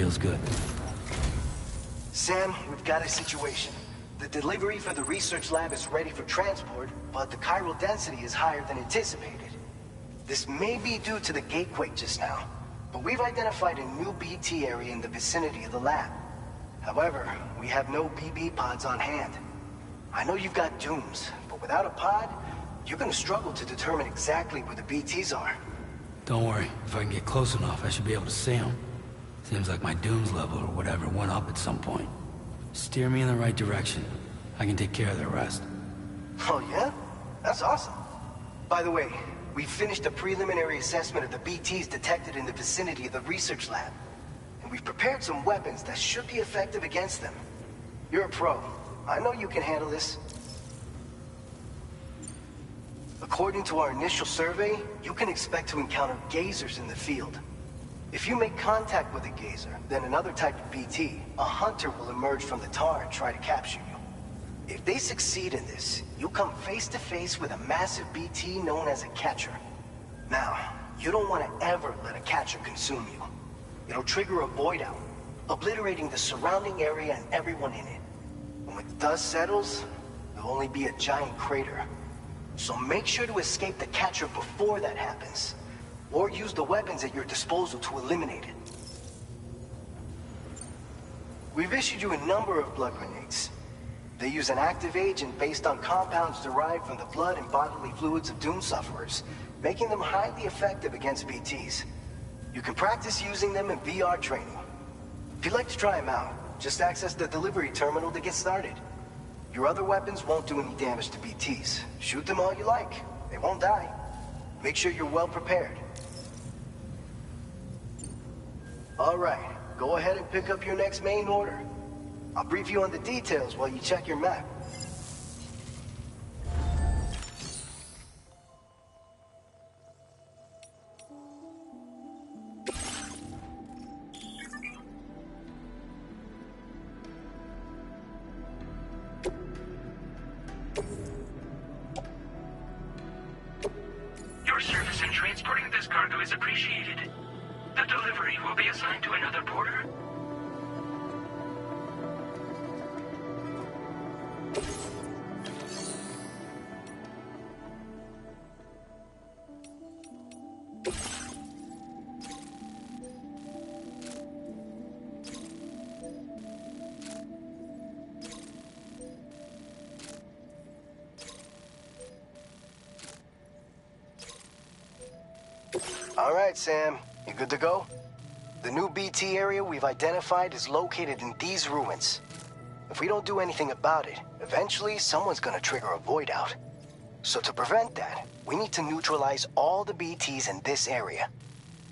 feels good. Sam, we've got a situation. The delivery for the research lab is ready for transport, but the chiral density is higher than anticipated. This may be due to the gatequake just now, but we've identified a new BT area in the vicinity of the lab. However, we have no BB pods on hand. I know you've got dooms, but without a pod, you're gonna struggle to determine exactly where the BTs are. Don't worry, if I can get close enough, I should be able to see them. Seems like my dooms level or whatever went up at some point. Steer me in the right direction. I can take care of the rest. Oh yeah? That's awesome. By the way, we finished a preliminary assessment of the BTs detected in the vicinity of the research lab. And we've prepared some weapons that should be effective against them. You're a pro. I know you can handle this. According to our initial survey, you can expect to encounter gazers in the field. If you make contact with a gazer, then another type of BT, a hunter will emerge from the tar and try to capture you. If they succeed in this, you'll come face to face with a massive BT known as a catcher. Now, you don't want to ever let a catcher consume you. It'll trigger a void out, obliterating the surrounding area and everyone in it. And when the dust settles, there'll only be a giant crater. So make sure to escape the catcher before that happens. Or use the weapons at your disposal to eliminate it. We've issued you a number of blood grenades. They use an active agent based on compounds derived from the blood and bodily fluids of Doom sufferers, making them highly effective against BTs. You can practice using them in VR training. If you'd like to try them out, just access the delivery terminal to get started. Your other weapons won't do any damage to BTs. Shoot them all you like. They won't die. Make sure you're well prepared. All right, go ahead and pick up your next main order. I'll brief you on the details while you check your map. Your service in transporting this cargo is appreciated. The delivery will be assigned to another porter. All right, Sam. You good to go? The new BT area we've identified is located in these ruins. If we don't do anything about it, eventually someone's gonna trigger a void out. So to prevent that, we need to neutralize all the BTs in this area.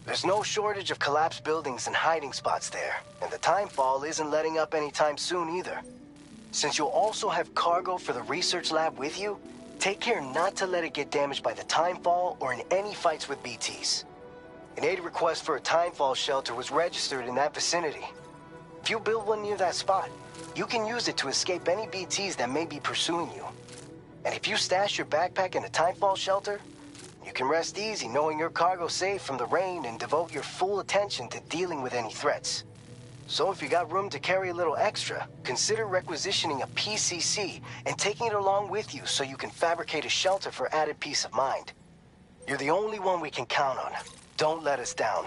There's no shortage of collapsed buildings and hiding spots there, and the timefall isn't letting up anytime soon either. Since you'll also have cargo for the research lab with you, take care not to let it get damaged by the timefall or in any fights with BTs. An aid request for a timefall shelter was registered in that vicinity. If you build one near that spot, you can use it to escape any BTs that may be pursuing you. And if you stash your backpack in a timefall shelter, you can rest easy knowing your cargo's safe from the rain and devote your full attention to dealing with any threats. So if you got room to carry a little extra, consider requisitioning a PCC and taking it along with you so you can fabricate a shelter for added peace of mind. You're the only one we can count on. Don't let us down.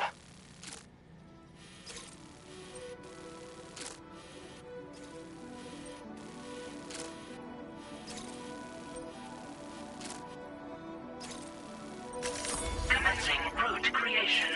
Commencing route creation.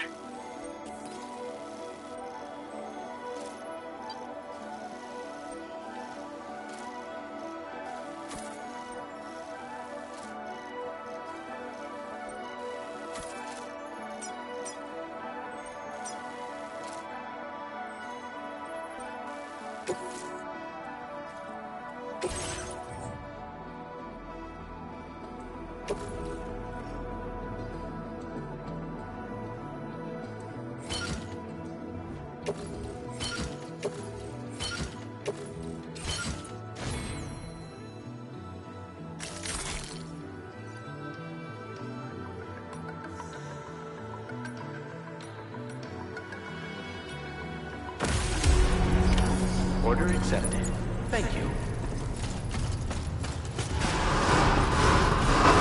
Order accepted. Thank you.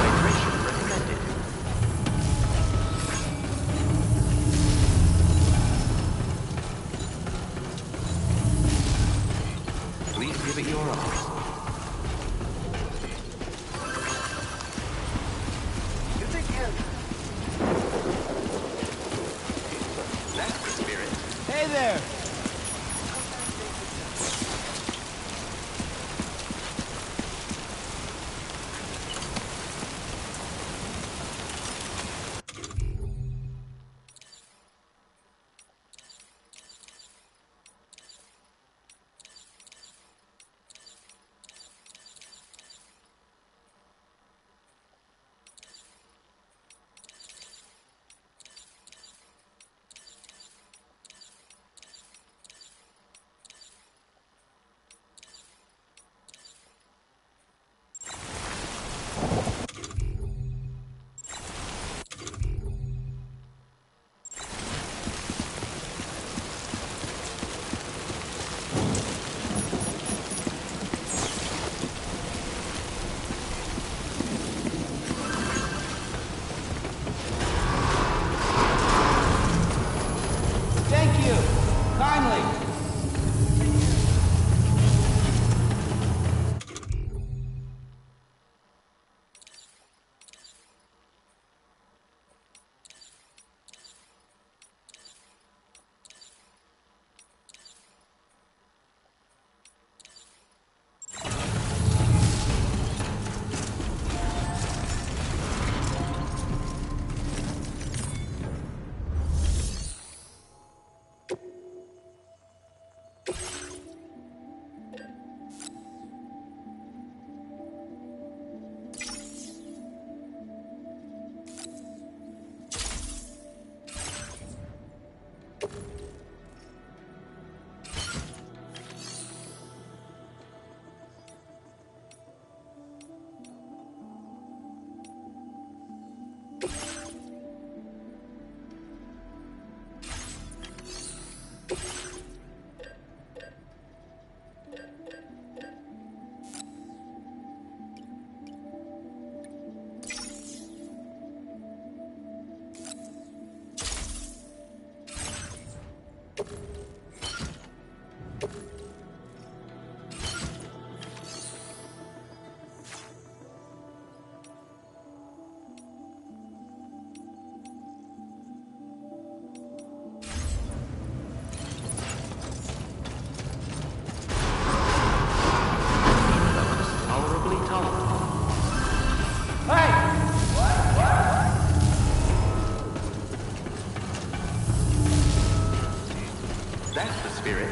Hydration recommended. Please give it your all. You take care. That's the spirit. Hey there! Thank you! Kindly! Tolerably tolerable. Hey! That's the spirit.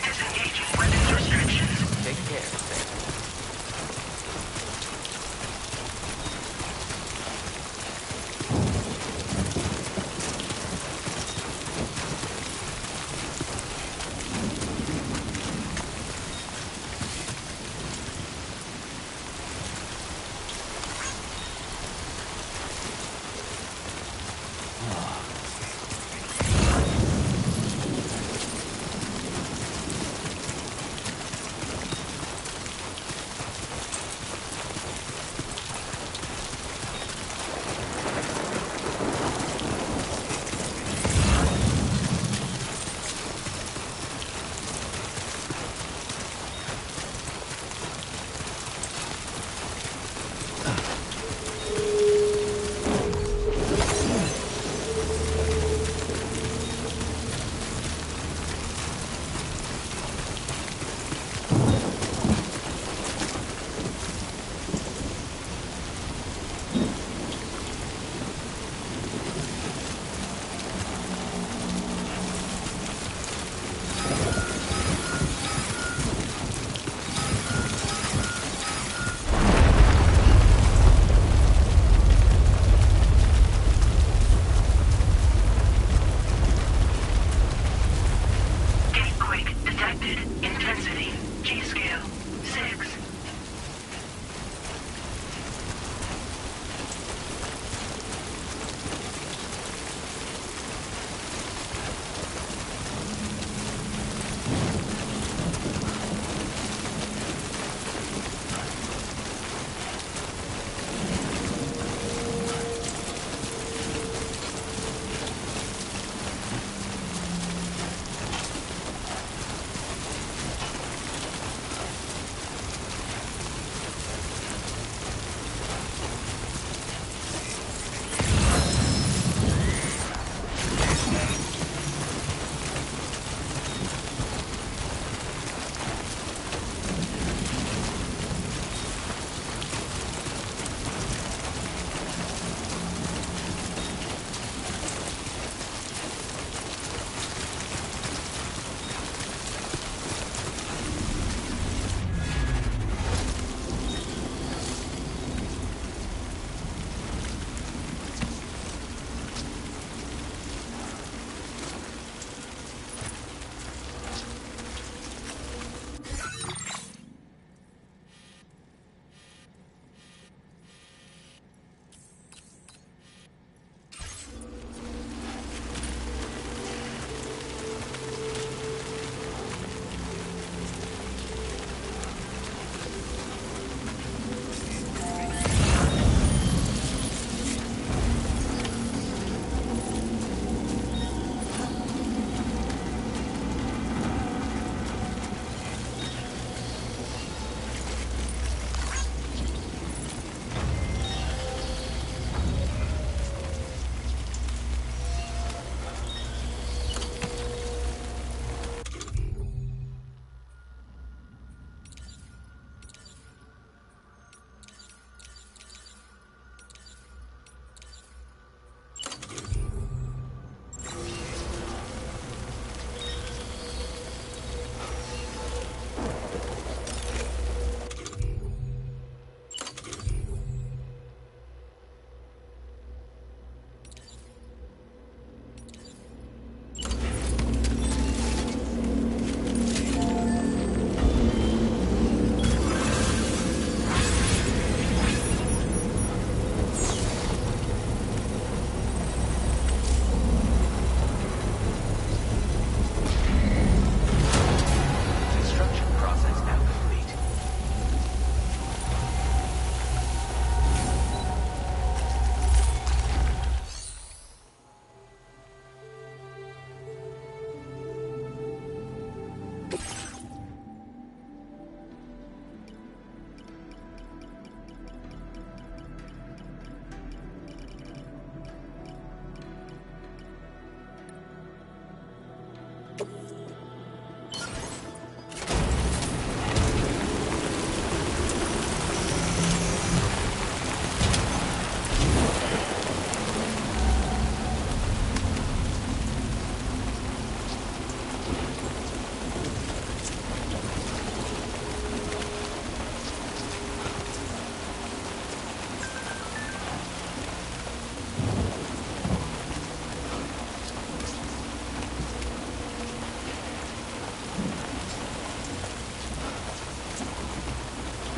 Disengaging weapons restrictions. Take care, Sam.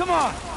Come on!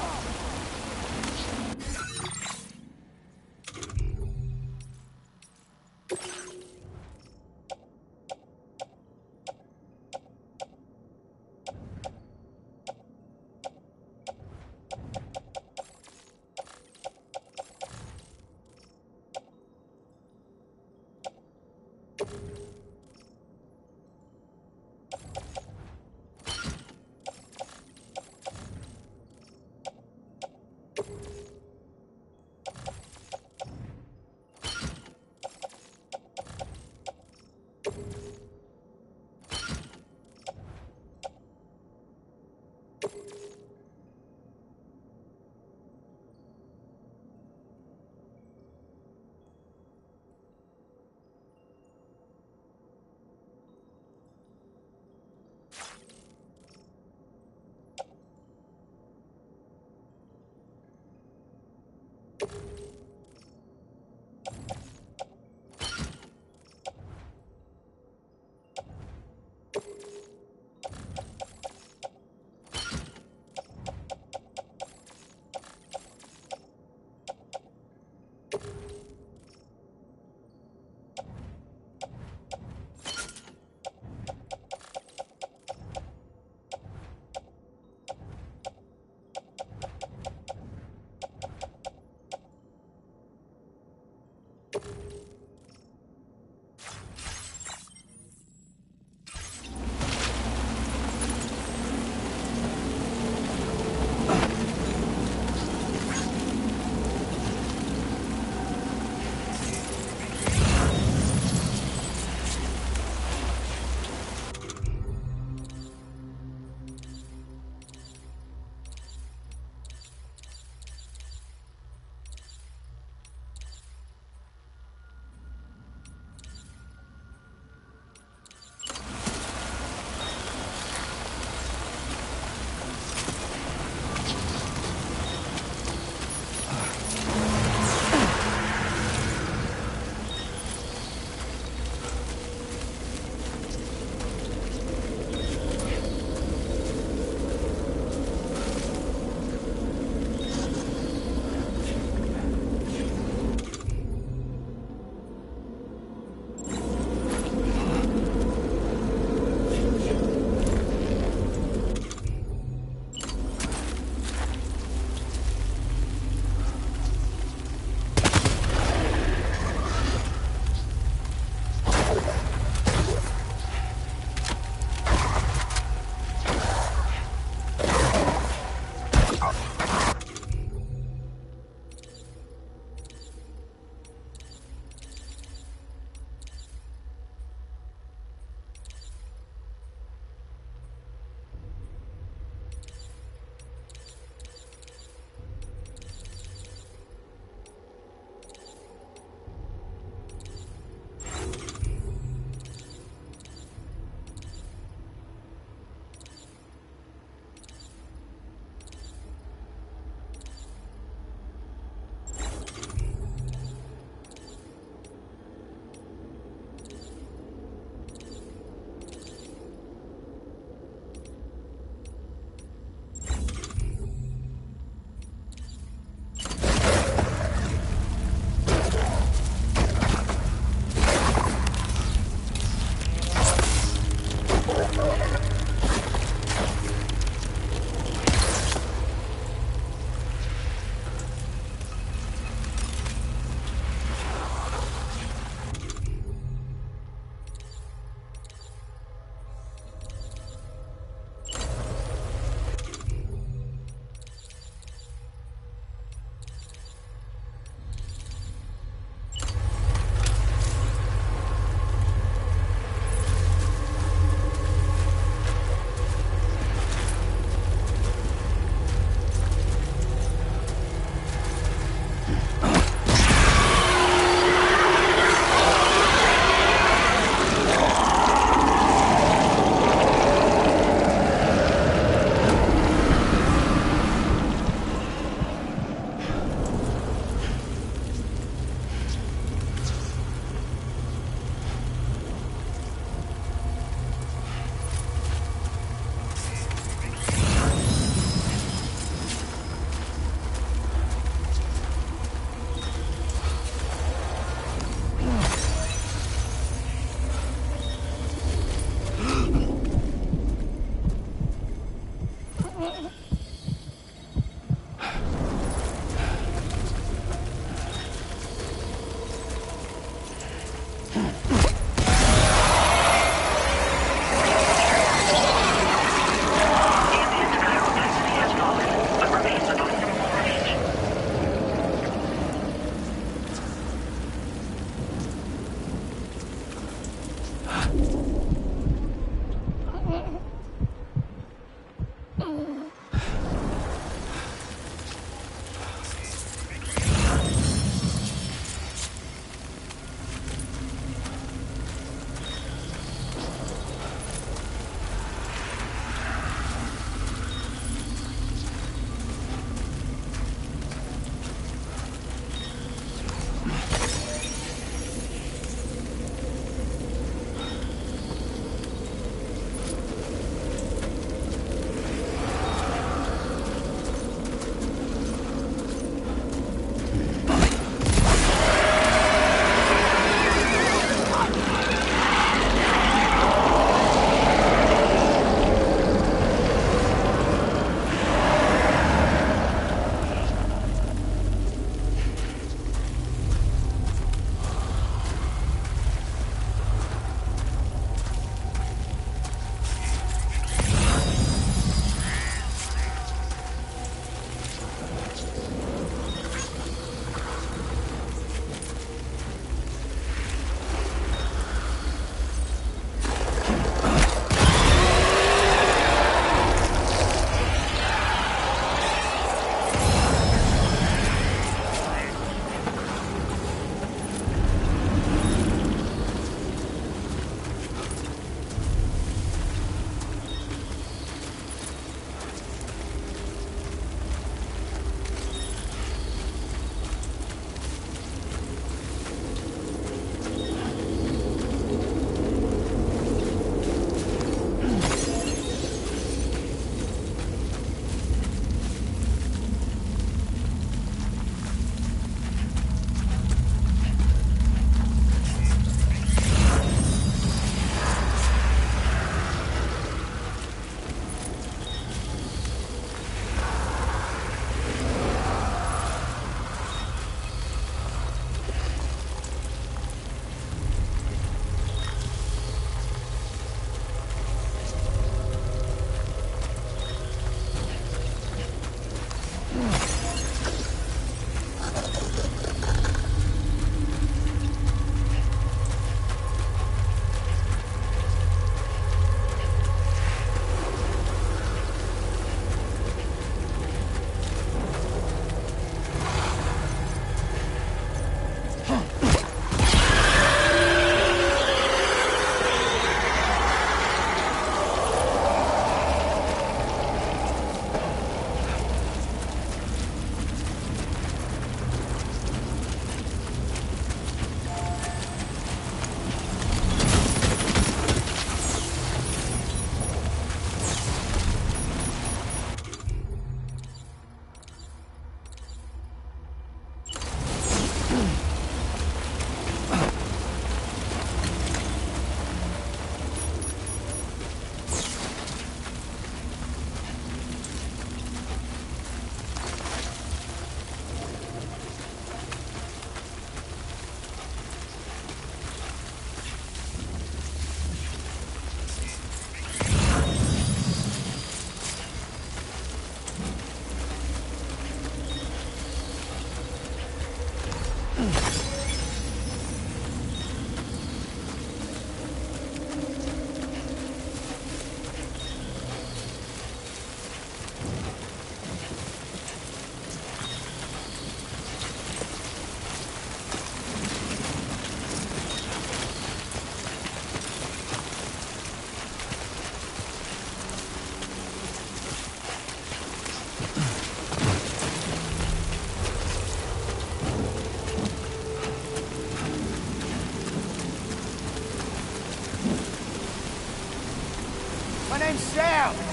My name's Sam!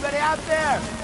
Anybody out there?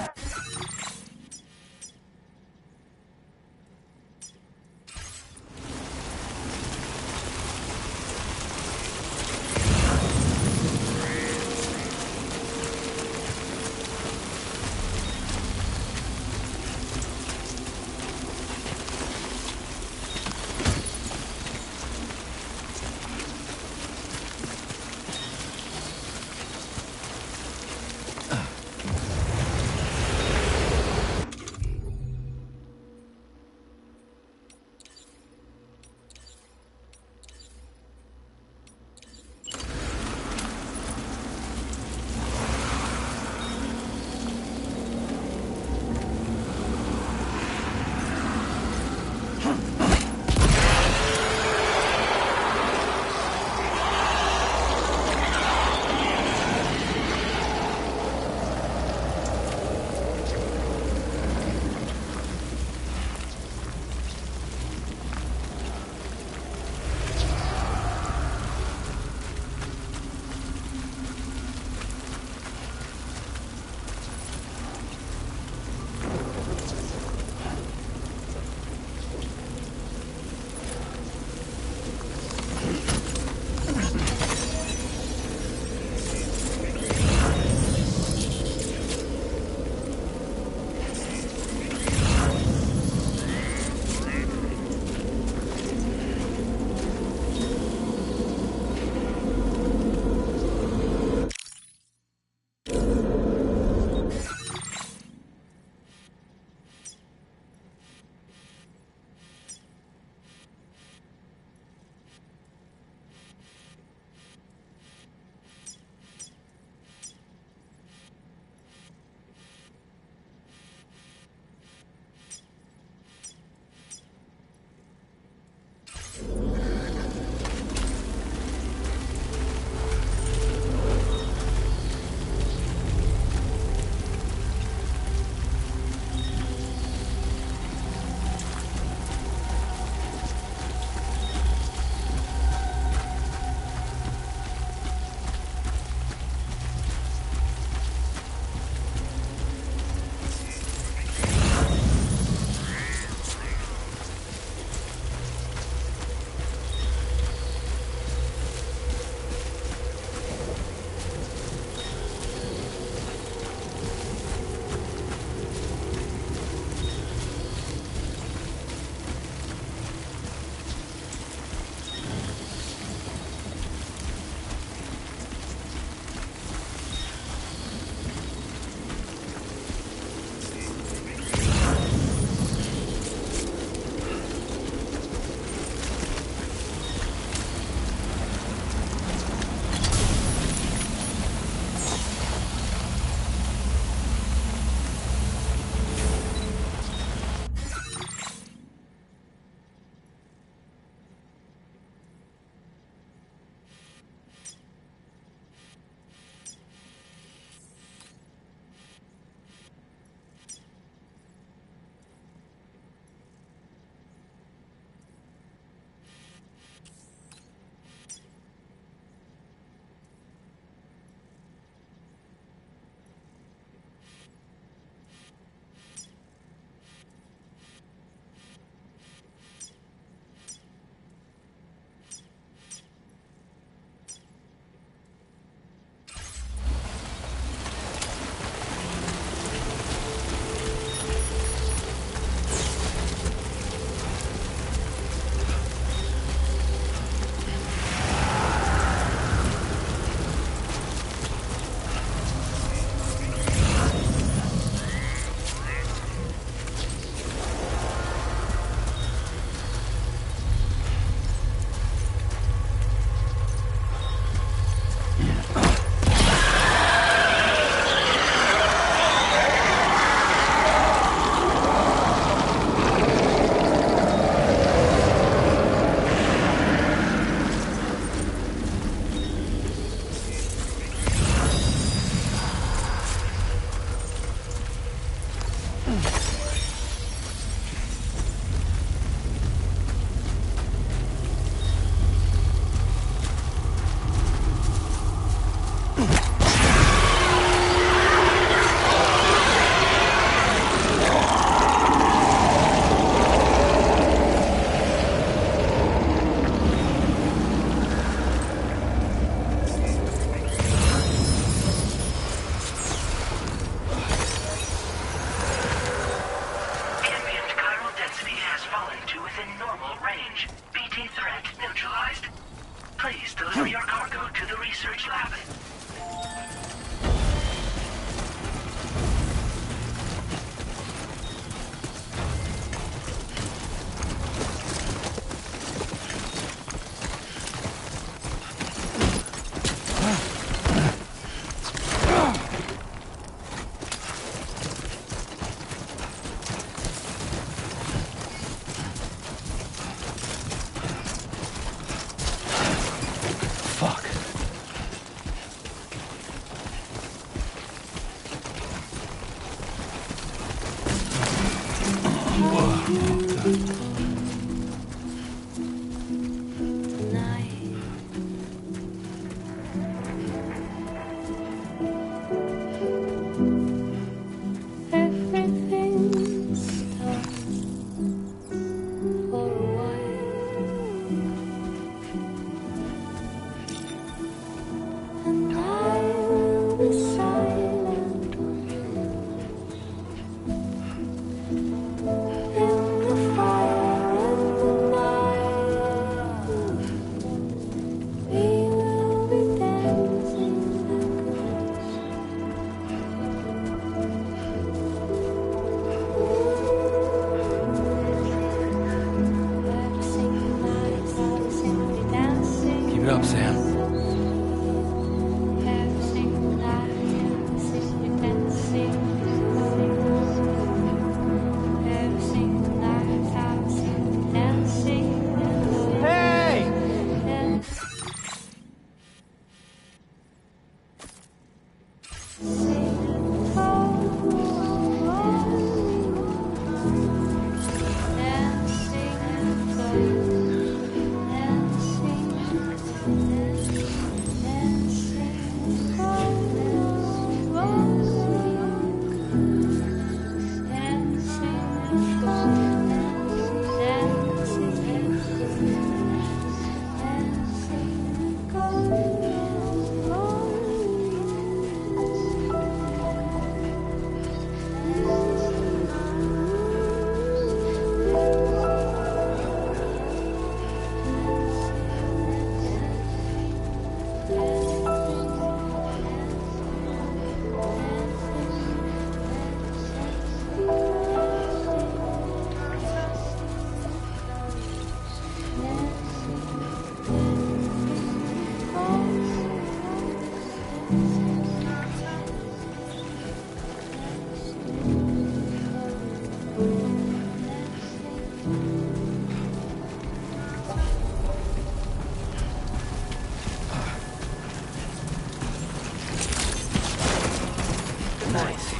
Nice.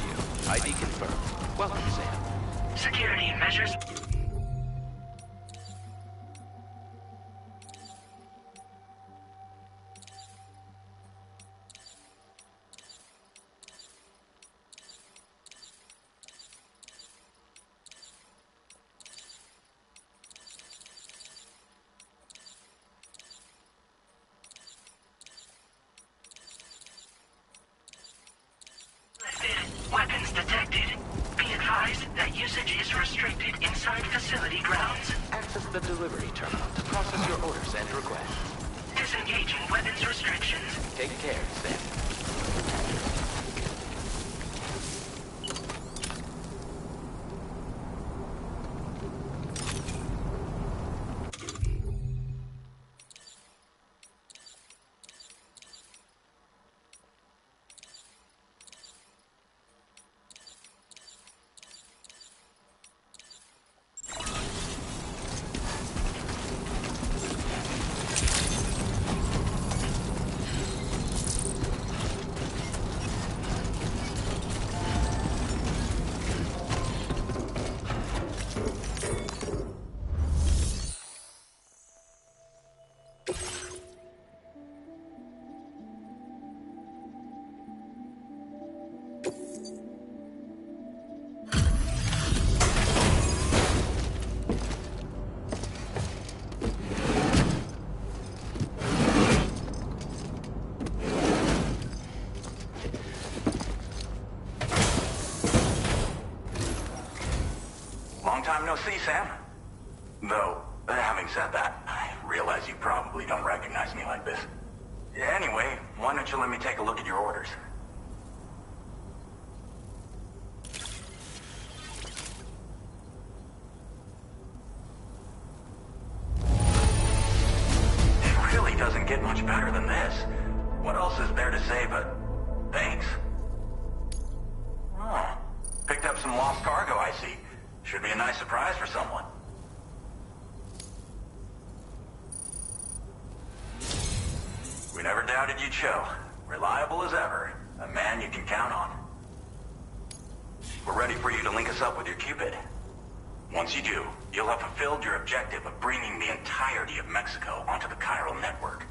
ID confirmed. Welcome, Sam. Security measures. Weapons detected. Be advised that usage is restricted inside facility grounds. Access the delivery terminal to process your orders and requests. Disengaging weapons restrictions. Take care, Sam. Long time no see, Sam. Though, having said that, I realize you probably don't recognize me like this. Anyway, why don't you let me take a look at your orders? It really doesn't get much better than this. What else is there to say but thanks? Oh, picked up some lost cargo, I see. Should be a nice surprise for someone. We never doubted you'd show. Reliable as ever. A man you can count on. We're ready for you to link us up with your Cupid. Once you do, you'll have fulfilled your objective of bringing the entirety of Mexico onto the chiral network.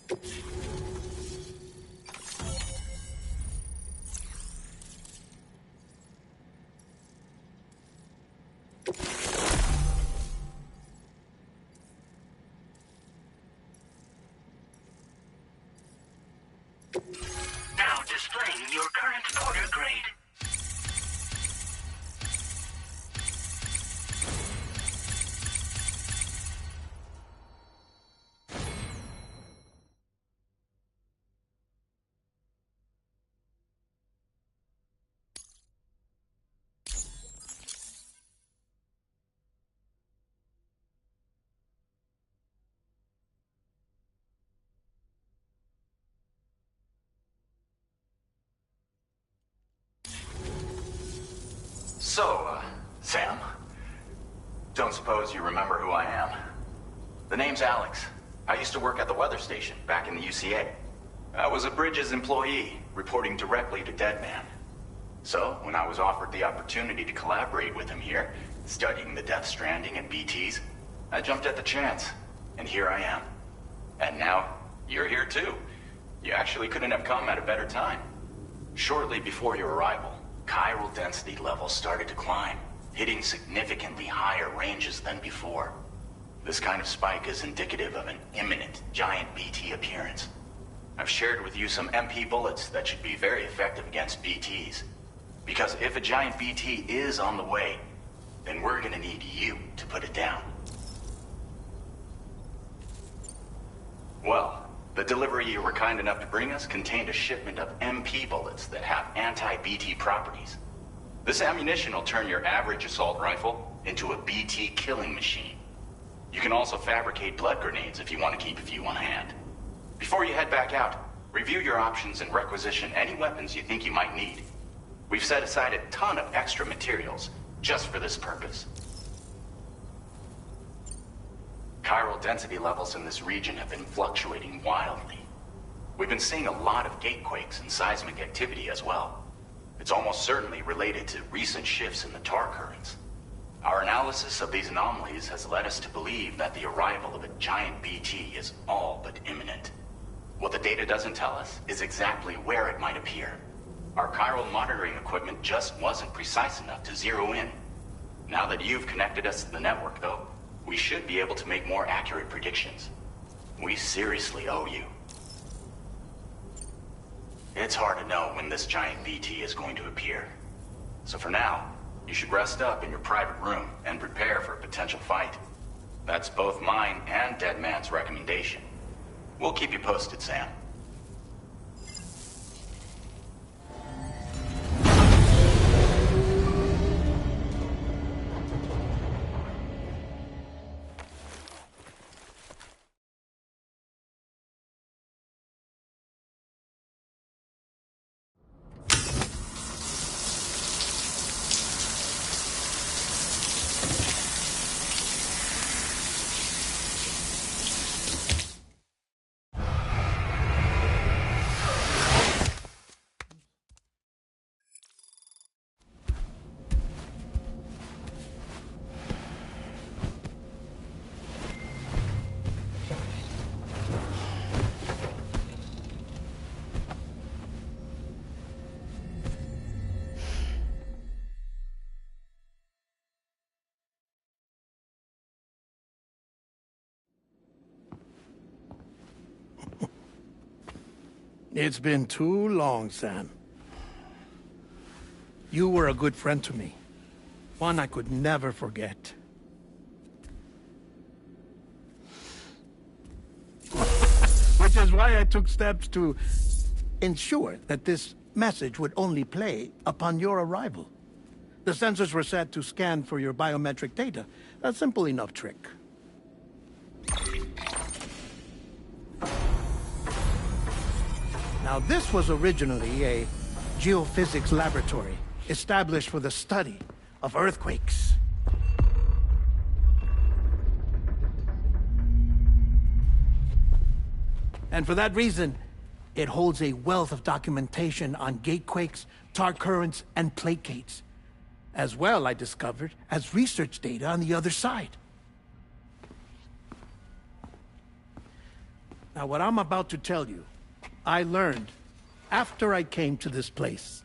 Now displaying your current order grade. So, Sam, don't suppose you remember who I am? The name's Alex. I used to work at the weather station back in the UCA. I was a Bridges employee, reporting directly to Deadman. So, when I was offered the opportunity to collaborate with him here, studying the Death Stranding and BTs, I jumped at the chance, and here I am. And now, you're here too. You actually couldn't have come at a better time. Shortly before your arrival, chiral density levels started to climb, hitting significantly higher ranges than before. This kind of spike is indicative of an imminent giant BT appearance. I've shared with you some MP bullets that should be very effective against BTs. Because if a giant BT is on the way, then we're gonna need you to put it down. Well, the delivery you were kind enough to bring us contained a shipment of MP bullets that have anti-BT properties. This ammunition will turn your average assault rifle into a BT killing machine. You can also fabricate blood grenades if you want to keep a few on hand. Before you head back out, review your options and requisition any weapons you think you might need. We've set aside a ton of extra materials just for this purpose. Chiral density levels in this region have been fluctuating wildly. We've been seeing a lot of gatequakes and seismic activity as well. It's almost certainly related to recent shifts in the tar currents. Our analysis of these anomalies has led us to believe that the arrival of a giant BT is all but imminent. What the data doesn't tell us is exactly where it might appear. Our chiral monitoring equipment just wasn't precise enough to zero in. Now that you've connected us to the network, though, we should be able to make more accurate predictions. We seriously owe you. It's hard to know when this giant BT is going to appear. So for now, you should rest up in your private room and prepare for a potential fight. That's both mine and Deadman's recommendation. We'll keep you posted, Sam. It's been too long, Sam. You were a good friend to me. One I could never forget. Which is why I took steps to ensure that this message would only play upon your arrival. The sensors were set to scan for your biometric data. A simple enough trick. Now, this was originally a geophysics laboratory established for the study of earthquakes. And for that reason, it holds a wealth of documentation on gatequakes, tar currents, and placates. As well, I discovered, as research data on the other side. Now, what I'm about to tell you, I learned after I came to this place.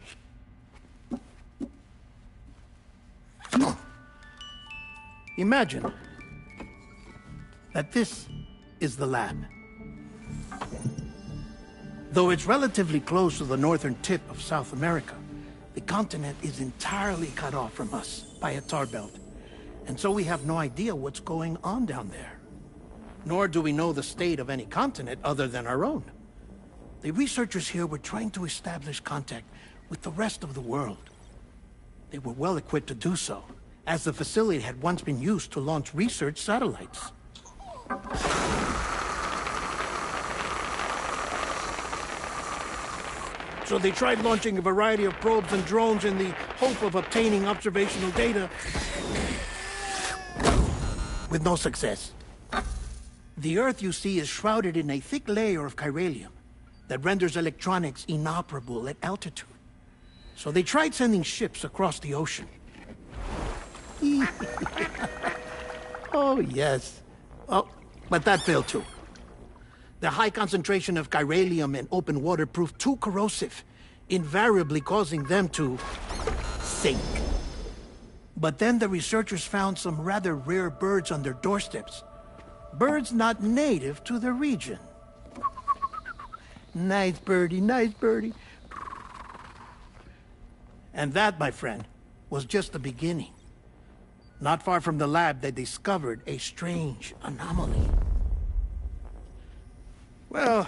Imagine that this is the lab. Though it's relatively close to the northern tip of South America, the continent is entirely cut off from us by a tar belt. And so we have no idea what's going on down there. Nor do we know the state of any continent other than our own. The researchers here were trying to establish contact with the rest of the world. They were well equipped to do so, as the facility had once been used to launch research satellites. So they tried launching a variety of probes and drones in the hope of obtaining observational data, with no success. The Earth, you see, is shrouded in a thick layer of chiralium that renders electronics inoperable at altitude. So they tried sending ships across the ocean. Oh, yes. Oh, but that failed too. The high concentration of chiralium in open water proved too corrosive, invariably causing them to sink. But then the researchers found some rather rare birds on their doorsteps. Birds not native to the region. Nice birdie, nice birdie. And that, my friend, was just the beginning. Not far from the lab, they discovered a strange anomaly. Well,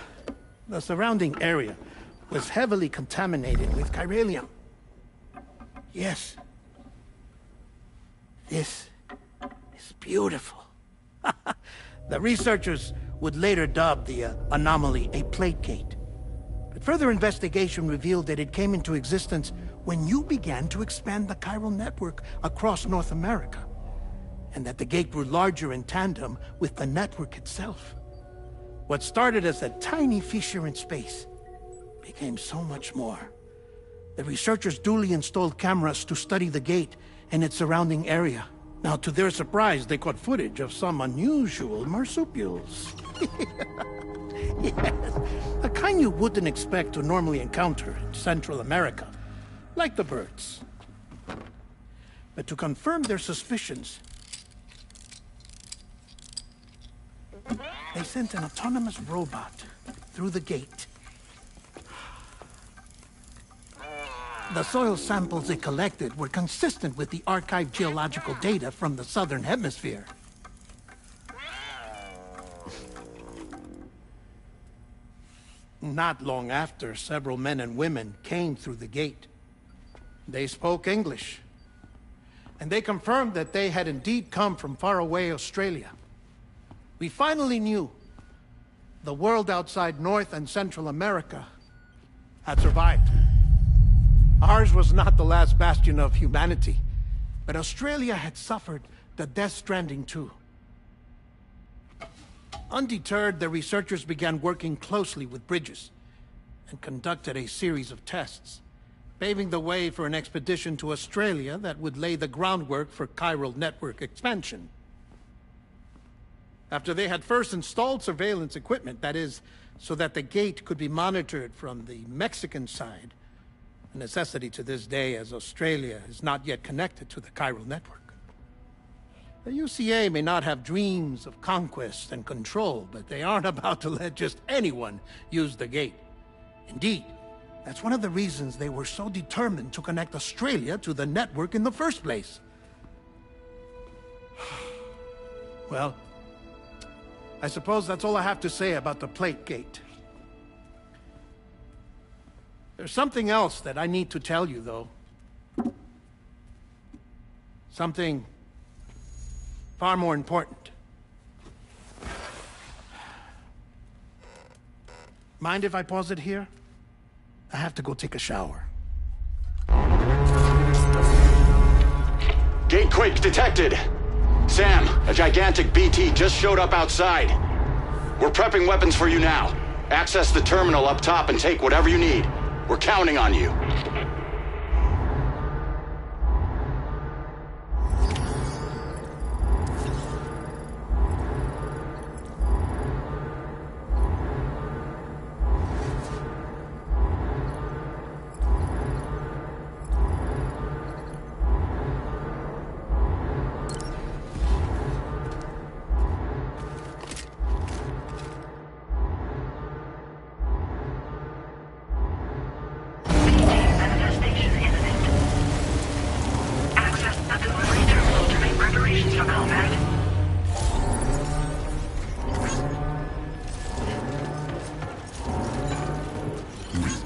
the surrounding area was heavily contaminated with chiralium. Yes. This is beautiful. The researchers would later dub the anomaly a plate gate. But further investigation revealed that it came into existence when you began to expand the chiral network across North America, and that the gate grew larger in tandem with the network itself. What started as a tiny fissure in space became so much more. The researchers duly installed cameras to study the gate and its surrounding area. Now, to their surprise, they caught footage of some unusual marsupials. Yes, a kind you wouldn't expect to normally encounter in Central America, like the birds. But to confirm their suspicions, they sent an autonomous robot through the gate. The soil samples it collected were consistent with the archived geological data from the southern hemisphere. Not long after, several men and women came through the gate. They spoke English, and they confirmed that they had indeed come from faraway Australia. We finally knew the world outside North and Central America had survived. Ours was not the last bastion of humanity, but Australia had suffered the death stranding too. Undeterred, the researchers began working closely with Bridges and conducted a series of tests, paving the way for an expedition to Australia that would lay the groundwork for chiral network expansion. After they had first installed surveillance equipment, that is, so that the gate could be monitored from the Mexican side, a necessity to this day as Australia is not yet connected to the chiral network. The UCA may not have dreams of conquest and control, but they aren't about to let just anyone use the gate. Indeed, that's one of the reasons they were so determined to connect Australia to the network in the first place. Well, I suppose that's all I have to say about the plate gate. There's something else that I need to tell you, though. Something far more important. Mind if I pause it here? I have to go take a shower. Gate quake detected. Sam, a gigantic BT just showed up outside. We're prepping weapons for you now. Access the terminal up top and take whatever you need. We're counting on you.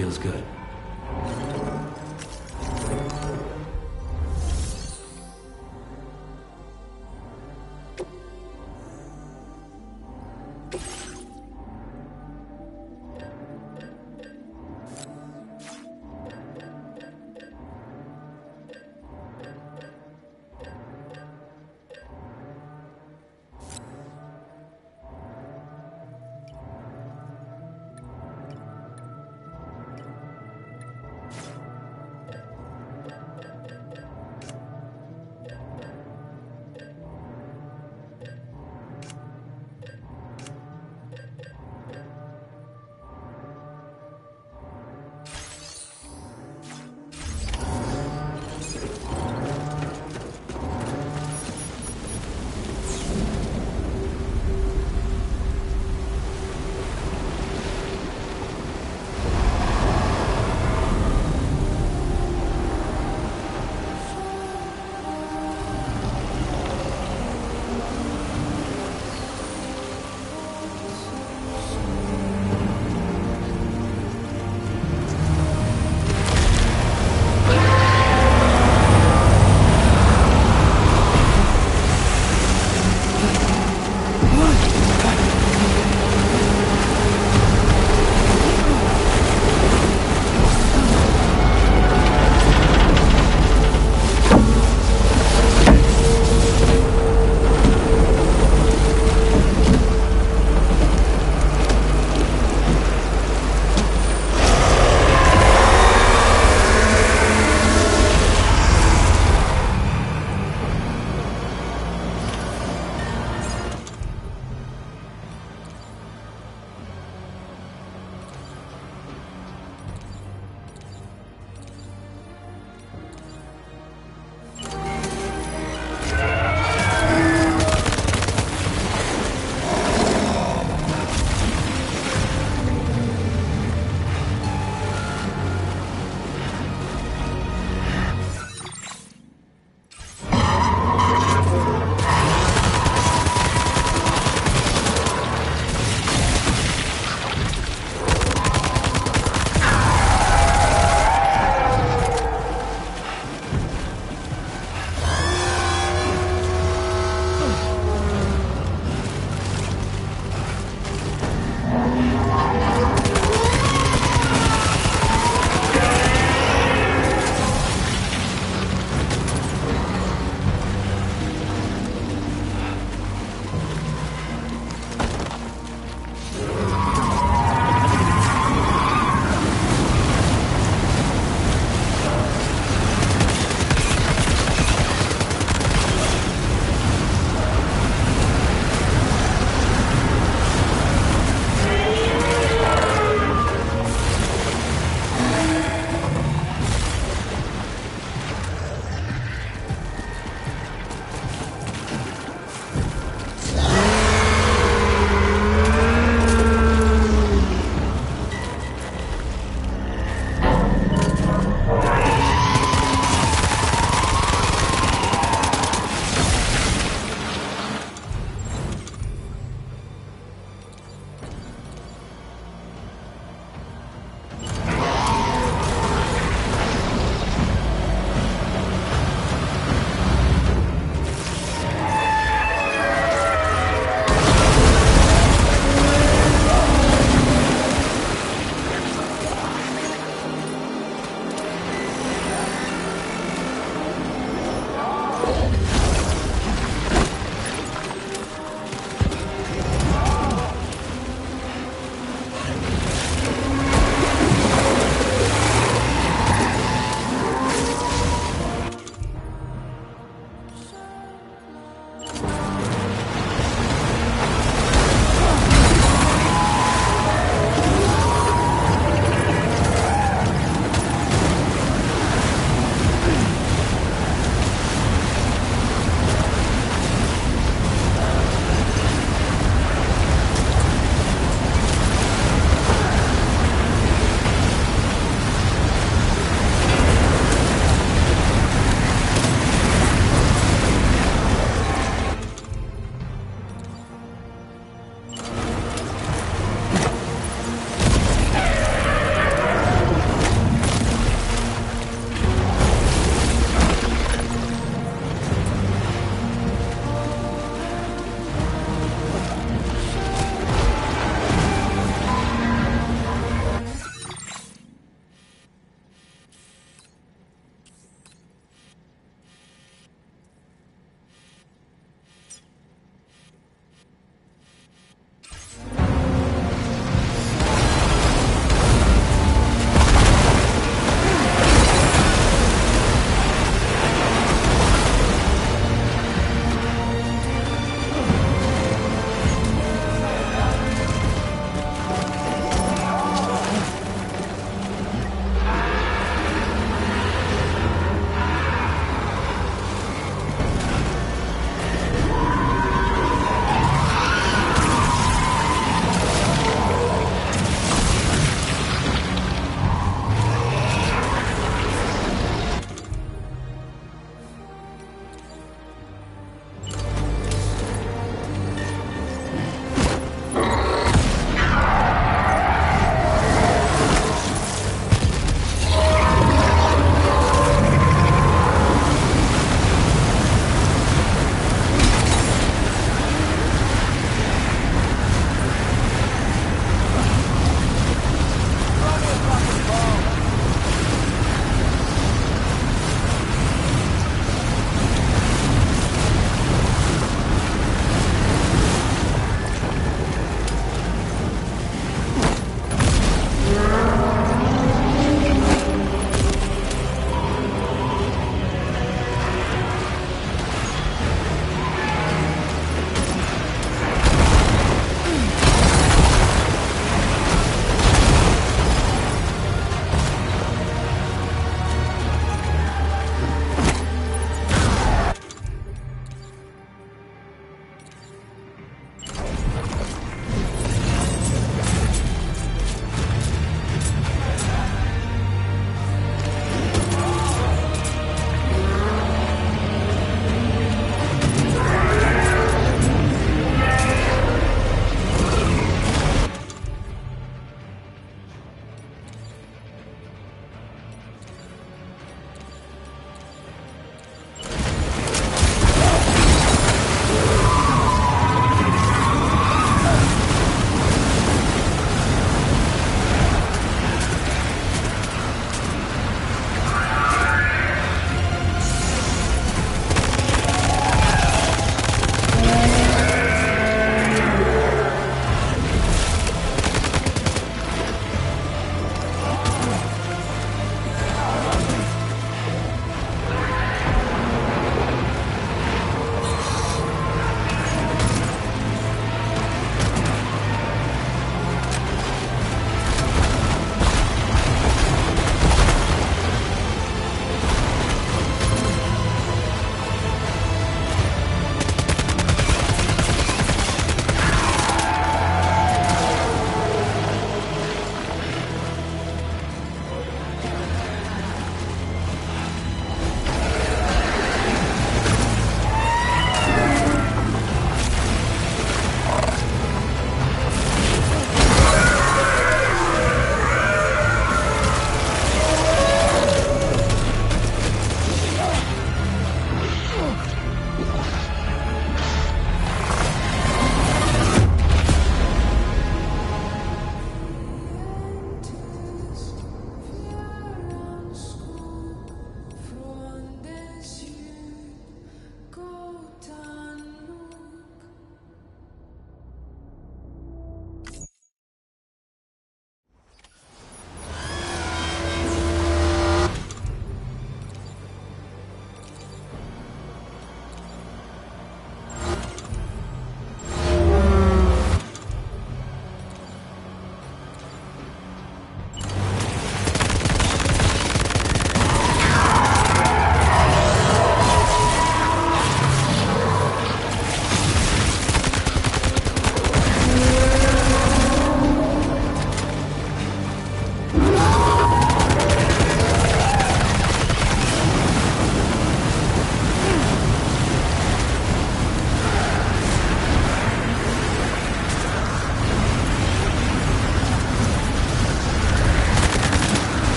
Feels good.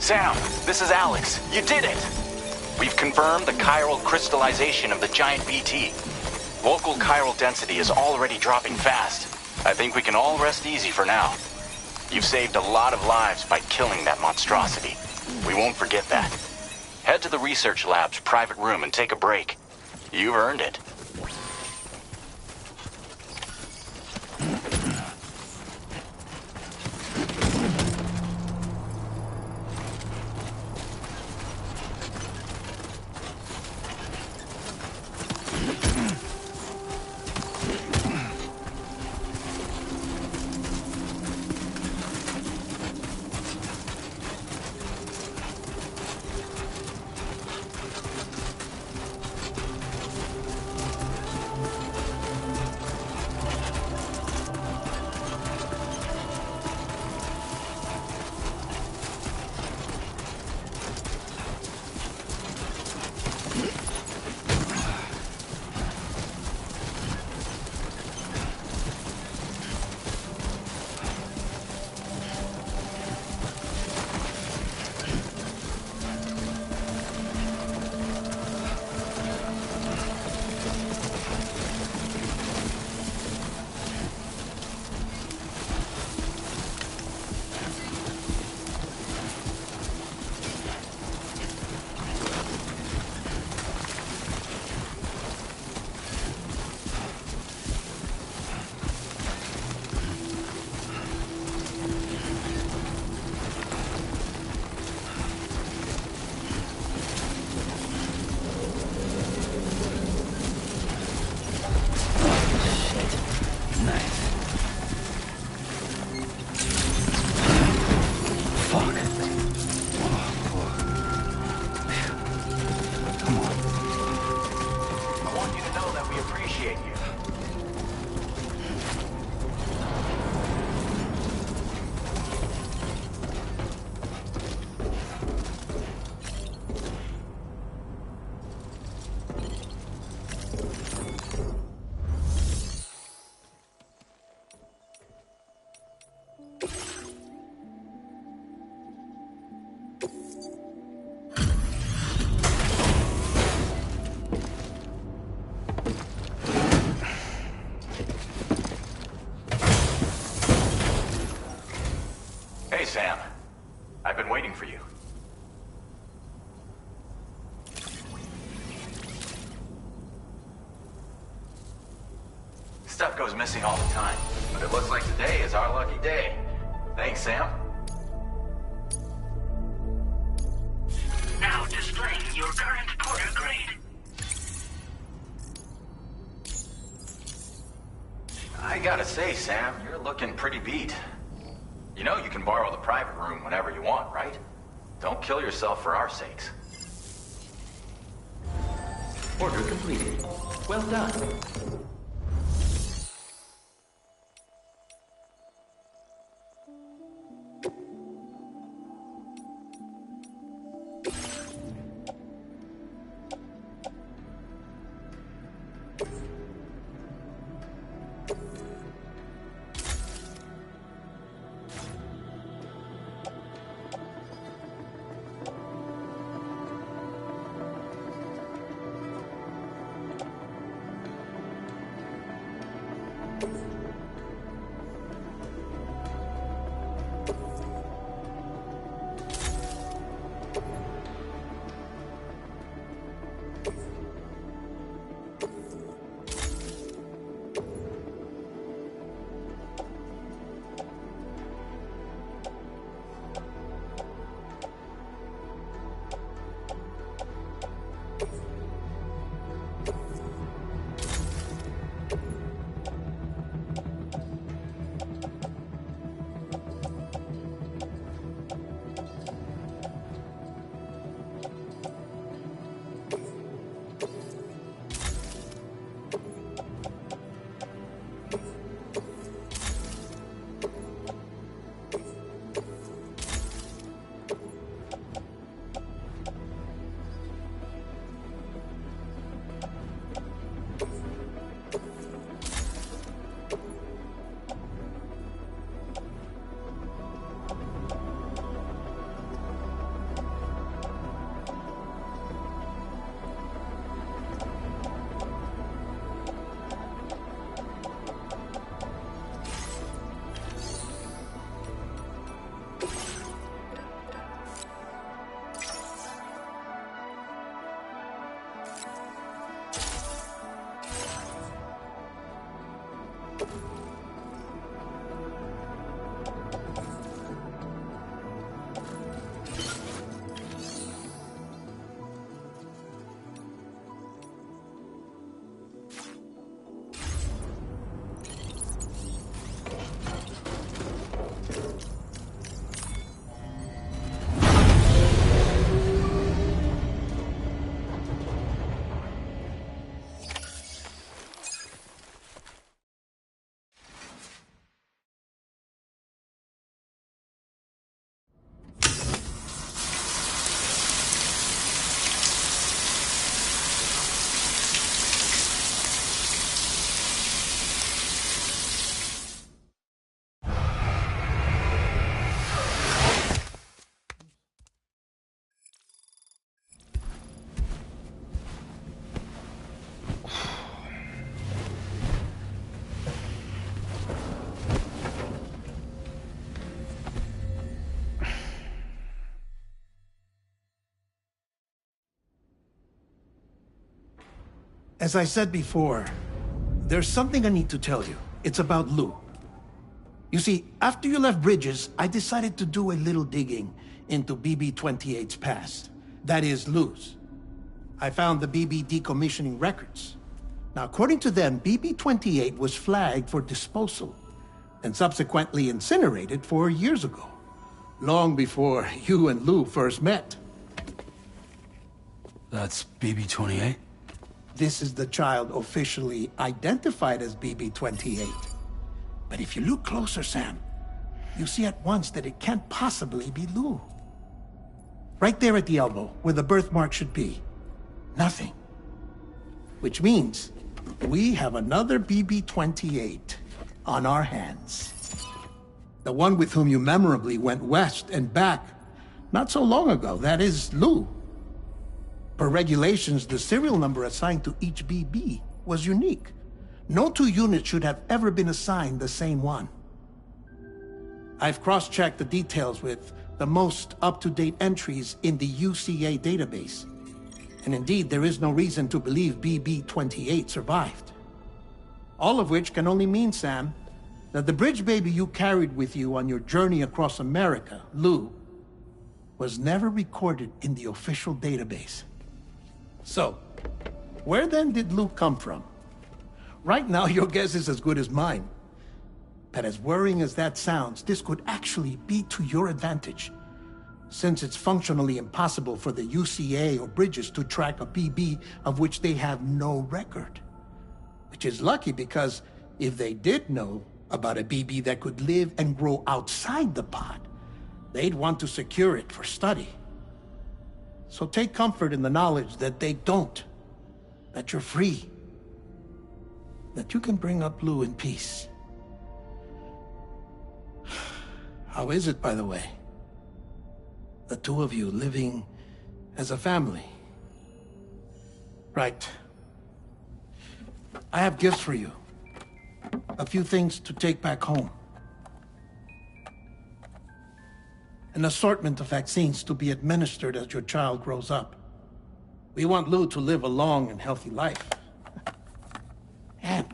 Sam, this is Alex. You did it! We've confirmed the chiral crystallization of the giant BT. Local chiral density is already dropping fast. I think we can all rest easy for now. You've saved a lot of lives by killing that monstrosity. We won't forget that. Head to the research lab's private room and take a break. You've earned it. Hey, Sam. I've been waiting for you. Stuff goes missing all the time, but it looks like today is our lucky day. Thanks, Sam. Now displaying your current porter grade. I gotta say, Sam, you're looking pretty beat. You know you can borrow the private room whenever you want, right? Don't kill yourself for our sakes. Order completed. Well done. As I said before, there's something I need to tell you. It's about Lou. You see, after you left Bridges, I decided to do a little digging into BB-28's past. That is, Lou's. I found the BB decommissioning records. Now, according to them, BB-28 was flagged for disposal and subsequently incinerated 4 years ago, long before you and Lou first met. That's BB-28? This is the child officially identified as BB-28. But if you look closer, Sam, you see at once that it can't possibly be Lou. Right there at the elbow, where the birthmark should be. Nothing. Which means we have another BB-28 on our hands. The one with whom you memorably went west and back not so long ago, that is Lou. Per regulations, the serial number assigned to each BB was unique. No two units should have ever been assigned the same one. I've cross-checked the details with the most up-to-date entries in the UCA database. And indeed, there is no reason to believe BB-28 survived. All of which can only mean, Sam, that the bridge baby you carried with you on your journey across America, Lou, was never recorded in the official database. So, where then did Lou come from? Right now, your guess is as good as mine. But as worrying as that sounds, this could actually be to your advantage, since it's functionally impossible for the UCA or Bridges to track a BB of which they have no record. Which is lucky, because if they did know about a BB that could live and grow outside the pod, they'd want to secure it for study. So take comfort in the knowledge that they don't, that you're free, that you can bring up Lou in peace. How is it, by the way? The two of you living as a family. Right. I have gifts for you. A few things to take back home. An assortment of vaccines to be administered as your child grows up. We want Lou to live a long and healthy life. And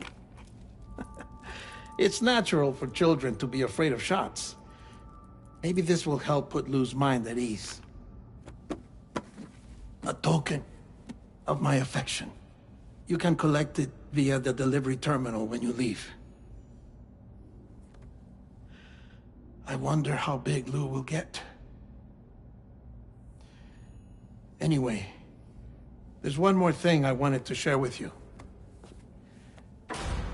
it's natural for children to be afraid of shots. Maybe this will help put Lou's mind at ease. A token of my affection. You can collect it via the delivery terminal when you leave. I wonder how big Lou will get. Anyway, there's one more thing I wanted to share with you.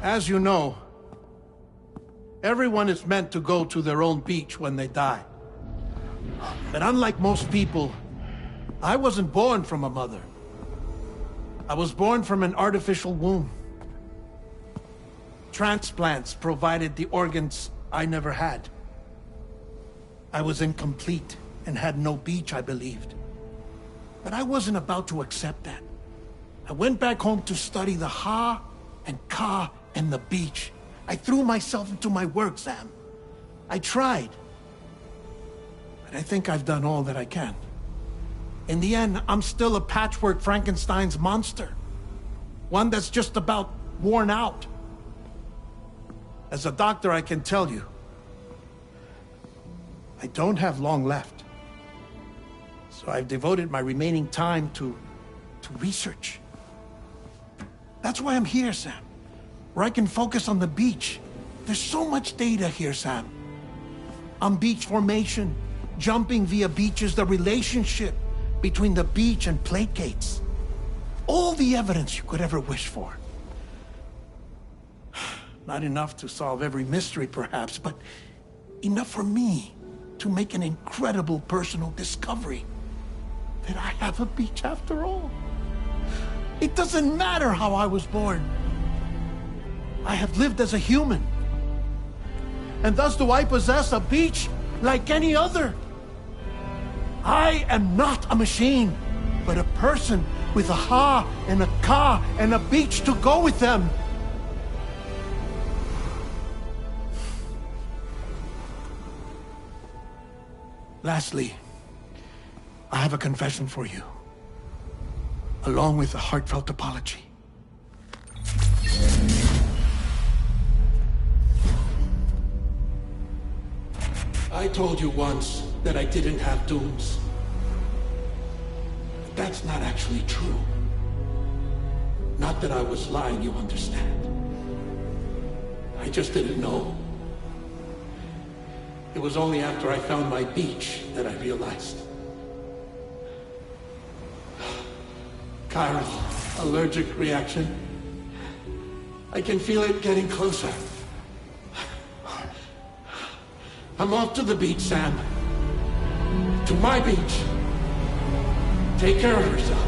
As you know, everyone is meant to go to their own beach when they die. But unlike most people, I wasn't born from a mother. I was born from an artificial womb. Transplants provided the organs I never had. I was incomplete and had no beach, I believed. But I wasn't about to accept that. I went back home to study the Ha and Ka and the beach. I threw myself into my work, Sam. I tried. But I think I've done all that I can. In the end, I'm still a patchwork Frankenstein's monster. One that's just about worn out. As a doctor, I can tell you, I don't have long left. So I've devoted my remaining time to research. That's why I'm here, Sam. Where I can focus on the beach. There's so much data here, Sam. On beach formation, jumping via beaches, the relationship between the beach and plate gates. All the evidence you could ever wish for. Not enough to solve every mystery, perhaps, but enough for me to make an incredible personal discovery. That I have a beach after all. It doesn't matter how I was born. I have lived as a human. And thus do I possess a beach like any other. I am not a machine, but a person with a ha and a ka and a beach to go with them. Lastly, I have a confession for you, along with a heartfelt apology. I told you once that I didn't have dooms. But that's not actually true. Not that I was lying, you understand. I just didn't know. It was only after I found my beach that I realized. Chiral allergic reaction. I can feel it getting closer. I'm off to the beach, Sam. To my beach. Take care of yourself.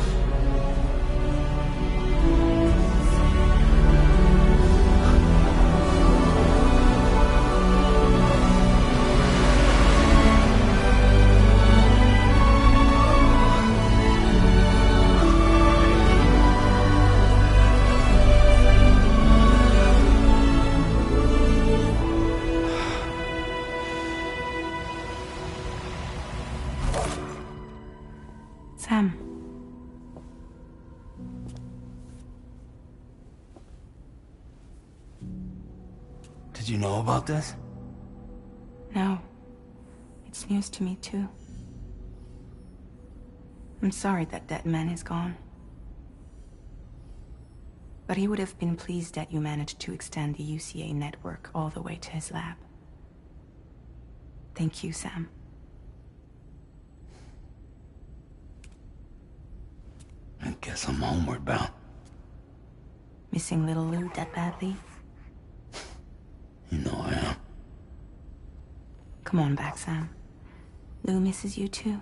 Sam. Did you know about this? No. It's news to me, too. I'm sorry that that man is gone. But he would have been pleased that you managed to extend the UCA network all the way to his lab. Thank you, Sam. I guess I'm homeward bound. Missing little Lou that badly? You know I am. Come on back, Sam. Lou misses you too.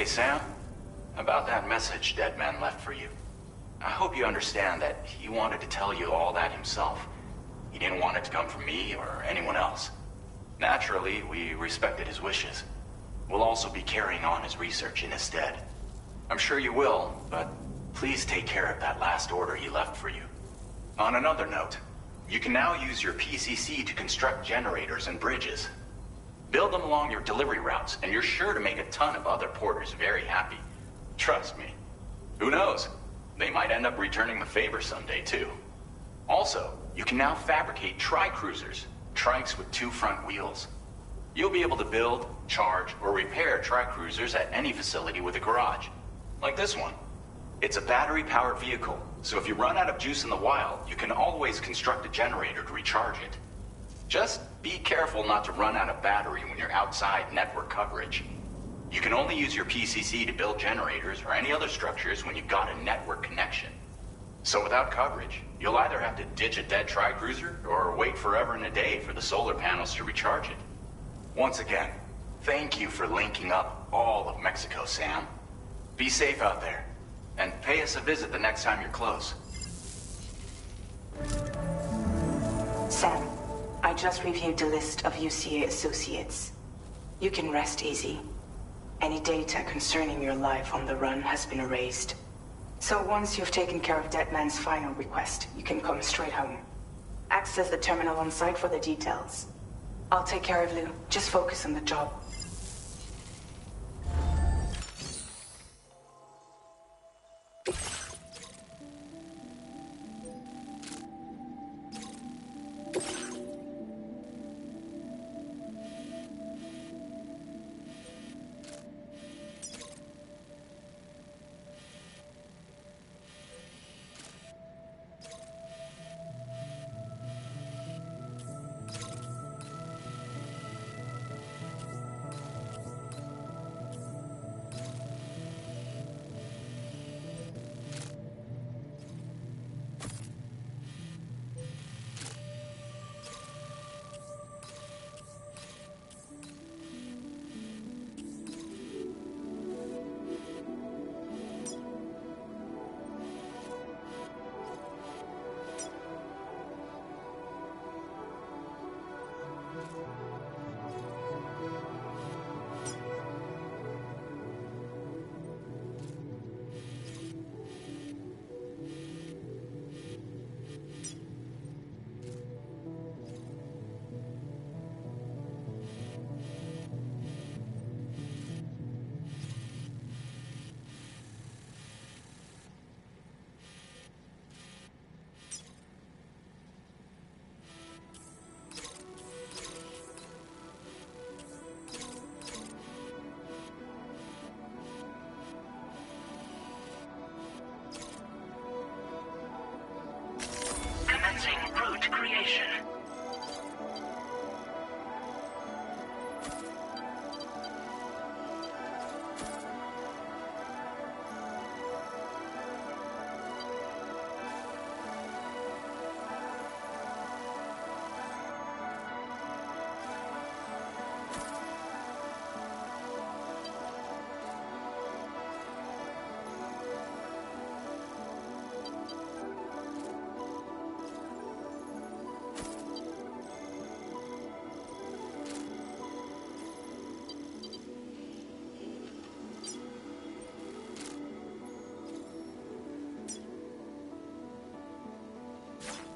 Hey, Sam. About that message Deadman left for you. I hope you understand that he wanted to tell you all that himself. He didn't want it to come from me or anyone else. Naturally, we respected his wishes. We'll also be carrying on his research in his stead. I'm sure you will, but please take care of that last order he left for you. On another note, you can now use your PCC to construct generators and bridges. Build them along your delivery routes, and you're sure to make a ton of other porters very happy. Trust me. Who knows? They might end up returning the favor someday, too. Also, you can now fabricate tri-cruisers, trikes with 2 front wheels. You'll be able to build, charge, or repair tri-cruisers at any facility with a garage. Like this one. It's a battery-powered vehicle, so if you run out of juice in the wild, you can always construct a generator to recharge it. Just be careful not to run out of battery when you're outside network coverage. You can only use your PCC to build generators or any other structures when you've got a network connection. So without coverage, you'll either have to ditch a dead tri-cruiser or wait forever and a day for the solar panels to recharge it. Once again, thank you for linking up all of Mexico, Sam. Be safe out there, and pay us a visit the next time you're close. Sam, I just reviewed the list of UCA associates. You can rest easy. Any data concerning your life on the run has been erased. So once you've taken care of Deadman's final request, you can come straight home. Access the terminal on site for the details. I'll take care of Lou. Just focus on the job. Route creation.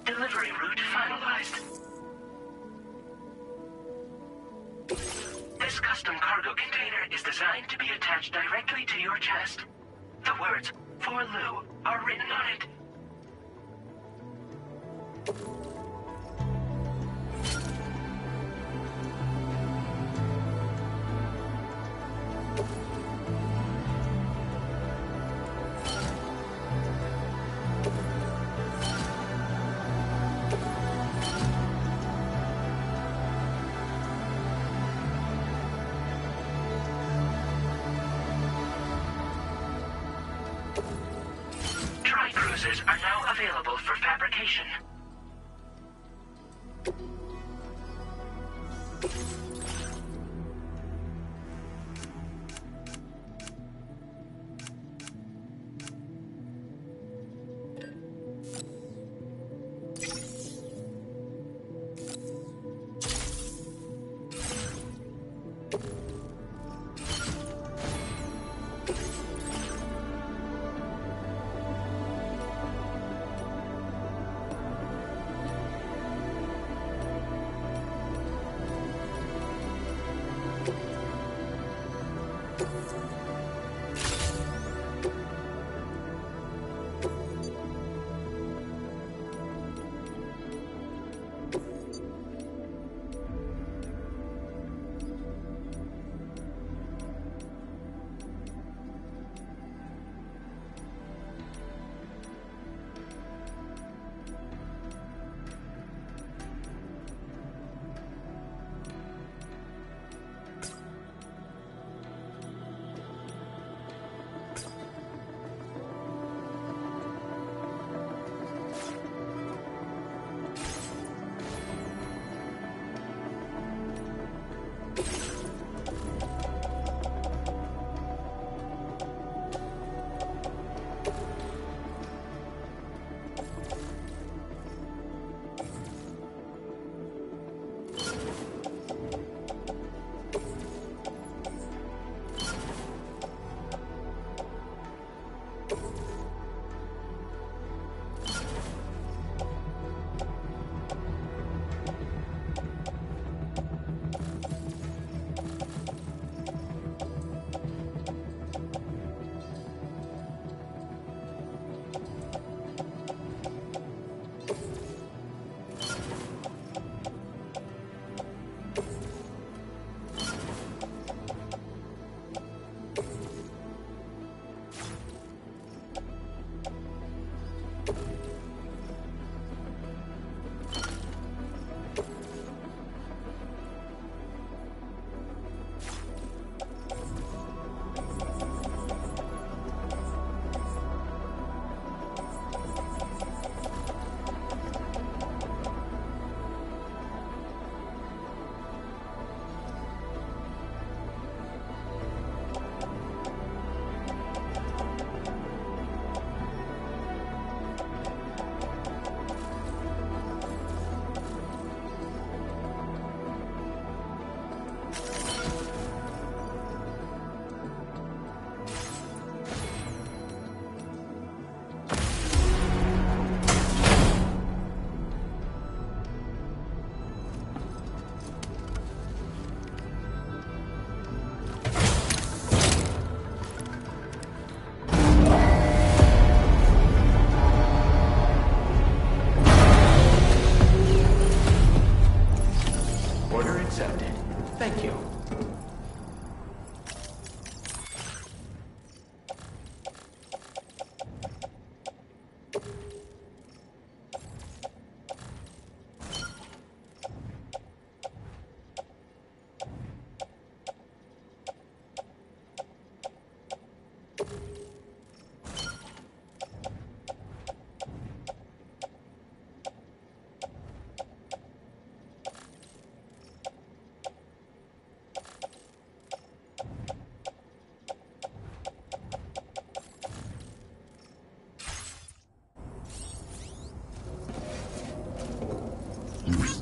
Delivery route finalized. This custom cargo container is designed to be attached directly to your chest. The words, "For Lou," are written on it. Tri-cruisers are now available for fabrication.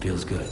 Feels good.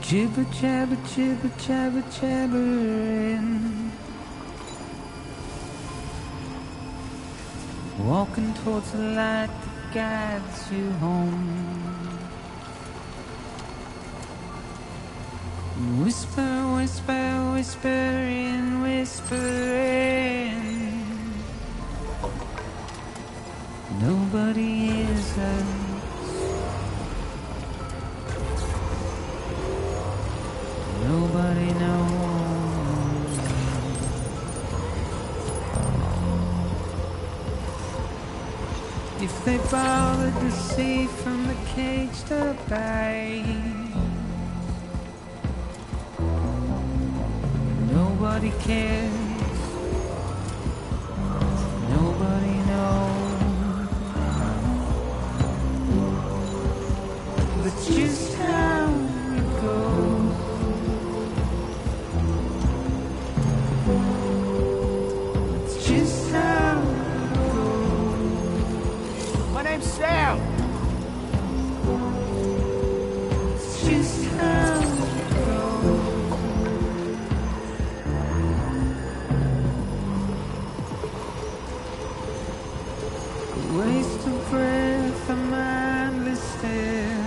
Jibber jabber, jibber jabber, jabbering. Walking towards the light that guides you home. Whisper, whisper, whispering, whispering. Nobody hears us. Nobody knows. If they bothered to see from the cage to bay, nobody cares. Nobody knows. That's just how it goes. It's just how it goes. My name's Sam. It's just how it goes. A waste of breath, a mindless stare.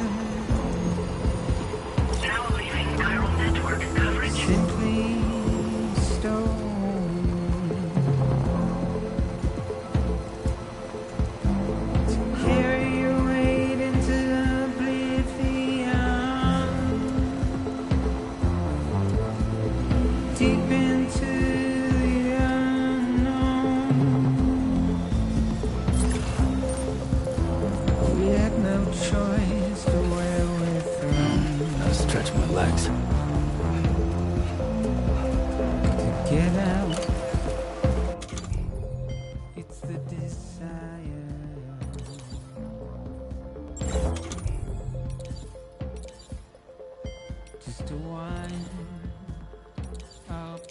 Now leaving chiral network coverage. Simply stone. To carry your weight into oblivion, deep into the unknown. We had no choice to where we're thrown. I'll stretch my legs. Get out. It's the desire. Just to wind up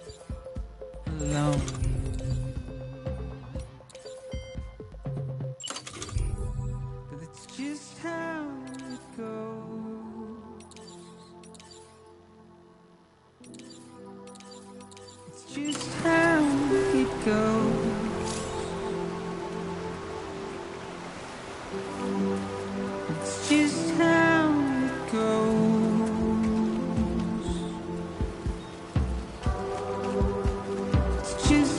alone. But it's just how it goes. It's just how it goes. It's just how it goes. It's just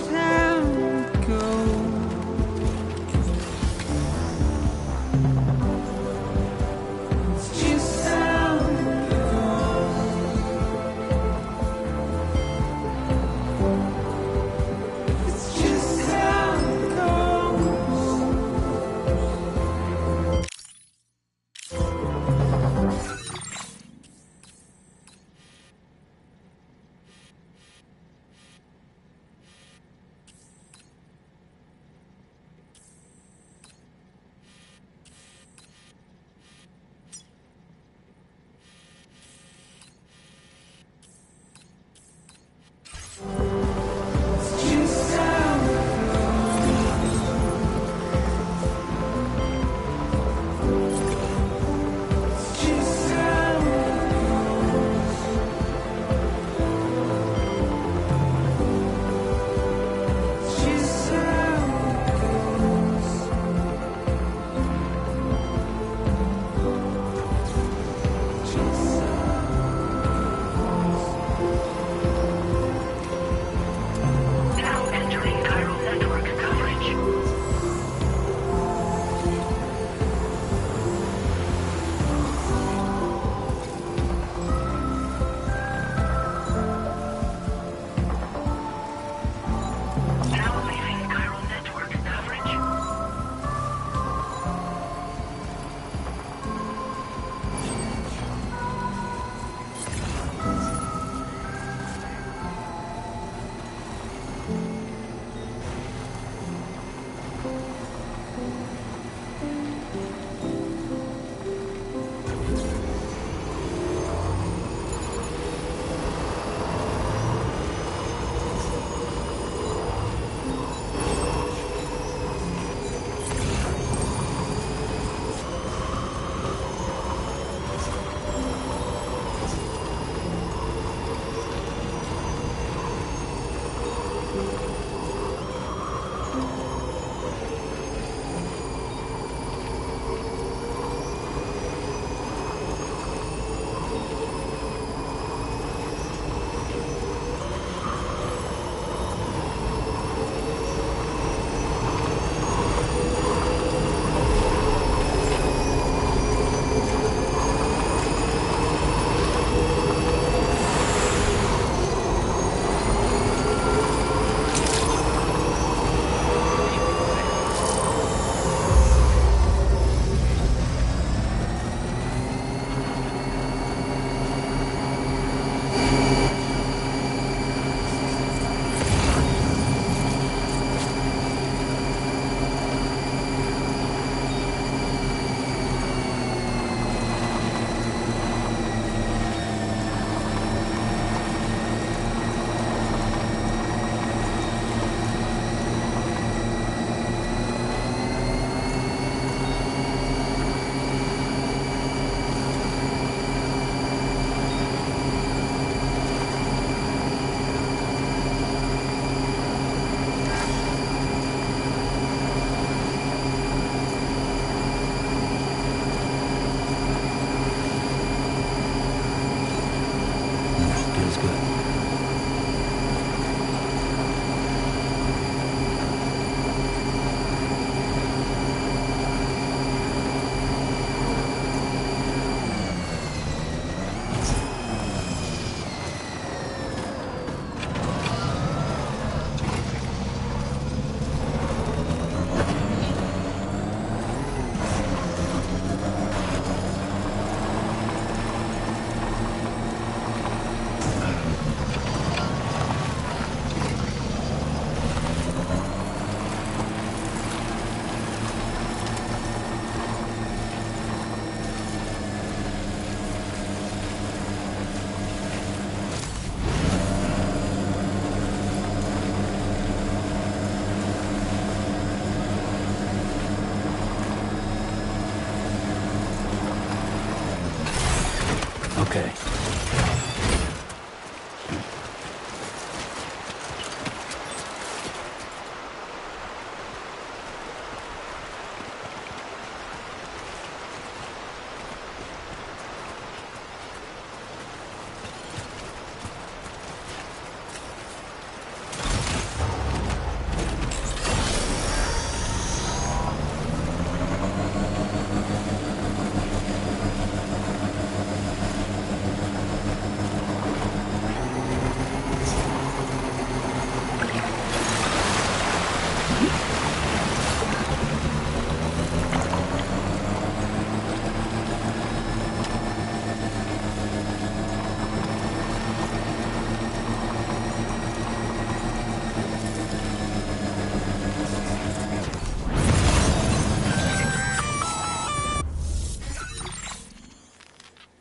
okay.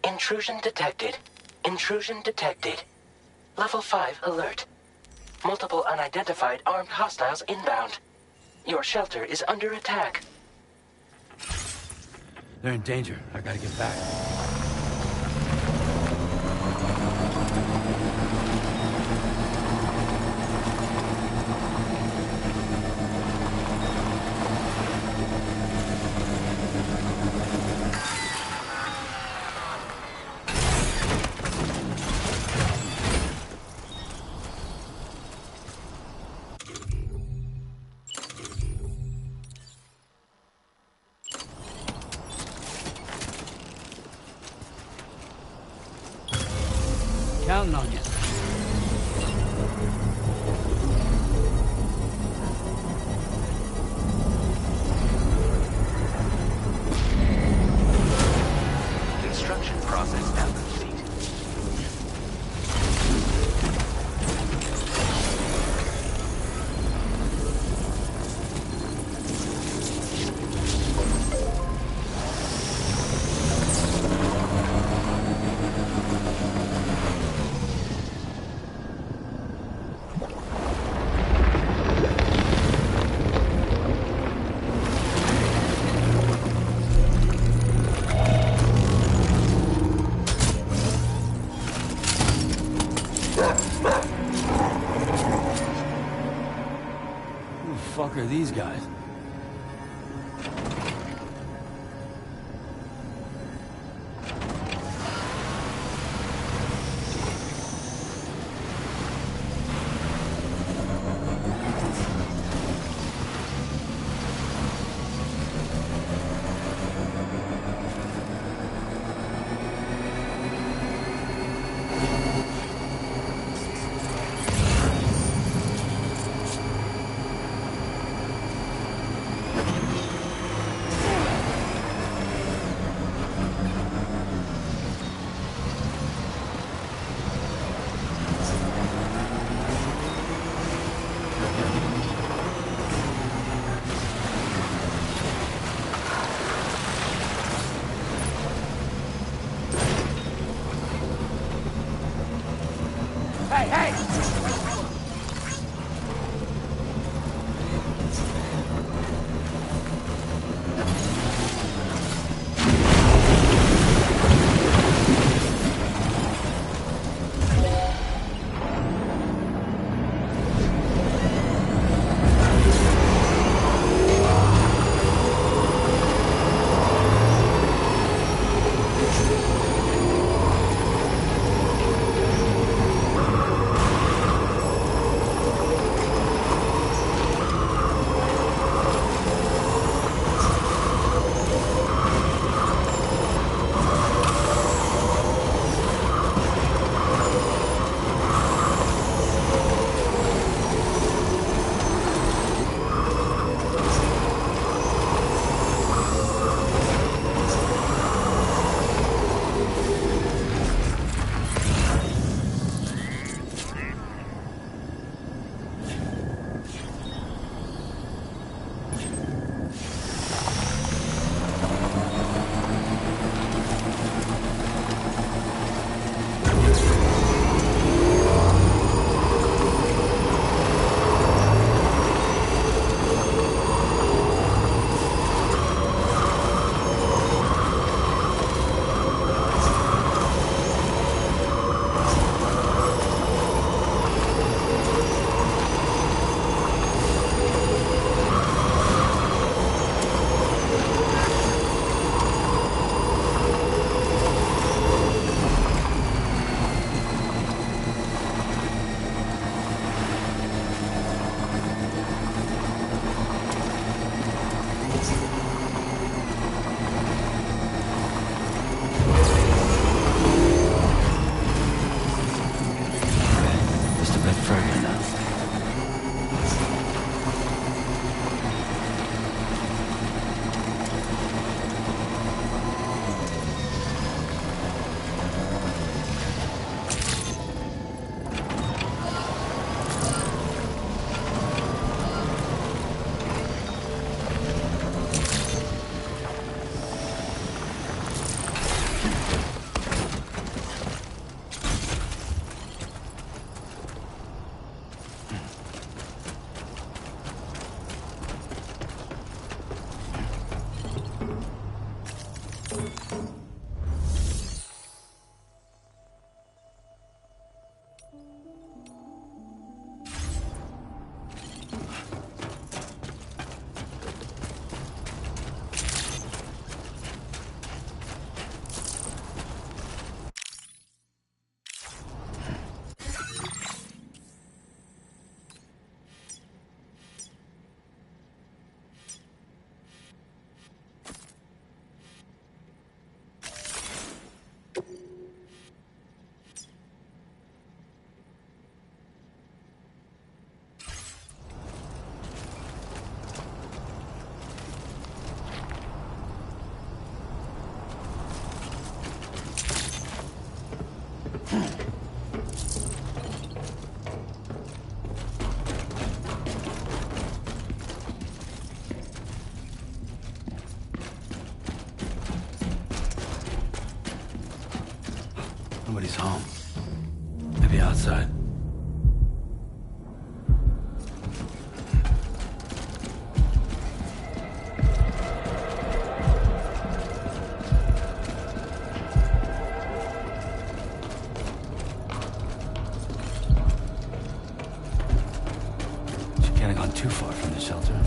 Intrusion detected. Intrusion detected. Level 5 alert. Multiple unidentified armed hostiles inbound. Your shelter is under attack. They're in danger. I gotta get back. Counting on you. Construction process now complete. Who the fuck are these guys? Nobody's home. Maybe outside. She can't have gone too far from the shelter.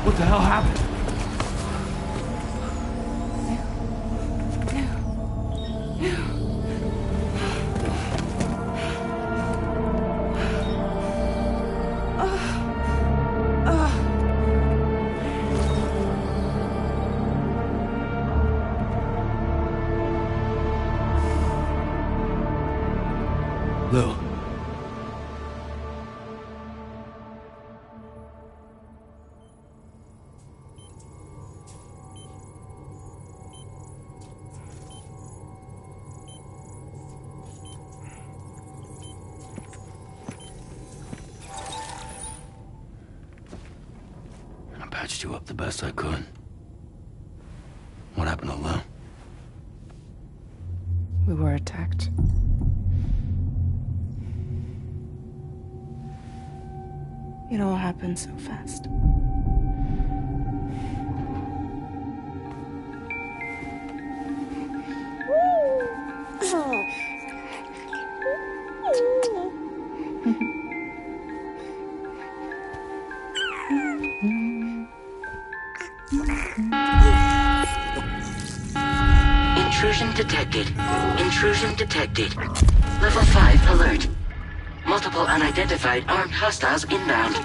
What the hell happened? Lou. I patched you up the best I could. What happened to Lou? We were attacked. It all happened so fast. Intrusion detected. Intrusion detected. Level 5 alert. Multiple unidentified armed hostiles inbound.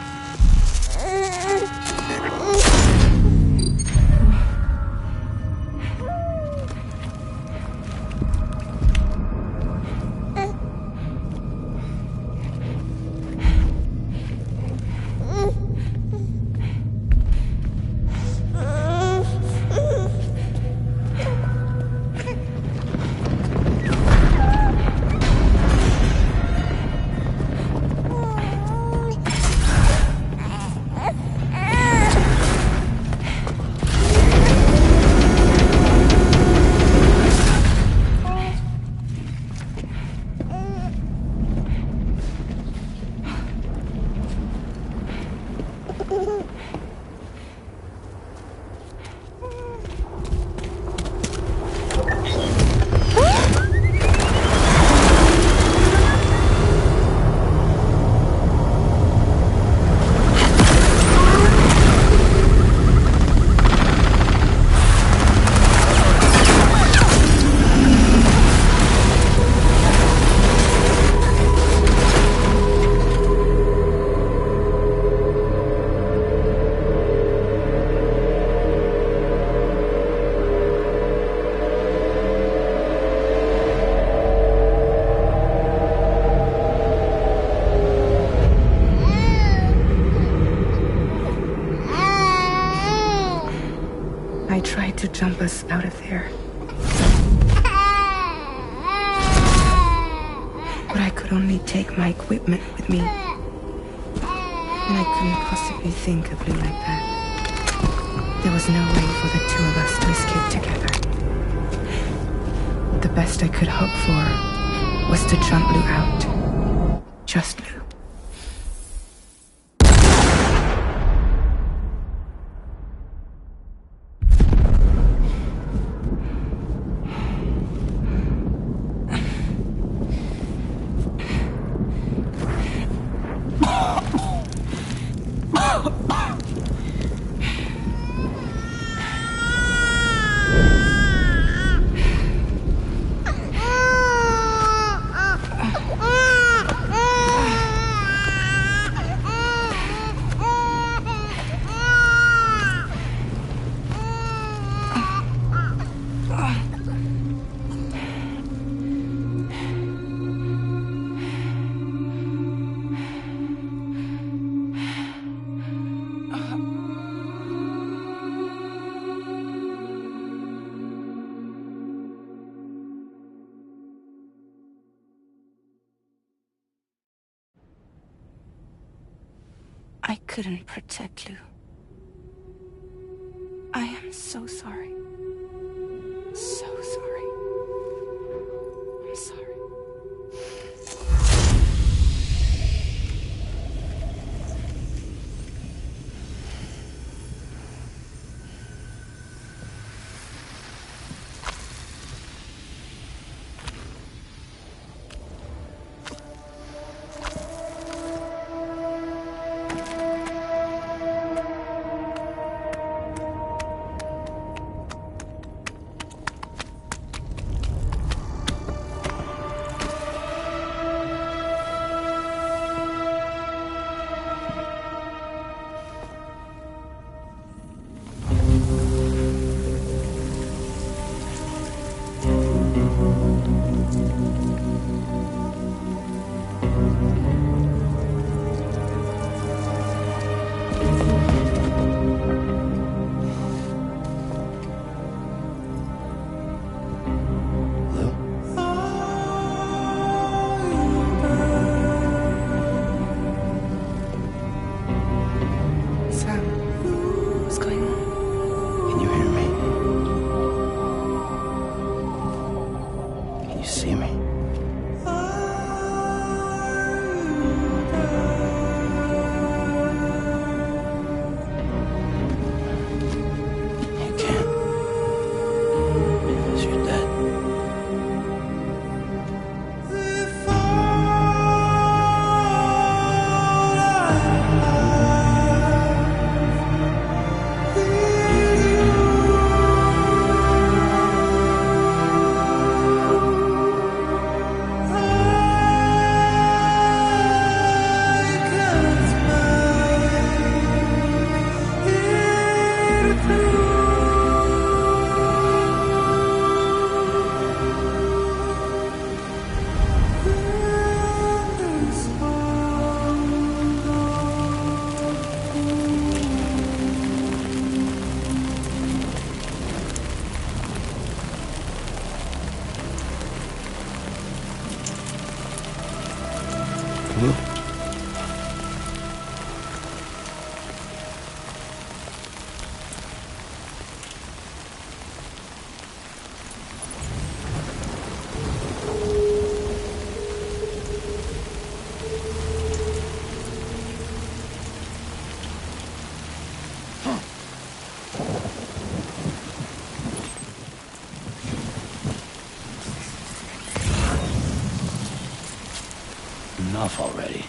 tried to jump us out of there. But I could only take my equipment with me. And I couldn't possibly think of Lou like that. There was no way for the two of us to escape together. The best I could hope for was to jump Lou out. Just Lou. I couldn't protect Lou. I am so sorry. So sorry. I'm sorry. Enough already.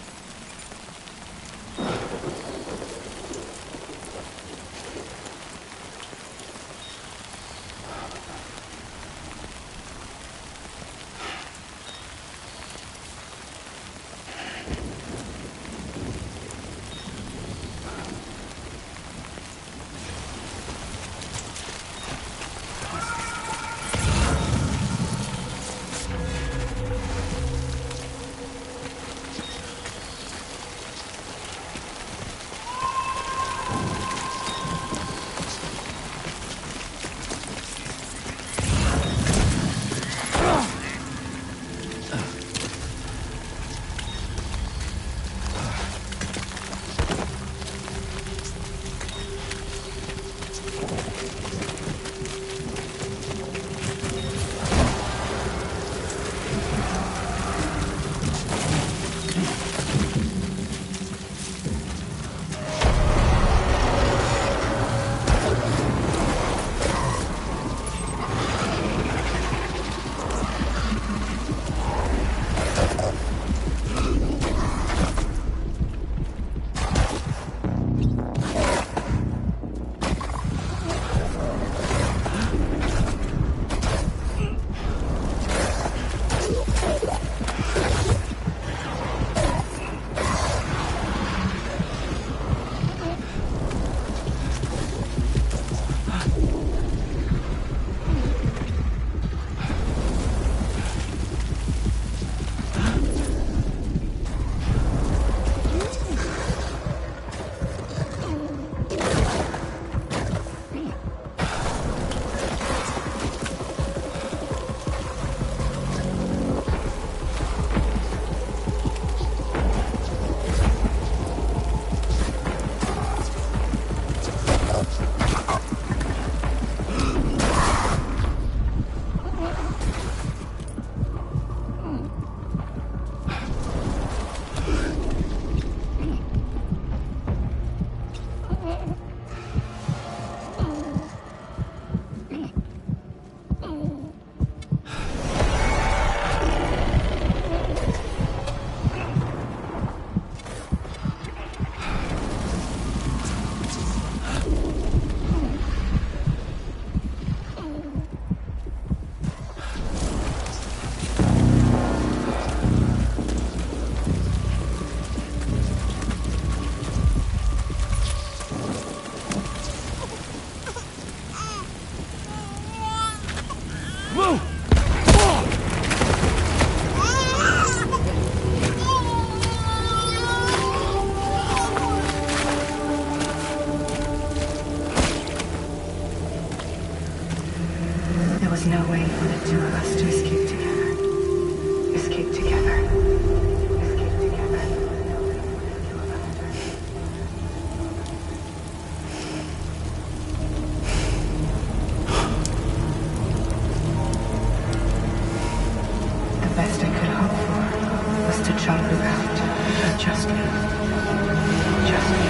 Move! There was no way for the two of us to escape together. Escape together. Escape together. The best I could hope for was to jump without just you. Just you.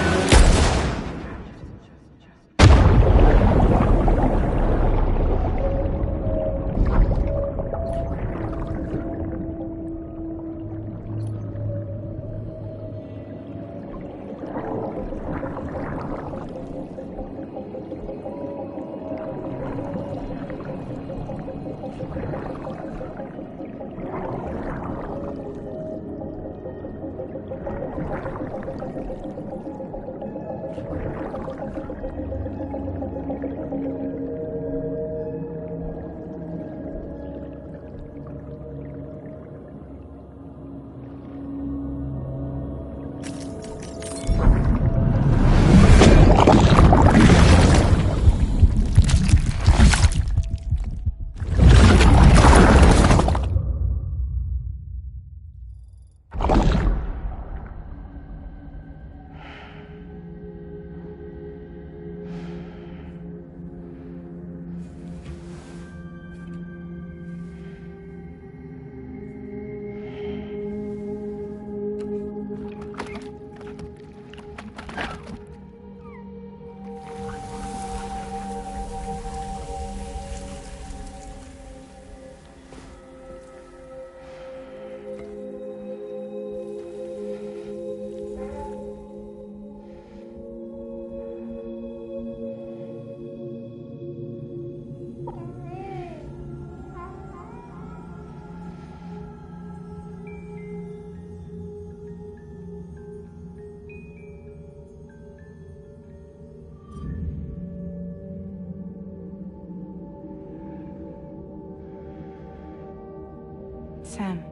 Sam,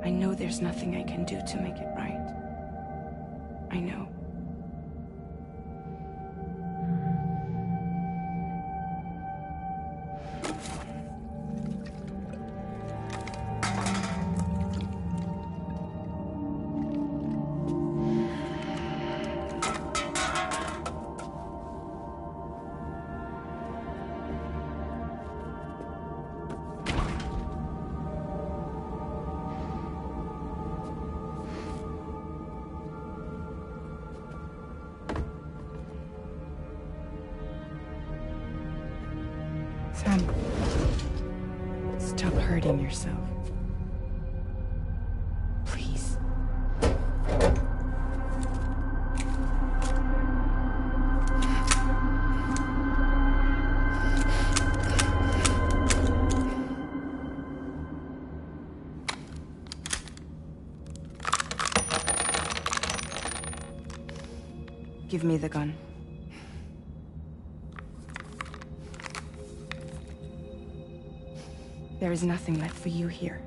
I know there's nothing I can do to make it right. I know. Sam, stop hurting yourself. Please. Give me the gun. There is nothing left for you here.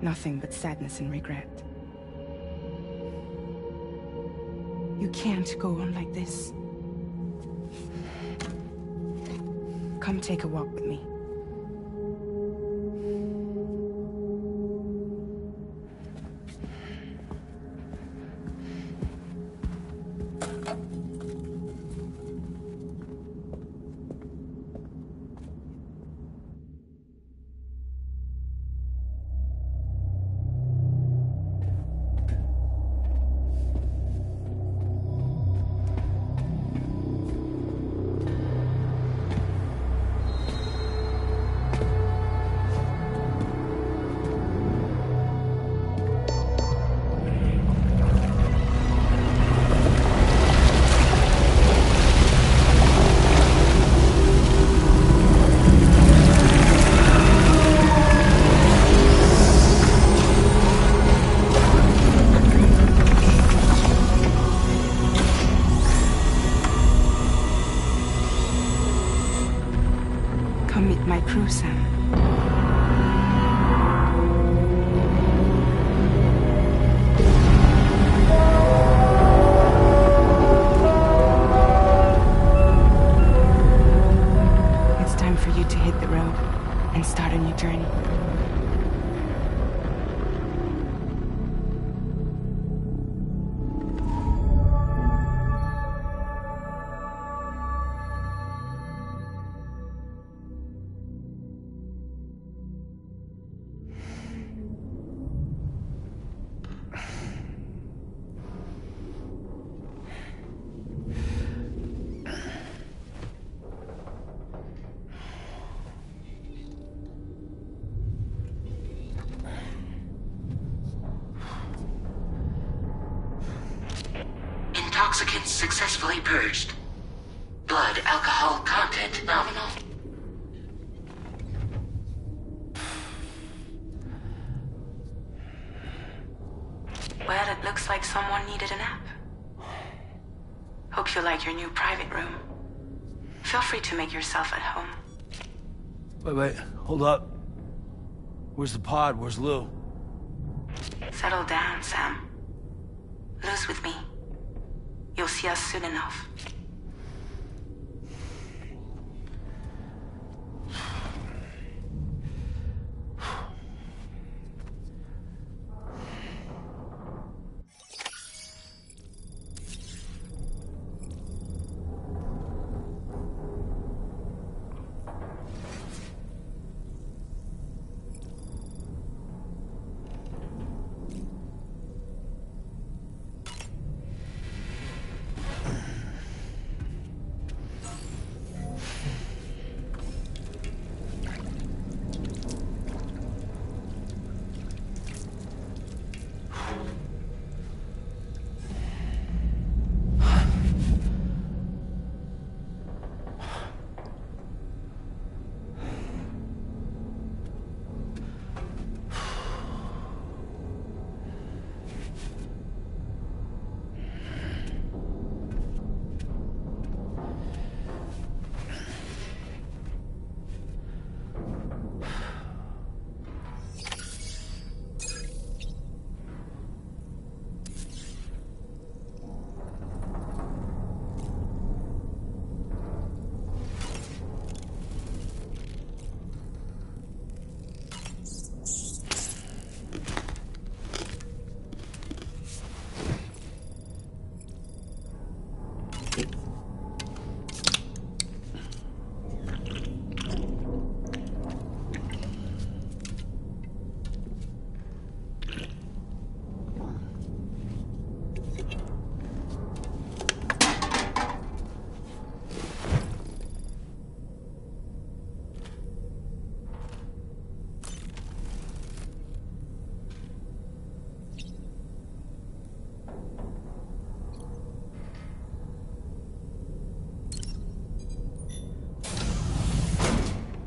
Nothing but sadness and regret. You can't go on like this. Come take a walk with me. My crew, Sam. It's time for you to hit the road and start a new journey. Intoxicants successfully purged. Blood alcohol content nominal. Well, it looks like someone needed a nap. Hope you like your new private room. Feel free to make yourself at home. Wait, hold up. Where's the pod? Where's Lou? Settle down, Sam. Lou's with me. You'll see us soon enough.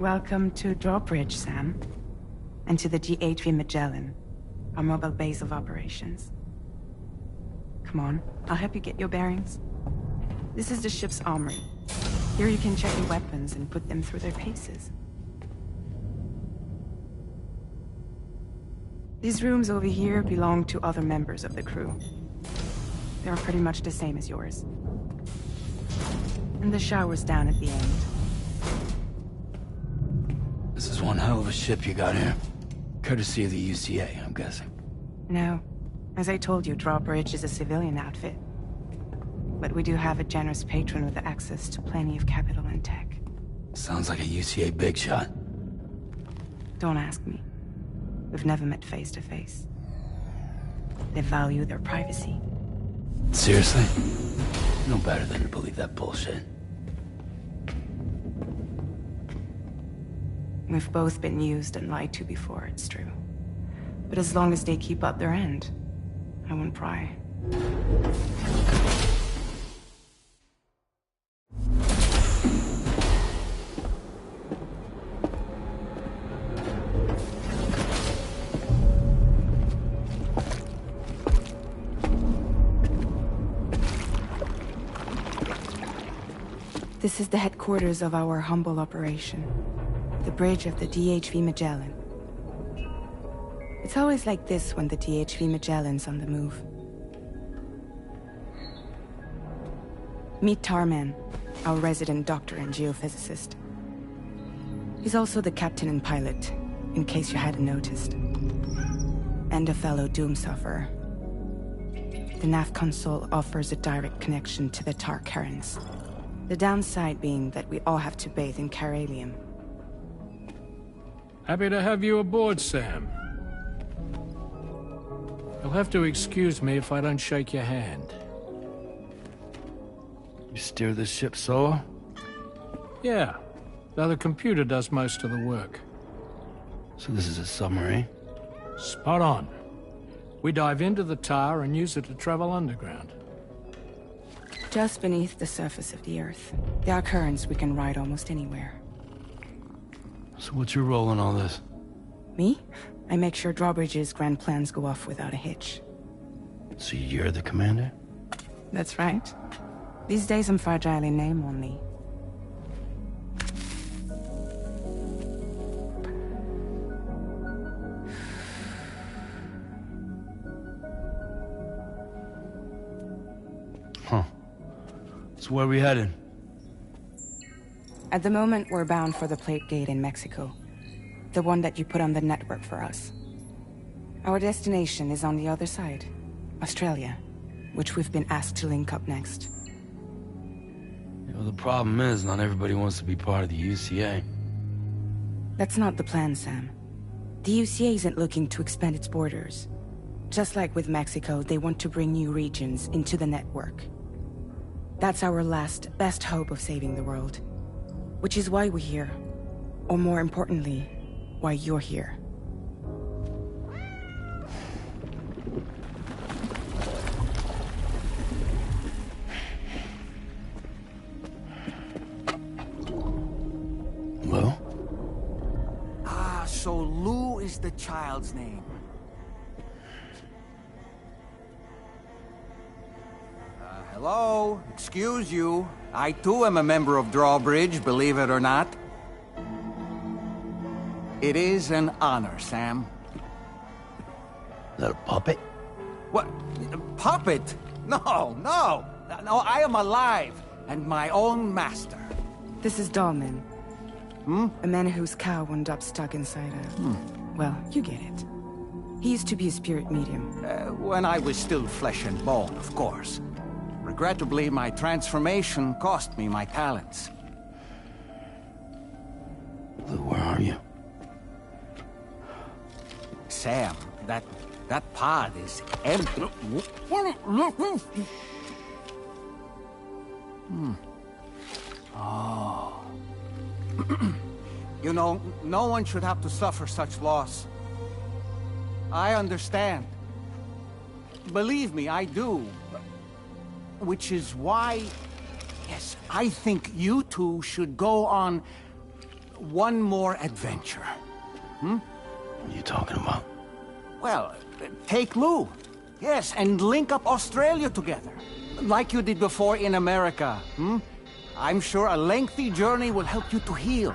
Welcome to Drawbridge, Sam. And to the GHV Magellan, our mobile base of operations. Come on, I'll help you get your bearings. This is the ship's armory. Here you can check your weapons and put them through their paces. These rooms over here belong to other members of the crew. They're pretty much the same as yours. And the shower's down at the end. This is one hell of a ship you got here. Courtesy of the UCA, I'm guessing. No. As I told you, Drawbridge is a civilian outfit. But we do have a generous patron with access to plenty of capital and tech. Sounds like a UCA big shot. Don't ask me. We've never met face to face. They value their privacy. Seriously? No better than to believe that bullshit. We've both been used and lied to before, it's true. But as long as they keep up their end, I won't pry. This is the headquarters of our humble operation. The bridge of the DHV Magellan. It's always like this when the DHV Magellan's on the move. Meet Tarman, our resident doctor and geophysicist. He's also the captain and pilot, in case you hadn't noticed. And a fellow Doom sufferer. The nav console offers a direct connection to the tar currents. The downside being that we all have to bathe in caralium. Happy to have you aboard, Sam. You'll have to excuse me if I don't shake your hand. You steer this ship solo? Yeah, though the computer does most of the work. So this is a submarine? Spot on. We dive into the tar and use it to travel underground. Just beneath the surface of the Earth, there are currents we can ride almost anywhere. So what's your role in all this? Me? I make sure Drawbridge's grand plans go off without a hitch. So you're the commander? That's right. These days I'm fragile in name only. Huh. So where are we headed? At the moment, we're bound for the Plate Gate in Mexico. The one that you put on the network for us. Our destination is on the other side, Australia, which we've been asked to link up next. You know, the problem is, not everybody wants to be part of the UCA. That's not the plan, Sam. The UCA isn't looking to expand its borders. Just like with Mexico, they want to bring new regions into the network. That's our last, best hope of saving the world. Which is why we're here. Or more importantly, why you're here. Well? Ah, so Lou is the child's name. Hello? Excuse you. I too am a member of Drawbridge, believe it or not. It is an honor, Sam. Is that a puppet? What? A puppet? No, no! No, I am alive, and my own master. This is Dahlman. A man whose cow wound up stuck inside a... Well, you get it. He used to be a spirit medium. When I was still flesh and bone, of course. Regrettably, my transformation cost me my talents. Lou, where are you? Sam, that pod is empty. Oh. You know, no one should have to suffer such loss. I understand. Believe me, I do. Which is why, yes, I think you two should go on one more adventure. What are you talking about? Well, take Lou. Yes, and link up Australia together. Like you did before in America. I'm sure a lengthy journey will help you to heal.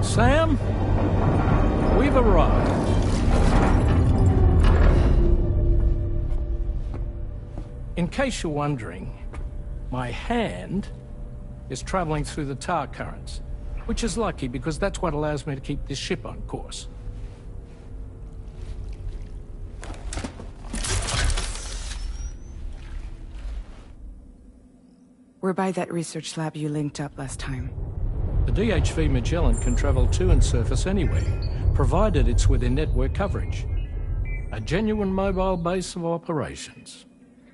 Sam, we've arrived. In case you're wondering, my hand is traveling through the tar currents, which is lucky because that's what allows me to keep this ship on course. We're by that research lab you linked up last time. The DHV Magellan can travel to and surface anywhere, provided it's within network coverage. A genuine mobile base of operations.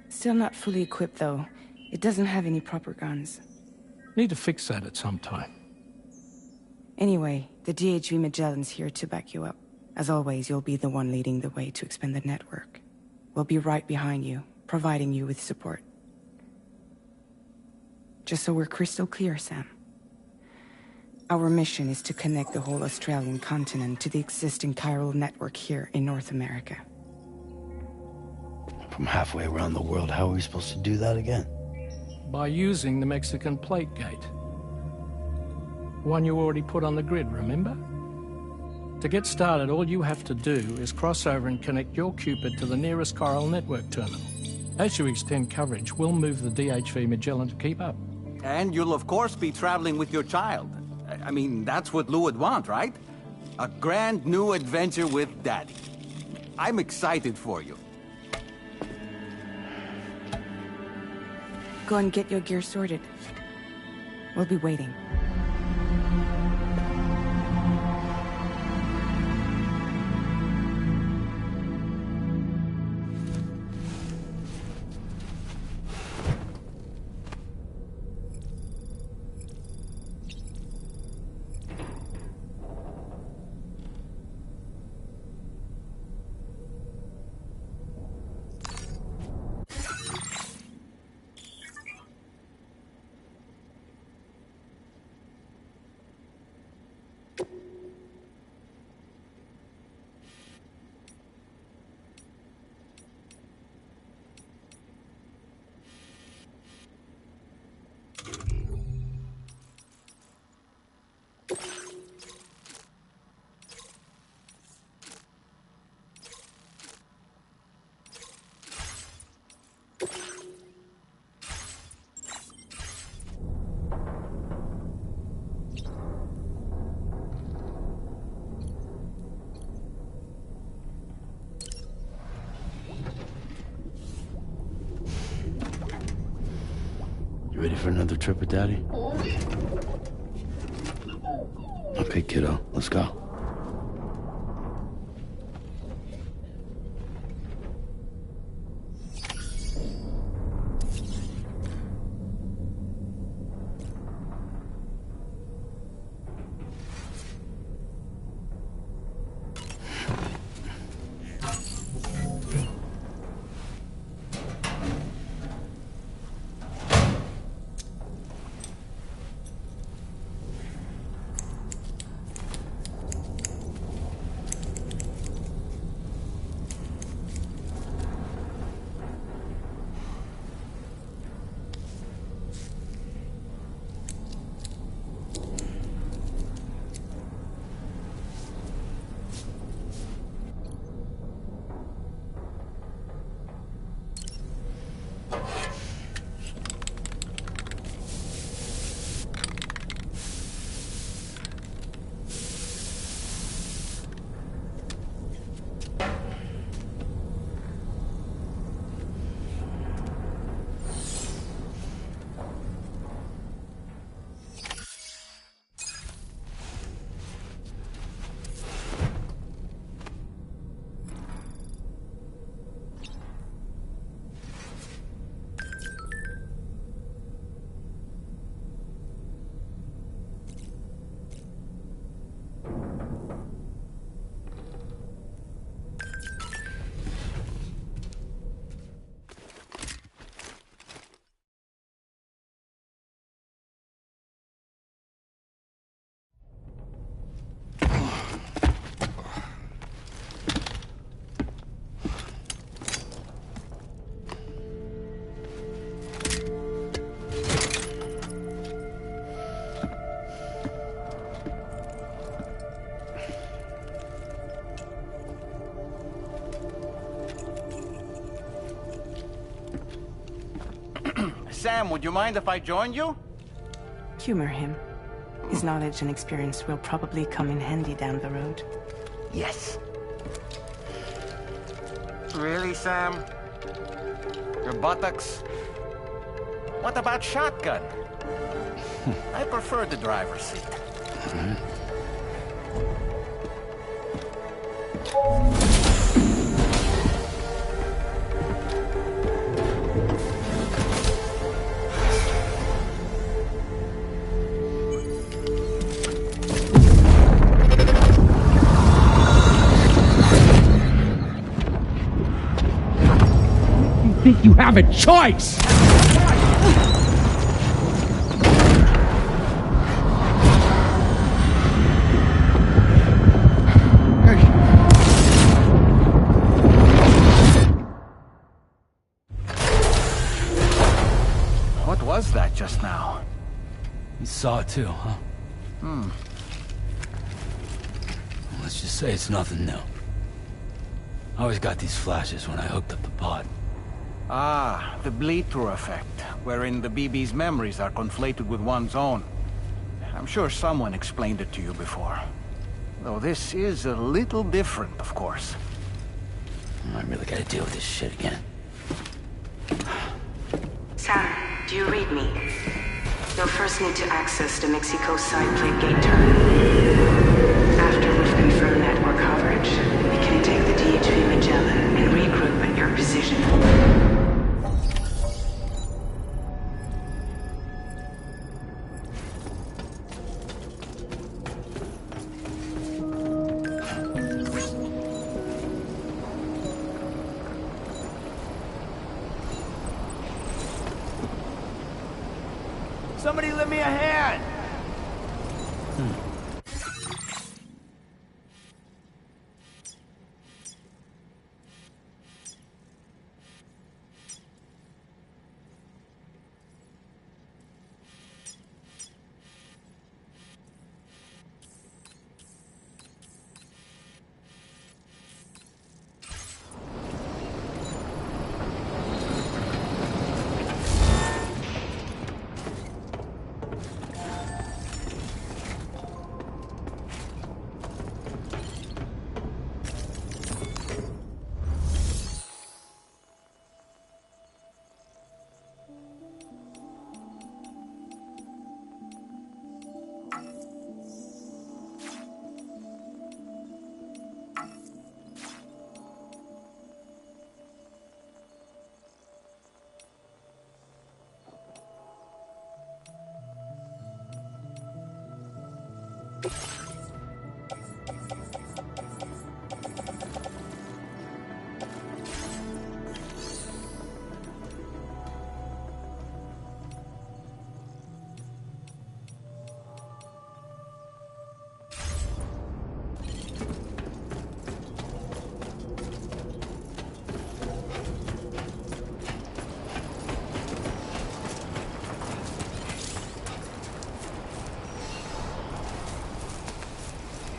Still not fully equipped, though. It doesn't have any proper guns. Need to fix that at some time. Anyway, the DHV Magellan's here to back you up. As always, you'll be the one leading the way to expand the network. We'll be right behind you, providing you with support. Just so we're crystal clear, Sam. Our mission is to connect the whole Australian continent to the existing chiral network here in North America. From halfway around the world, how are we supposed to do that again? By using the Mexican plate gate. One you already put on the grid, remember? To get started, all you have to do is cross over and connect your Cupid to the nearest chiral network terminal. As you extend coverage, we'll move the DHV Magellan to keep up. And you'll of course be traveling with your child. I mean, that's what Lou would want, right? A grand new adventure with Daddy. I'm excited for you. Go and get your gear sorted. We'll be waiting. You ready for another trip with Daddy? Okay, kiddo, let's go. Sam, would you mind if I joined you? Humor him. His knowledge and experience will probably come in handy down the road. Yes. Really, Sam? Your buttocks? What about shotgun? I prefer the driver's seat. Think you have a choice! Saw it too, huh? Let's just say it's nothing new. I always got these flashes when I hooked up the pod. Ah, the bleed-through effect, wherein the BB's memories are conflated with one's own. I'm sure someone explained it to you before. Though this is a little different, of course. I really gotta deal with this shit again. Sam, do you read me? You'll first need to access the Mexico side plate gate terminal. After we've confirmed network coverage, we can take the DHV Magellan and regroup at your position. Somebody lend me a hand!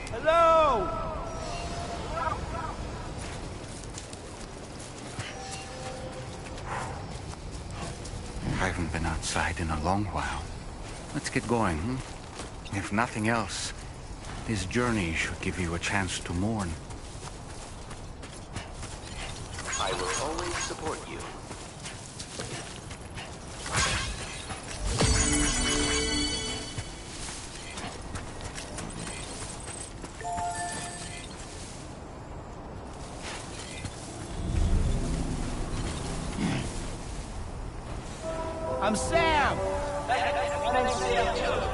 Hello! I haven't been outside in a long while. Let's get going, If nothing else, this journey should give you a chance to mourn. I will always support you. I'm Sam! My name's Sam too.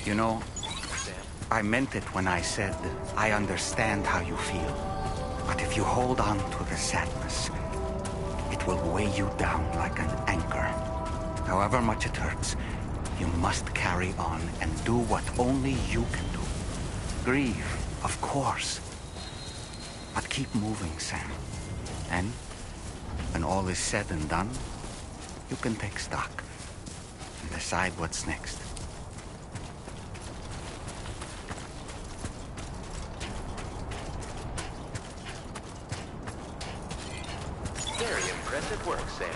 You know, I meant it when I said I understand how you feel. But if you hold on to the sadness, it will weigh you down like an anchor. However much it hurts, you must carry on and do what only you can do. Grieve, of course. But keep moving, Sam. And when all is said and done, you can take stock and decide what's next. Very impressive work, Sam.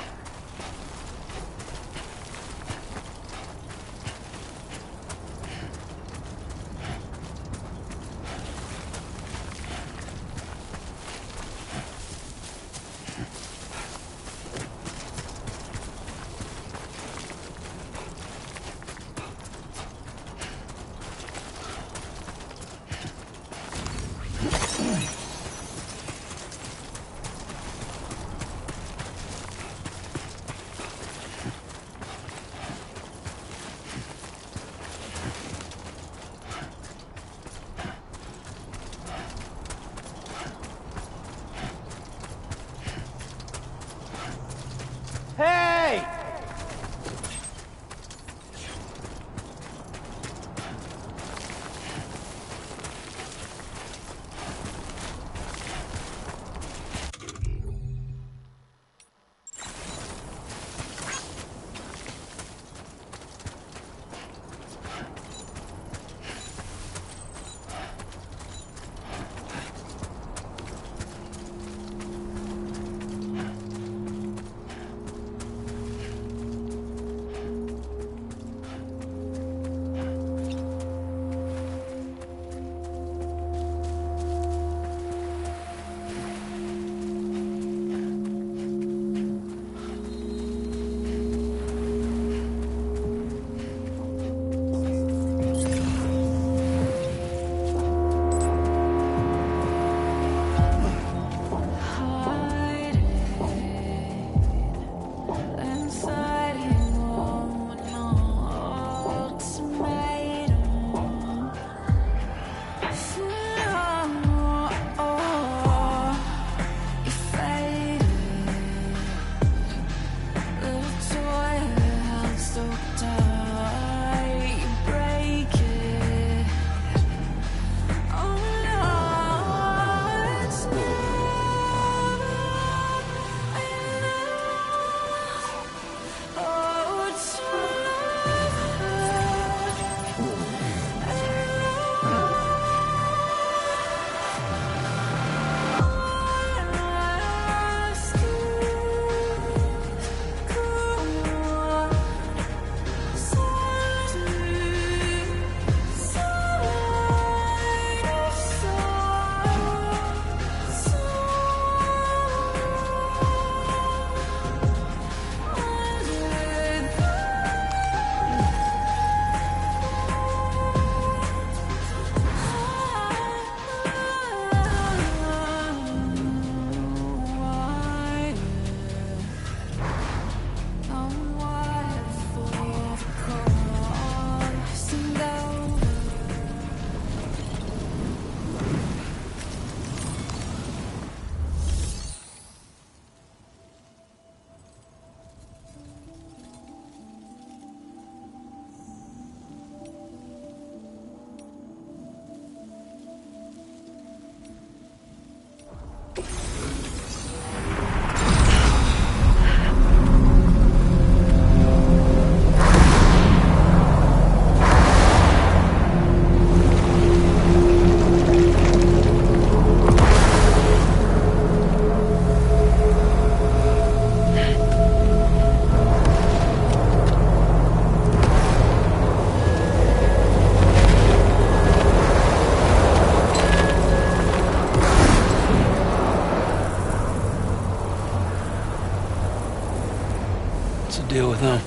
deal with them?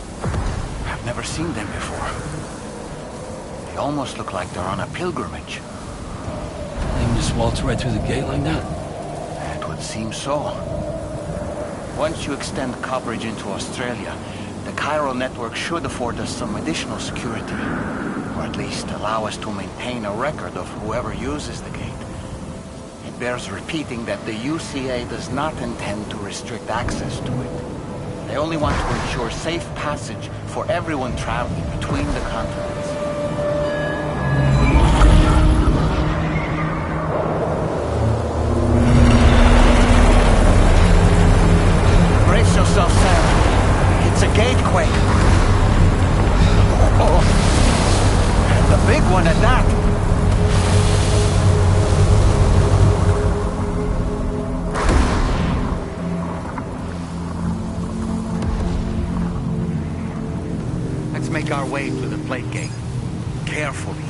I've never seen them before. They almost look like they're on a pilgrimage. They can just waltz right through the gate like that? It would seem so. Once you extend coverage into Australia, the Chiral network should afford us some additional security. Or at least allow us to maintain a record of whoever uses the gate. It bears repeating that the UCA does not intend to restrict access to it. They only want to ensure safe passage for everyone traveling between the continents. Brace yourself, Sam. It's a gatequake. Oh, and the big one at that. Let's make our way to the plate gate. Carefully.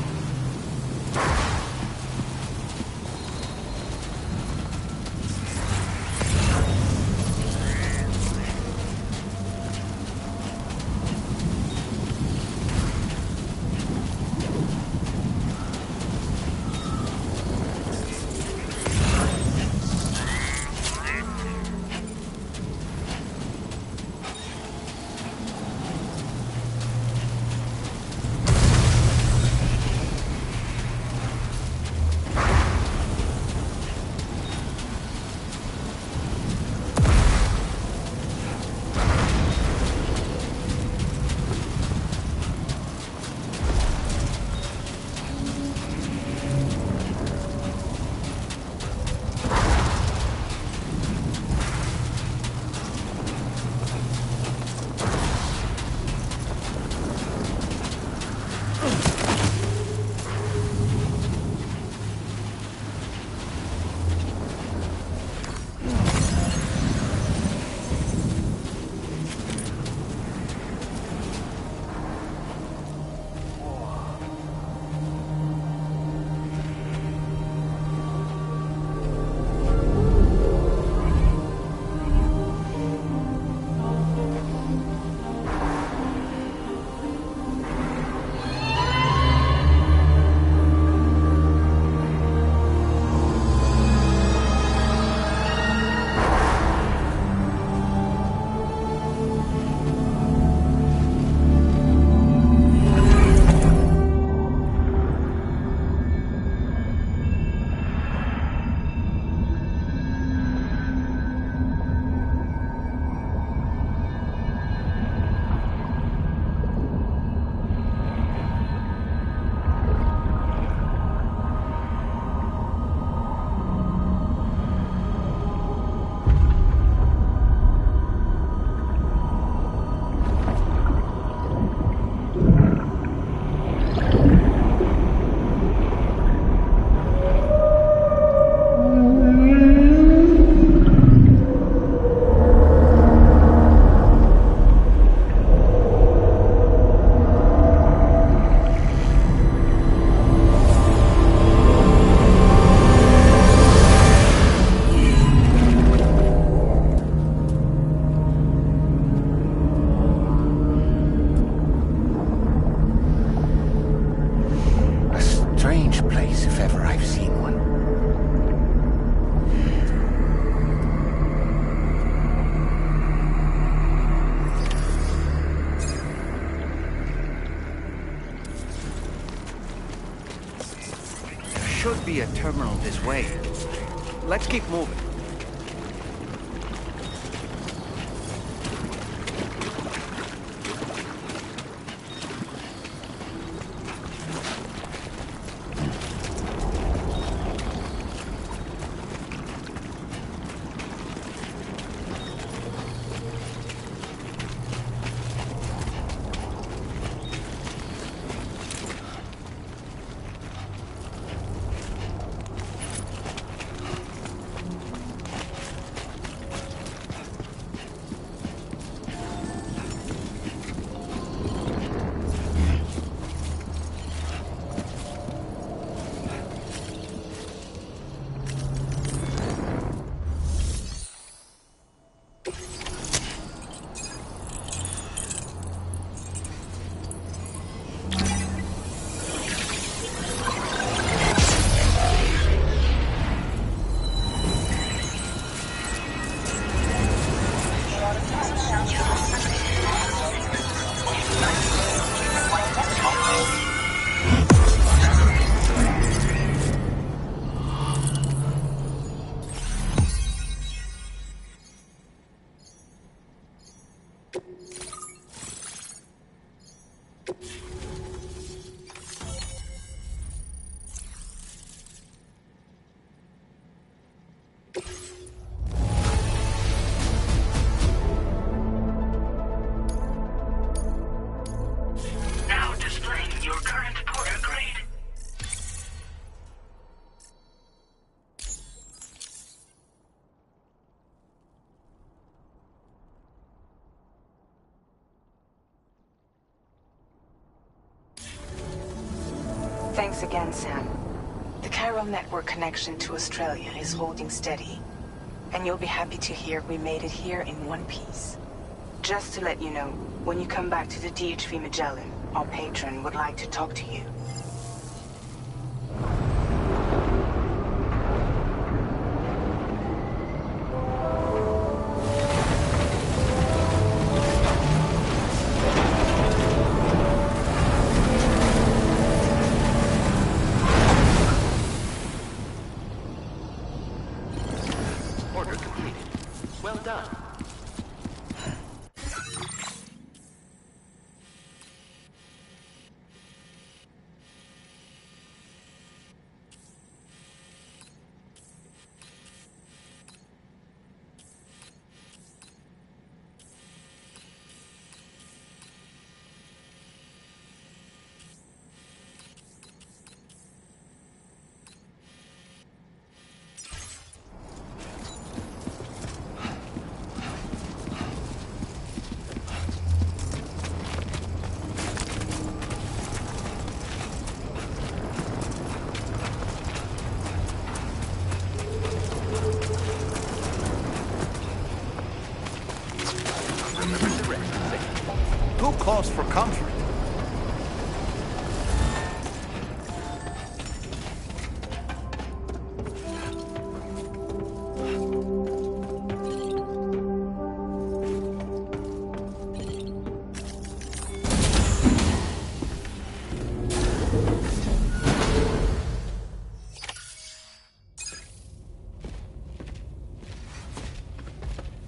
Should be a terminal this way. Let's keep moving. Thanks again, Sam. The chiral network connection to Australia is holding steady. And you'll be happy to hear we made it here in one piece. Just to let you know, when you come back to the DHV Magellan, our patron would like to talk to you. Order completed. Well done. Who calls for comfort?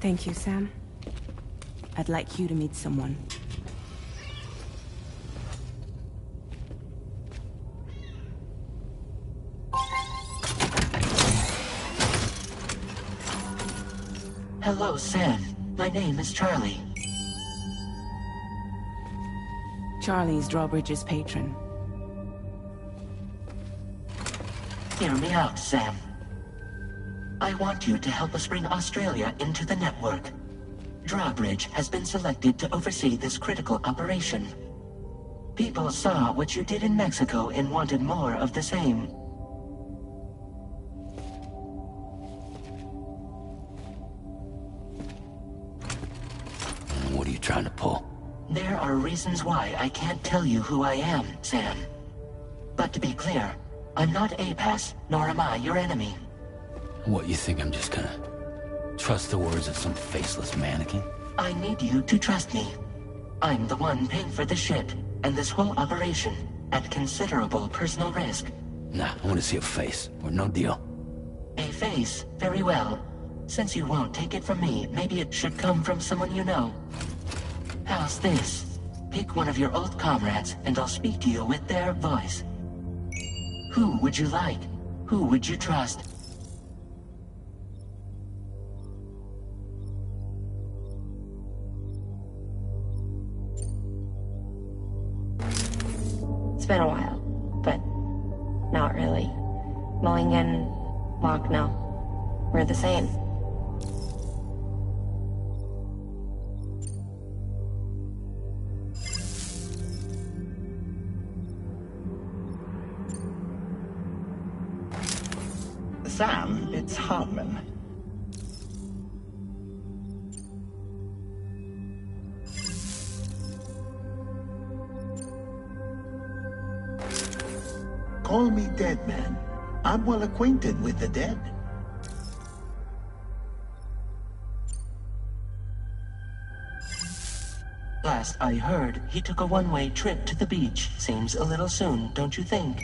Thank you, Sam. I'd like you to meet someone. Hello, Sam. My name is Charlie. Charlie's Drawbridge's patron. Hear me out, Sam. I want you to help us bring Australia into the network. Drawbridge has been selected to oversee this critical operation. People saw what you did in Mexico and wanted more of the same. What are you trying to pull? There are reasons why I can't tell you who I am, Sam. But to be clear, I'm not APAS, nor am I your enemy. What, you think I'm just gonna trust the words of some faceless mannequin? I need you to trust me. I'm the one paying for the ship, and this whole operation, at considerable personal risk. Nah, I want to see a face, or no deal. A face? Very well. Since you won't take it from me, maybe it should come from someone you know. How's this? Pick one of your old comrades, and I'll speak to you with their voice. Who would you like? Who would you trust? It's been a while, but not really. Mulligan, Locke, no. We're the same. Sam, it's Hardman. Call me dead, man. I'm well acquainted with the dead. Last I heard, he took a one-way trip to the beach. Seems a little soon, don't you think?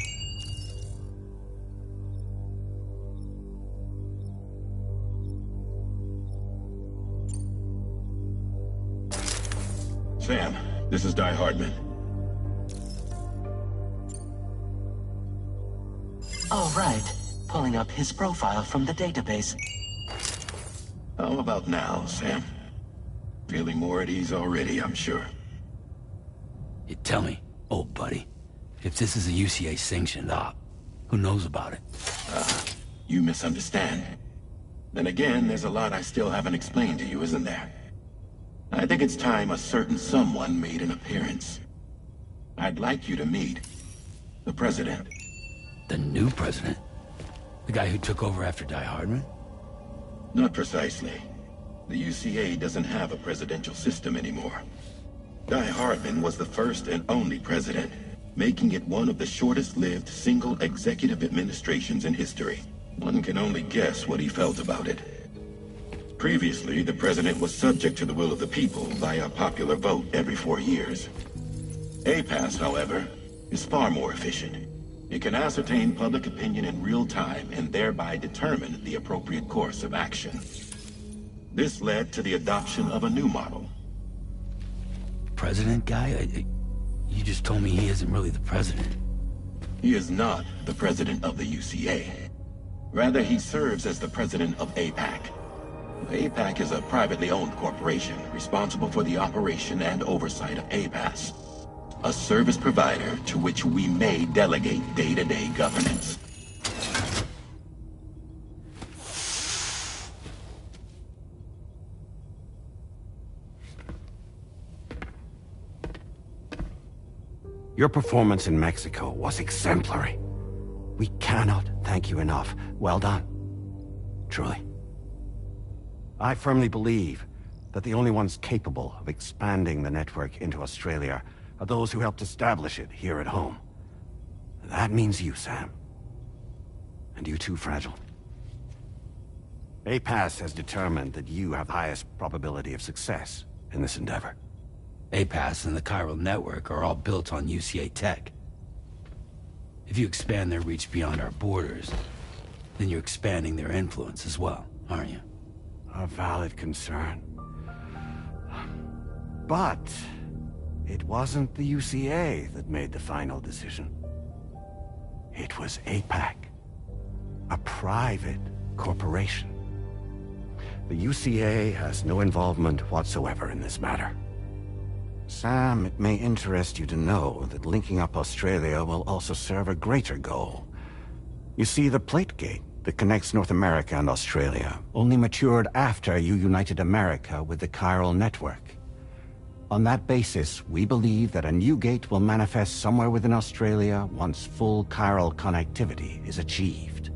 Sam, this is Di Hardman. All right. Pulling up his profile from the database. How about now, Sam? Feeling more at ease already, I'm sure. You tell me, old buddy, if this is a UCA-sanctioned op, who knows about it? You misunderstand. Then again, there's a lot I still haven't explained to you, isn't there? I think it's time a certain someone made an appearance. I'd like you to meet the President. The new president? The guy who took over after Die Hardman? Not precisely. The UCA doesn't have a presidential system anymore. Die Hardman was the first and only president, making it one of the shortest-lived single executive administrations in history. One can only guess what he felt about it. Previously, the president was subject to the will of the people via popular vote every 4 years. APAS, however, is far more efficient. It can ascertain public opinion in real time and thereby determine the appropriate course of action. This led to the adoption of a new model. President guy? You just told me he isn't really the president. He is not the president of the UCA. Rather, he serves as the president of APAC. APAC is a privately owned corporation responsible for the operation and oversight of APAS, a service provider to which we may delegate day-to-day governance. Your performance in Mexico was exemplary. We cannot thank you enough. Well done. Truly. I firmly believe that the only ones capable of expanding the network into Australia are those who helped establish it here at home. That means you, Sam. And you too, Fragile. APAS has determined that you have the highest probability of success in this endeavor. APAS and the chiral network are all built on UCA tech. If you expand their reach beyond our borders, then you're expanding their influence as well, aren't you? A valid concern. But it wasn't the UCA that made the final decision. It was APAC, a private corporation. The UCA has no involvement whatsoever in this matter. Sam, it may interest you to know that linking up Australia will also serve a greater goal. You see, the plate gate that connects North America and Australia only matured after you united America with the chiral network. On that basis, we believe that a new gate will manifest somewhere within Australia once full chiral connectivity is achieved.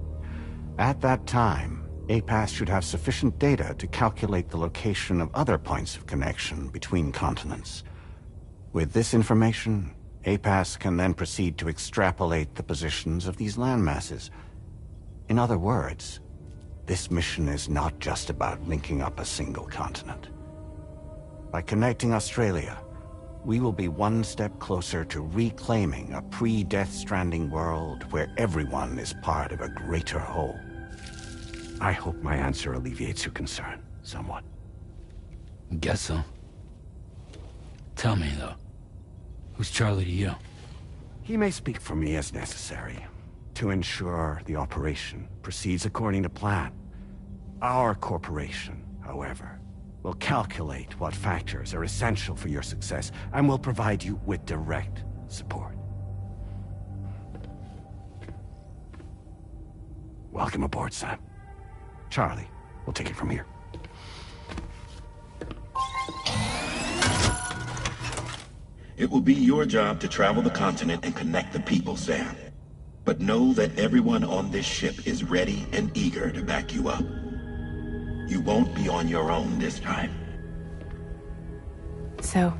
At that time, APAS should have sufficient data to calculate the location of other points of connection between continents. With this information, APAS can then proceed to extrapolate the positions of these landmasses. In other words, this mission is not just about linking up a single continent. By connecting Australia, we will be one step closer to reclaiming a pre-Death Stranding world where everyone is part of a greater whole. I hope my answer alleviates your concern somewhat. Guess so. Tell me, though, who's Charlie to you? He may speak for me as necessary to ensure the operation proceeds according to plan. Our corporation, however, will calculate what factors are essential for your success and will provide you with direct support. Welcome aboard, Sam. Charlie, we'll take it from here. It will be your job to travel the continent and connect the people, Sam. But know that everyone on this ship is ready and eager to back you up. You won't be on your own this time. So,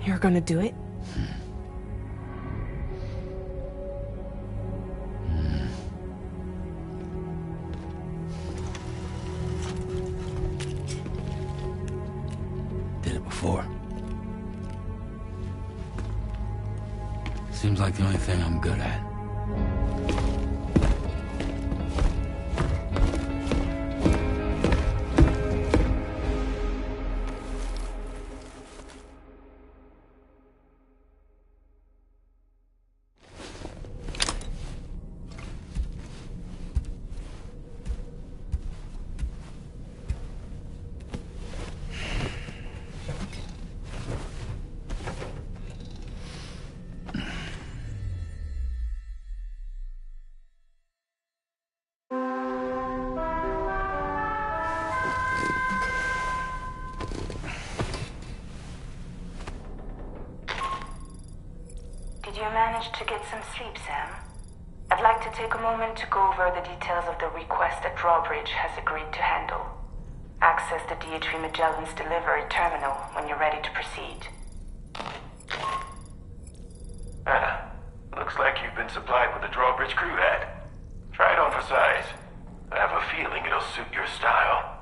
you're gonna do it? Did it before. Seems like the only thing I'm good at. Did you manage to get some sleep, Sam? I've I'd like to take a moment to go over the details of the request that Drawbridge has agreed to handle. Access the DHV Magellan's delivery terminal when you're ready to proceed. Looks like you've been supplied with a Drawbridge crew hat. Try it on for size. I have a feeling it'll suit your style.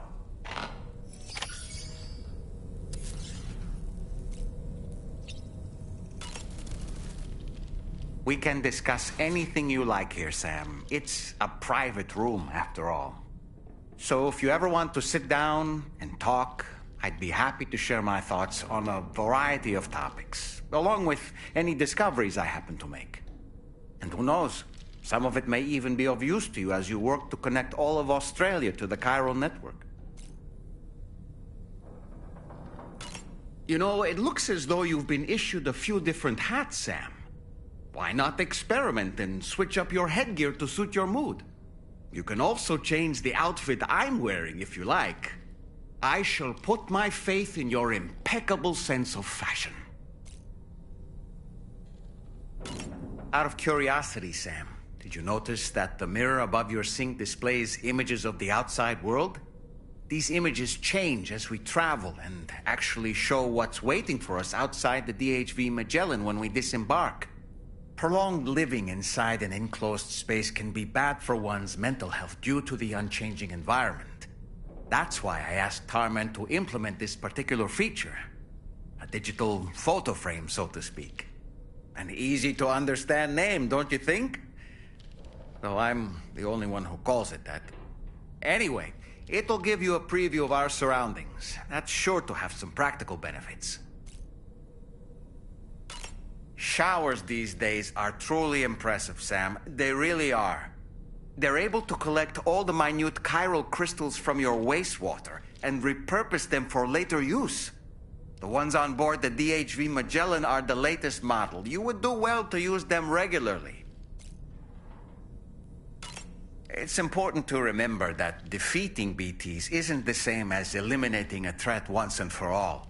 We can discuss anything you like here, Sam. It's a private room, after all. So if you ever want to sit down and talk, I'd be happy to share my thoughts on a variety of topics, along with any discoveries I happen to make. And who knows, some of it may even be of use to you as you work to connect all of Australia to the chiral network. You know, it looks as though you've been issued a few different hats, Sam. Why not experiment and switch up your headgear to suit your mood? You can also change the outfit I'm wearing if you like. I shall put my faith in your impeccable sense of fashion. Out of curiosity, Sam, did you notice that the mirror above your sink displays images of the outside world? These images change as we travel and actually show what's waiting for us outside the DHV Magellan when we disembark. Prolonged living inside an enclosed space can be bad for one's mental health due to the unchanging environment. That's why I asked Tarman to implement this particular feature. A digital photo frame, so to speak. An easy-to-understand name, don't you think? Though I'm the only one who calls it that. Anyway, it'll give you a preview of our surroundings. That's sure to have some practical benefits. Showers these days are truly impressive, Sam. They really are. They're able to collect all the minute chiral crystals from your wastewater and repurpose them for later use. The ones on board the DHV Magellan are the latest model. You would do well to use them regularly. It's important to remember that defeating BTs isn't the same as eliminating a threat once and for all.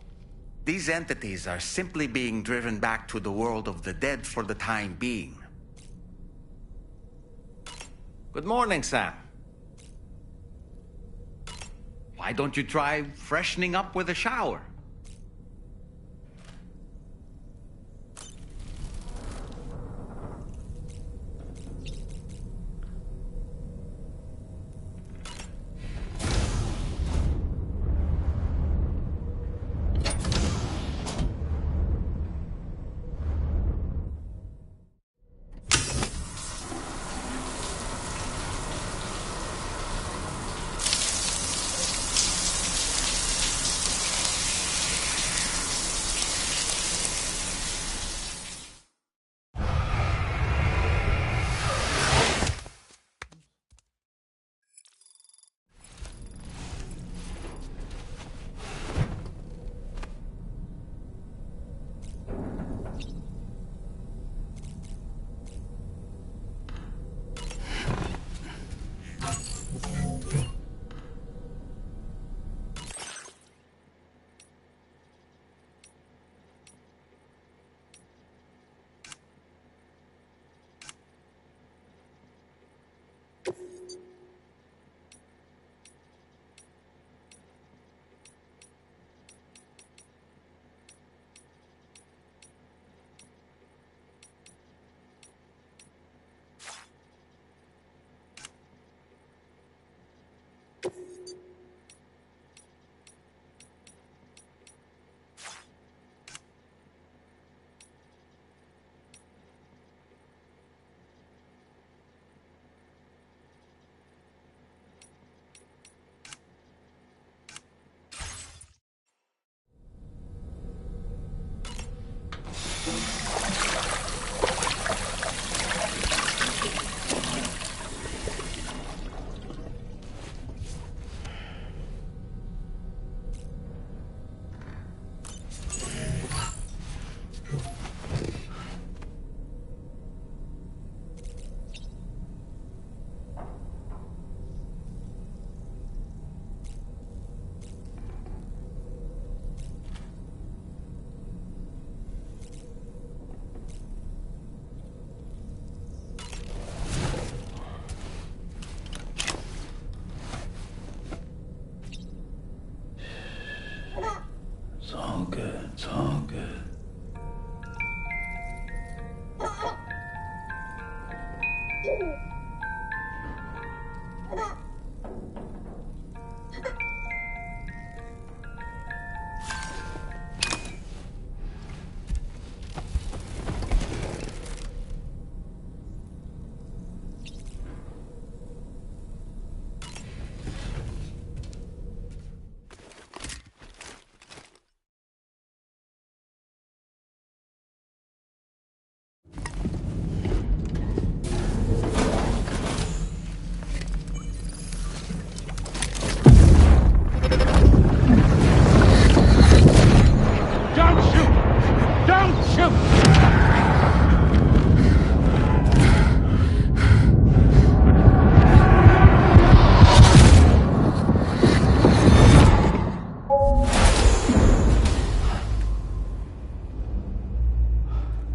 These entities are simply being driven back to the world of the dead for the time being. Good morning, Sam. Why don't you try freshening up with a shower?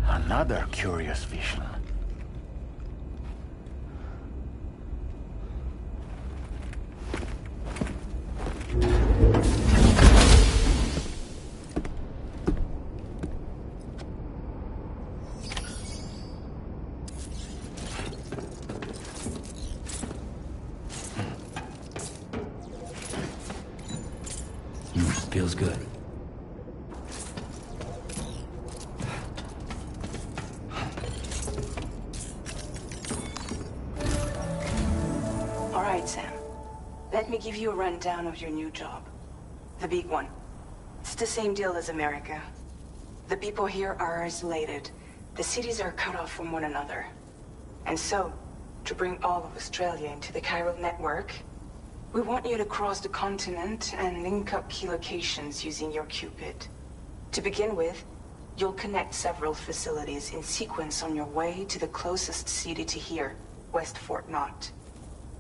Another curious vision. Feels good. All right, Sam. Let me give you a rundown of your new job. The big one. It's the same deal as America. The people here are isolated. The cities are cut off from one another. And so, to bring all of Australia into the chiral network, we want you to cross the continent and link up key locations using your Cupid. To begin with, you'll connect several facilities in sequence on your way to the closest city to here, West Fort Knott.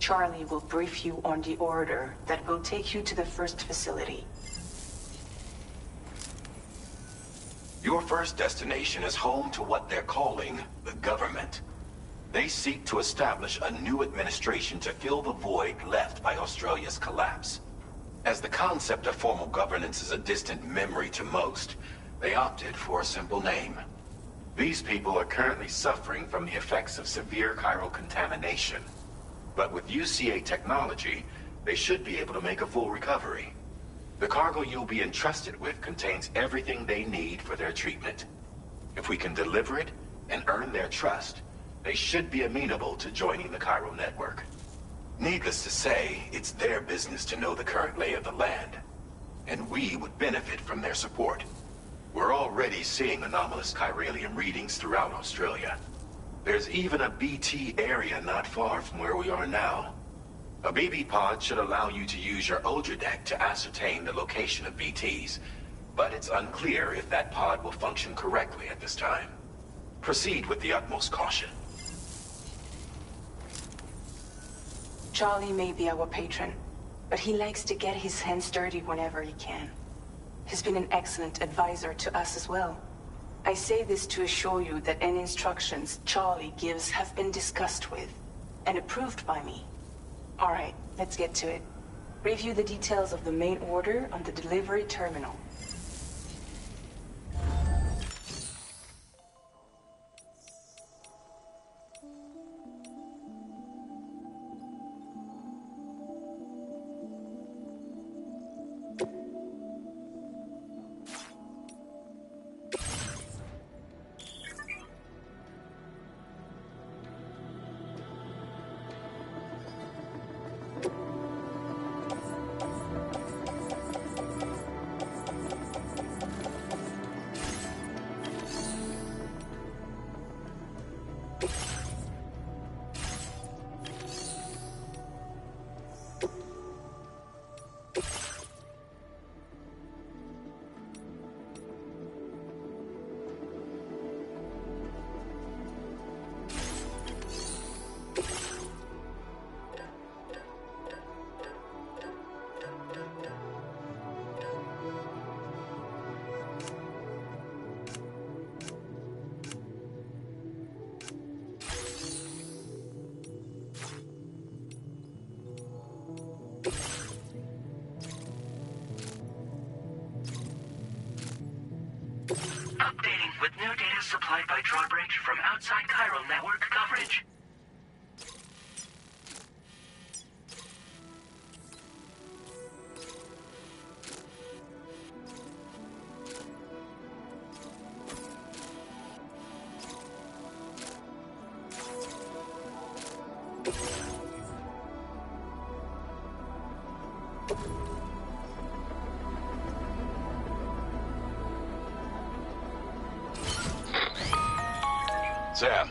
Charlie will brief you on the order that will take you to the first facility. Your first destination is home to what they're calling the government. They seek to establish a new administration to fill the void left by Australia's collapse. As the concept of formal governance is a distant memory to most, they opted for a simple name. These people are currently suffering from the effects of severe chiral contamination. But with UCA technology, they should be able to make a full recovery. The cargo you'll be entrusted with contains everything they need for their treatment. If we can deliver it and earn their trust, they should be amenable to joining the chiral network. Needless to say, it's their business to know the current lay of the land, and we would benefit from their support. We're already seeing anomalous chiralium readings throughout Australia. There's even a BT area not far from where we are now. A BB pod should allow you to use your Ultra deck to ascertain the location of BTs, but it's unclear if that pod will function correctly at this time. Proceed with the utmost caution. Charlie may be our patron, but he likes to get his hands dirty whenever he can. He's been an excellent advisor to us as well. I say this to assure you that any instructions Charlie gives have been discussed with and approved by me. All right, let's get to it. Review the details of the main order on the delivery terminal. Updating with new data supplied by drawbridge from outside chiral network coverage. Sam,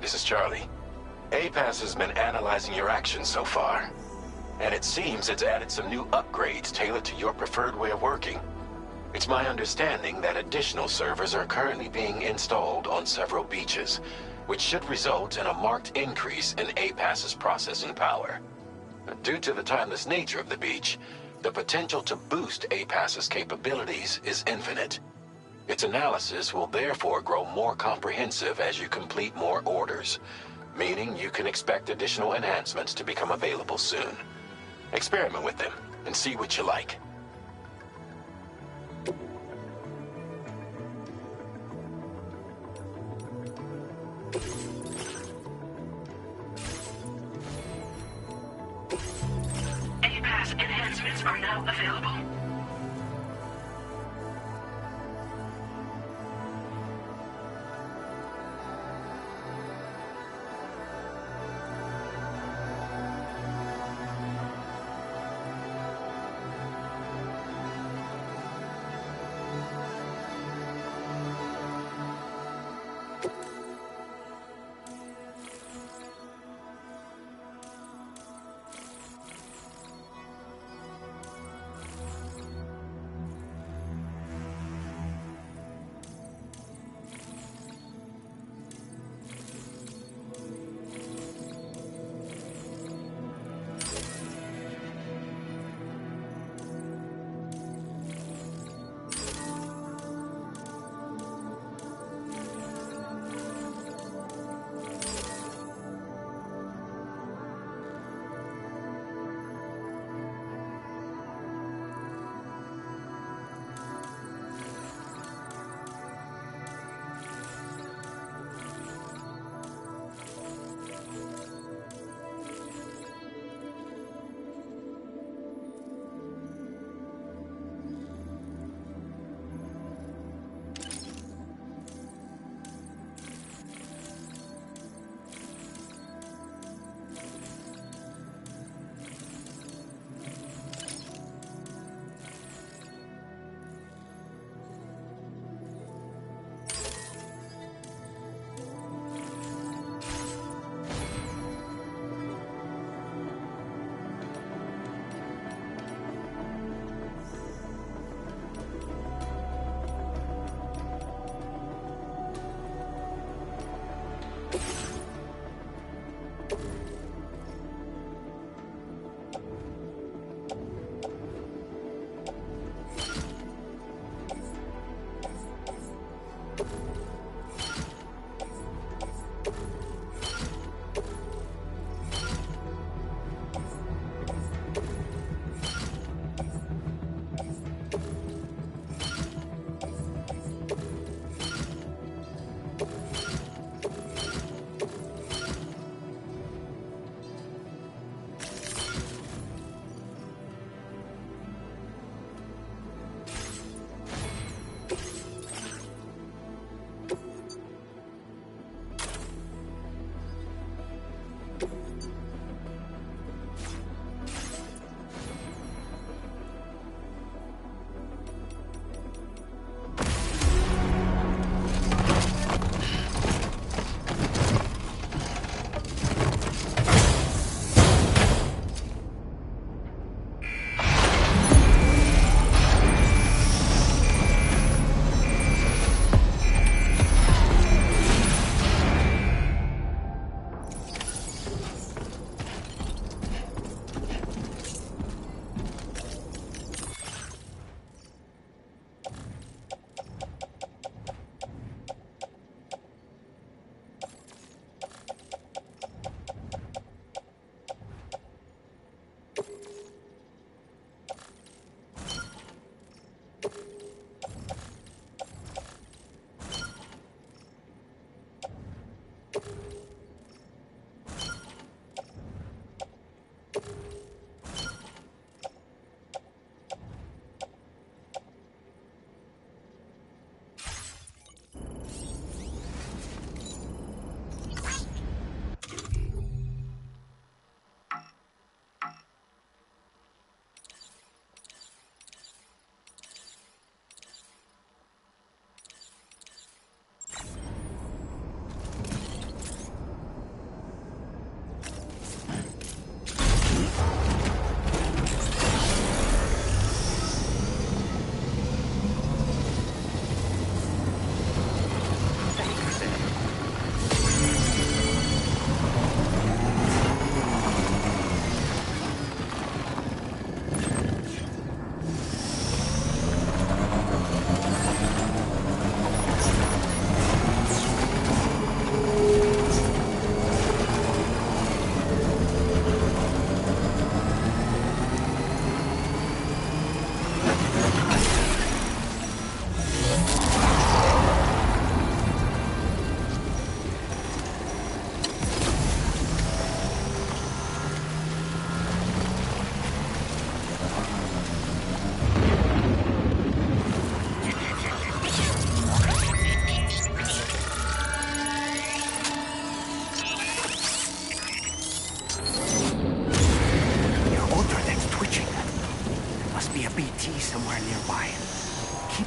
this is Charlie. APAS has been analyzing your actions so far, and it seems it's added some new upgrades tailored to your preferred way of working. It's my understanding that additional servers are currently being installed on several beaches, which should result in a marked increase in APAS's processing power. Due to the timeless nature of the beach, the potential to boost APAS's capabilities is infinite. Its analysis will therefore grow more comprehensive as you complete more orders, meaning you can expect additional enhancements to become available soon. Experiment with them and see what you like. APAS enhancements are now available.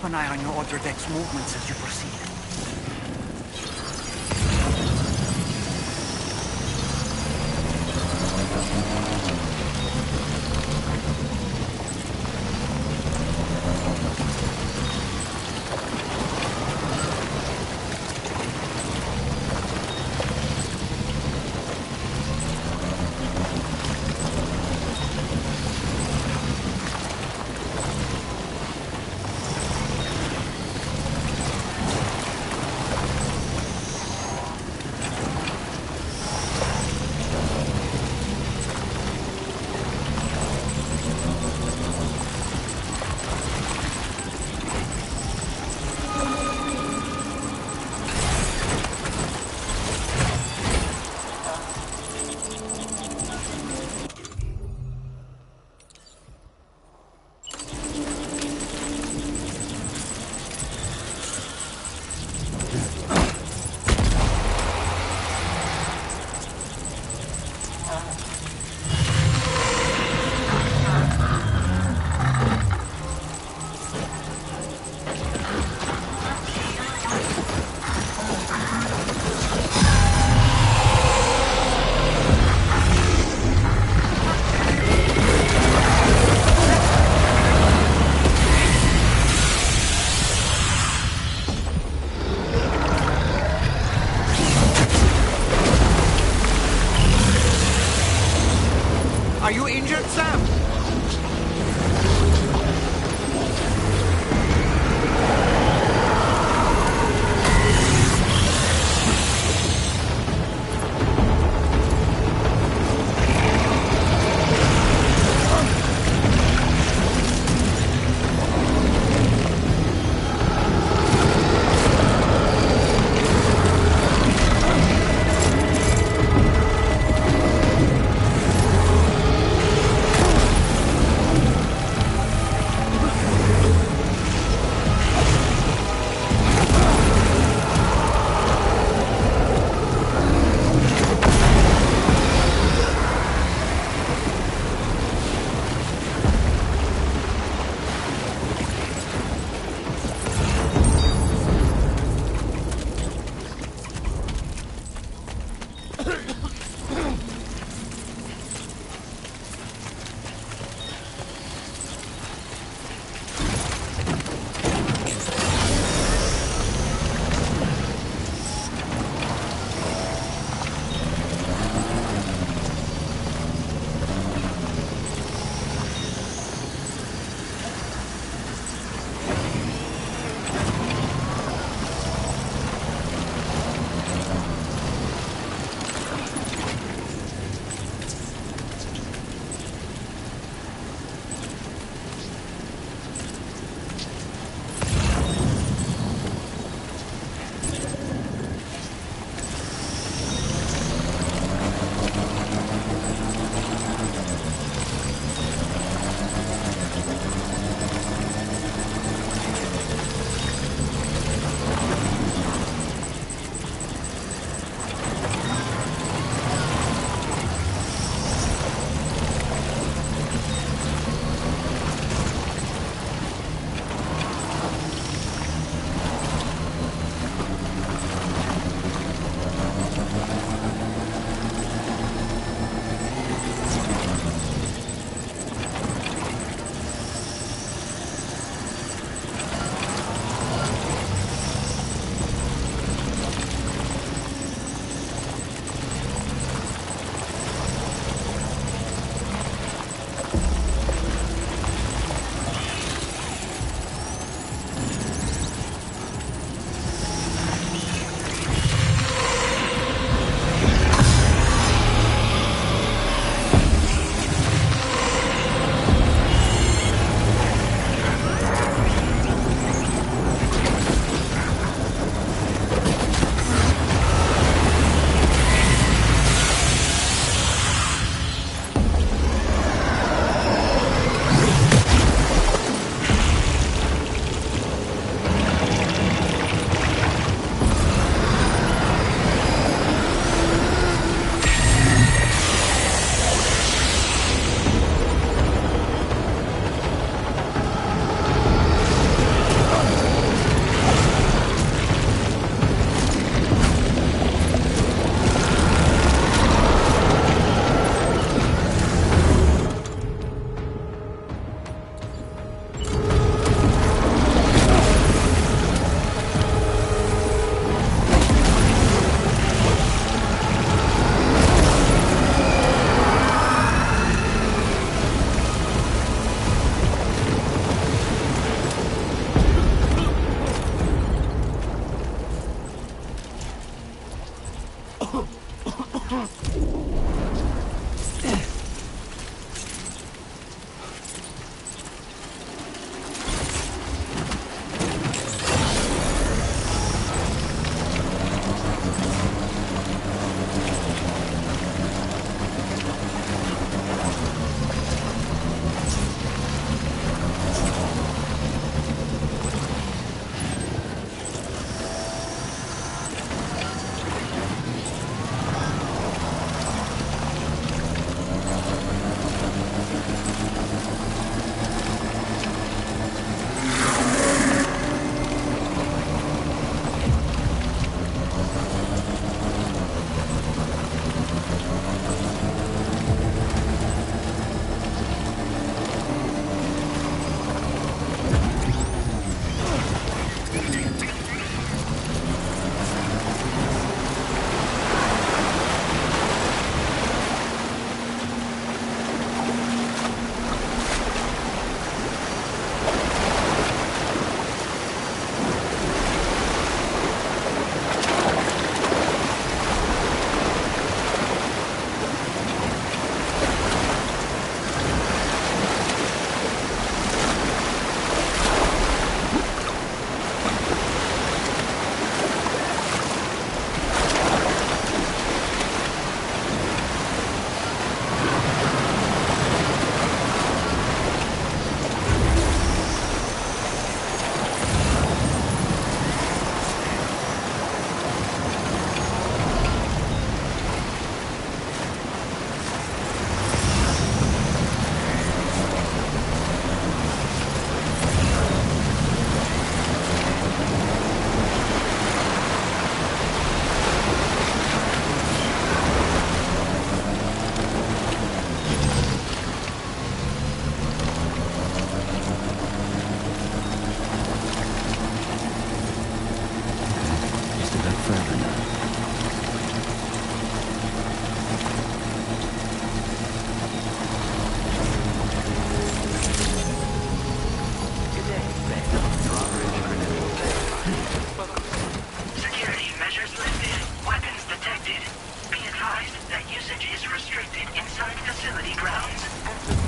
Keep an eye on your other deck's movements as you proceed. Are you injured, Sam?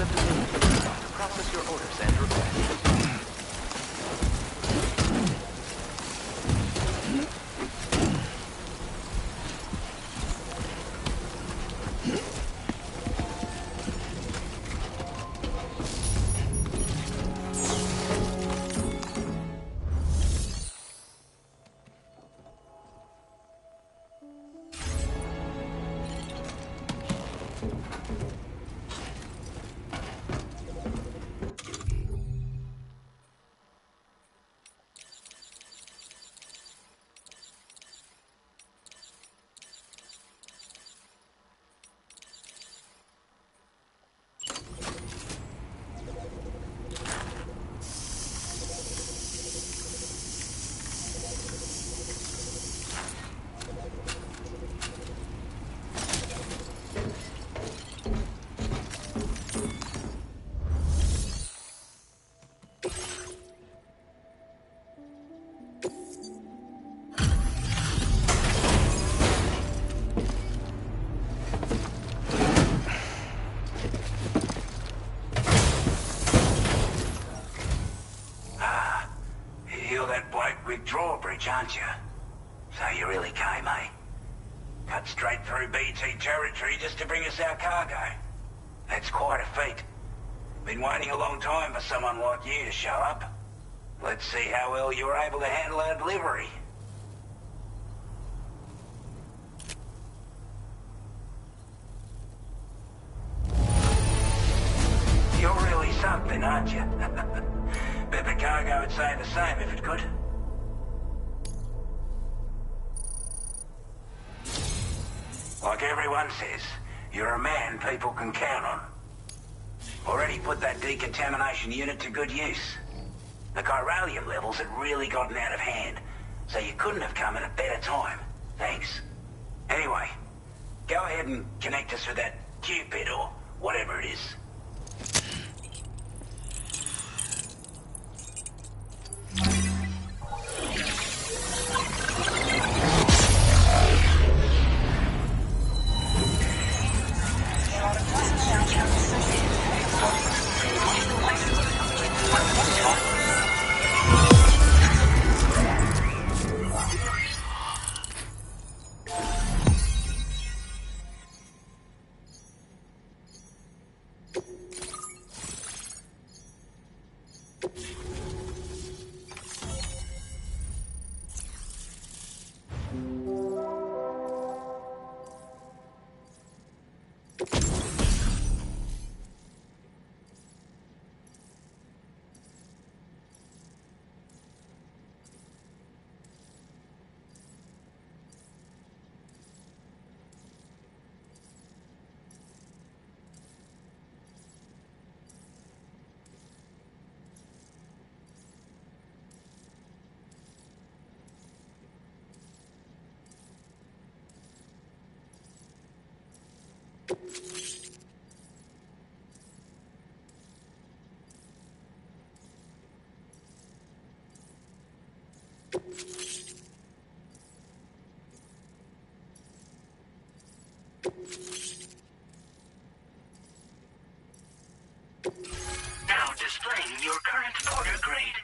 the facility to process your orders and requests. Drawbridge, aren't you? So you really came, eh? Cut straight through BT territory just to bring us our cargo. That's quite a feat. Been waiting a long time for someone like you to show up. Let's see how well you were able to handle our delivery. You're really something, aren't you? Bet the cargo would say the same if it could. Like everyone says, you're a man people can count on. Already put that decontamination unit to good use. The chiralium levels had really gotten out of hand, so you couldn't have come at a better time. Thanks. Anyway, go ahead and connect us with that Cupid or whatever it is. Now displaying your current order grade.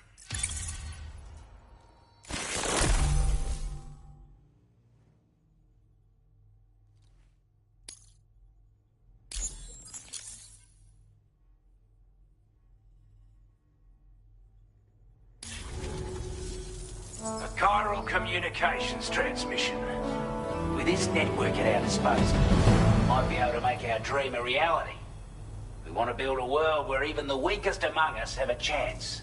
A chiral communications transmission. With this network at our disposal, we might be able to make our dream a reality. We want to build a world where even the weakest among us have a chance.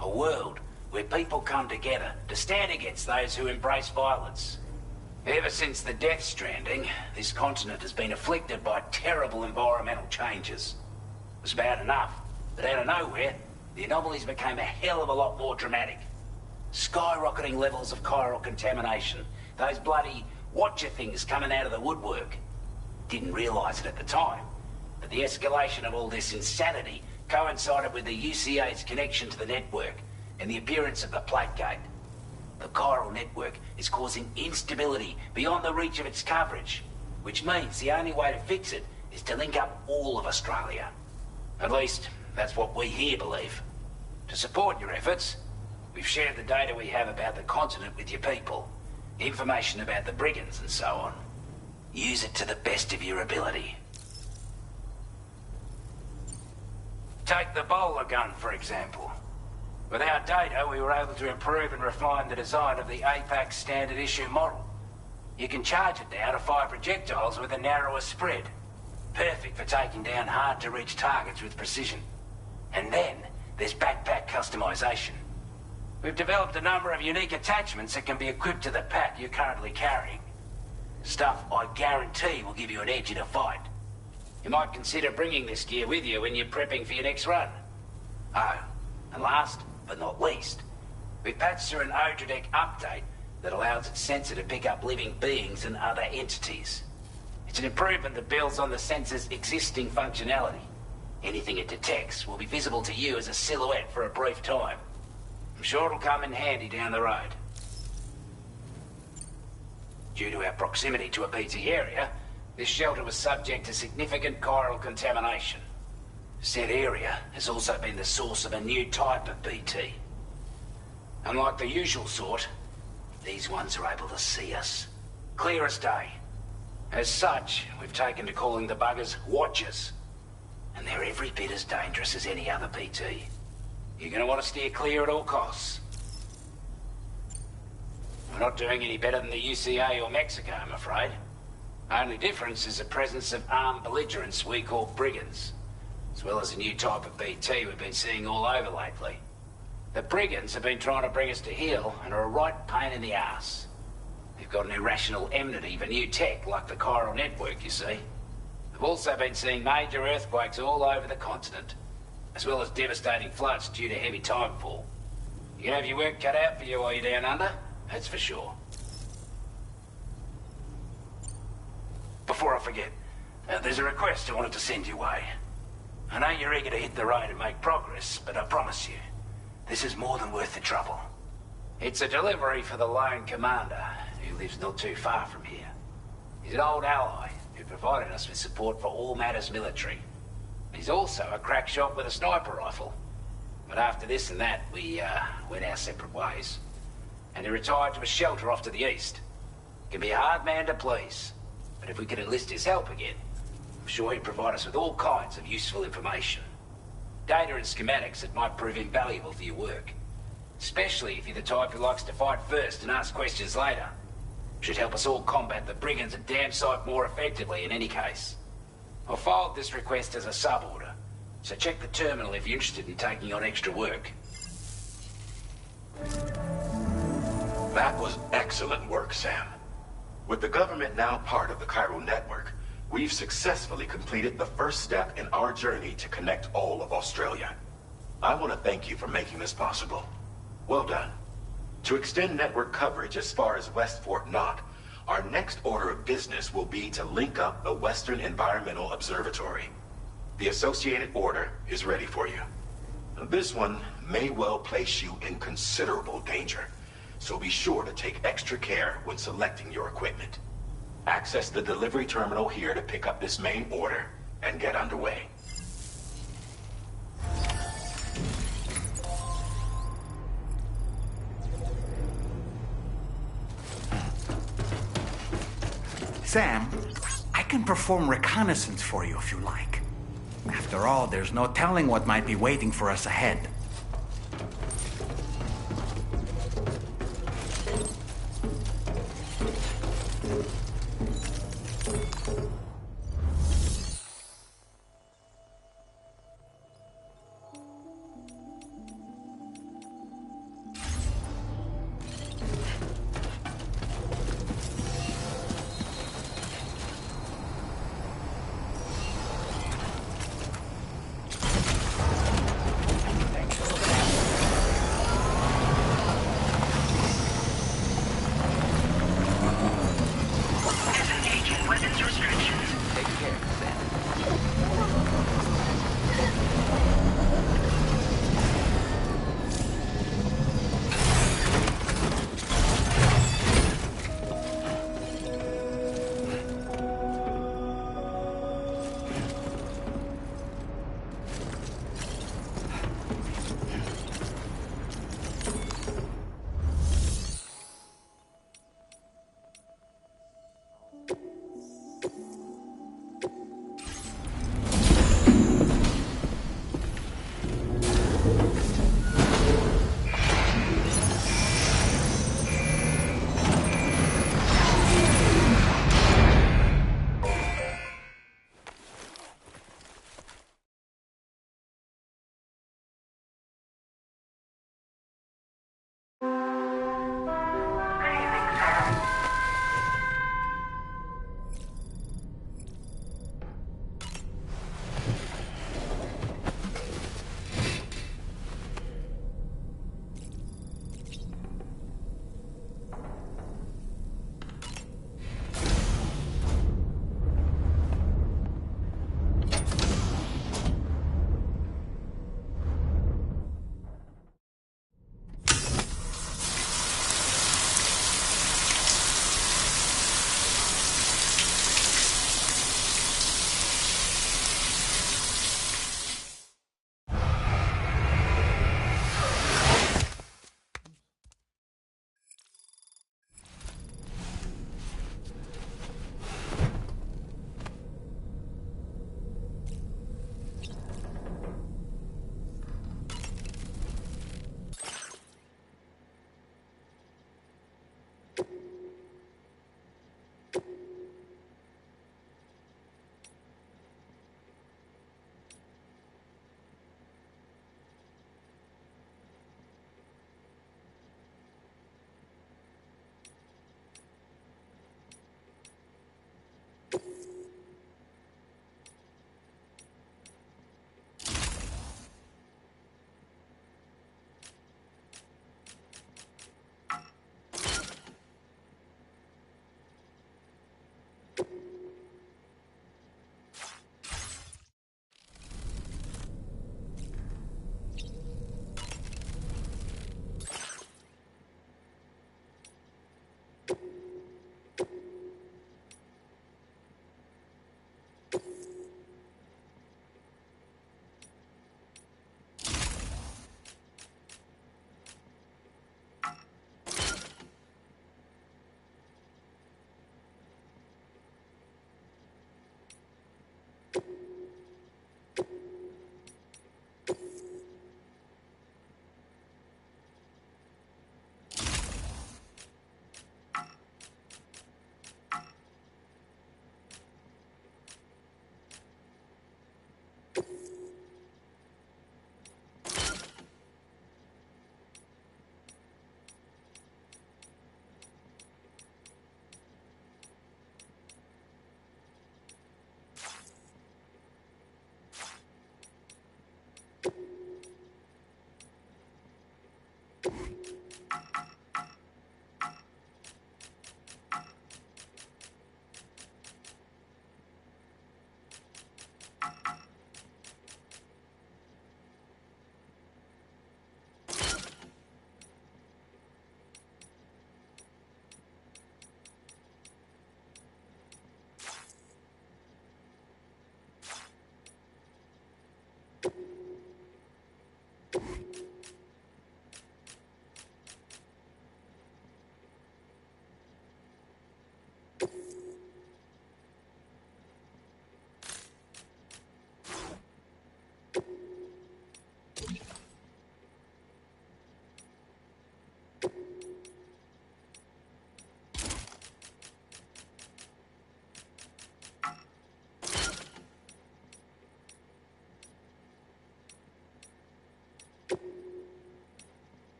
A world where people come together to stand against those who embrace violence. Ever since the death stranding, this continent has been afflicted by terrible environmental changes. It was bad enough, but out of nowhere, the anomalies became a hell of a lot more dramatic. Skyrocketing levels of chiral contamination. Those bloody watcher things coming out of the woodwork. Didn't realise it at the time, but the escalation of all this insanity coincided with the UCA's connection to the network and the appearance of the plate gate. The chiral network is causing instability beyond the reach of its coverage, which means the only way to fix it is to link up all of Australia. At least, that's what we here believe. To support your efforts, we've shared the data we have about the continent with your people. Information about the brigands and so on. Use it to the best of your ability. Take the bowler gun, for example. With our data, we were able to improve and refine the design of the APAC standard issue model. You can charge it now to fire projectiles with a narrower spread. Perfect for taking down hard-to-reach targets with precision. And then, there's backpack customization. We've developed a number of unique attachments that can be equipped to the pack you're currently carrying. Stuff I guarantee will give you an edge in a fight. You might consider bringing this gear with you when you're prepping for your next run. Oh, and last but not least, we patched through an Odradek update that allows its sensor to pick up living beings and other entities. It's an improvement that builds on the sensor's existing functionality. Anything it detects will be visible to you as a silhouette for a brief time. I'm sure it'll come in handy down the road. Due to our proximity to a BT area, this shelter was subject to significant chiral contamination. Said area has also been the source of a new type of BT. Unlike the usual sort, these ones are able to see us. Clear as day. As such, we've taken to calling the buggers Watchers. And they're every bit as dangerous as any other BT. You're gonna want to steer clear at all costs. We're not doing any better than the UCA or Mexico, I'm afraid. Only difference is the presence of armed belligerents we call brigands, as well as a new type of BT we've been seeing all over lately. The brigands have been trying to bring us to heel and are a right pain in the ass. They've got an irrational enmity for new tech like the chiral network, you see. We've also been seeing major earthquakes all over the continent, as well as devastating floods due to heavy timefall. You can have your work cut out for you while you're down under, that's for sure. Before I forget, there's a request I wanted to send your way. I know you're eager to hit the road and make progress, but I promise you, this is more than worth the trouble. It's a delivery for the lone commander, who lives not too far from here. He's an old ally who provided us with support for all matters military. He's also a crack shot with a sniper rifle. But after this and that, we went our separate ways. And he retired to a shelter off to the east. Can be a hard man to please, but if we could enlist his help again, I'm sure he'd provide us with all kinds of useful information. Data and schematics that might prove invaluable for your work. Especially if you're the type who likes to fight first and ask questions later. Should help us all combat the brigands a damn sight more effectively in any case. I've filed this request as a sub-order, so check the terminal if you're interested in taking on extra work. That was excellent work, Sam. With the government now part of the chiral network, we've successfully completed the first step in our journey to connect all of Australia. I want to thank you for making this possible. Well done. To extend network coverage as far as West Fort Knott, our next order of business will be to link up the Western Environmental Observatory. The associated order is ready for you. This one may well place you in considerable danger, so be sure to take extra care when selecting your equipment. Access the delivery terminal here to pick up this main order and get underway. Sam, I can perform reconnaissance for you if you like. After all, there's no telling what might be waiting for us ahead.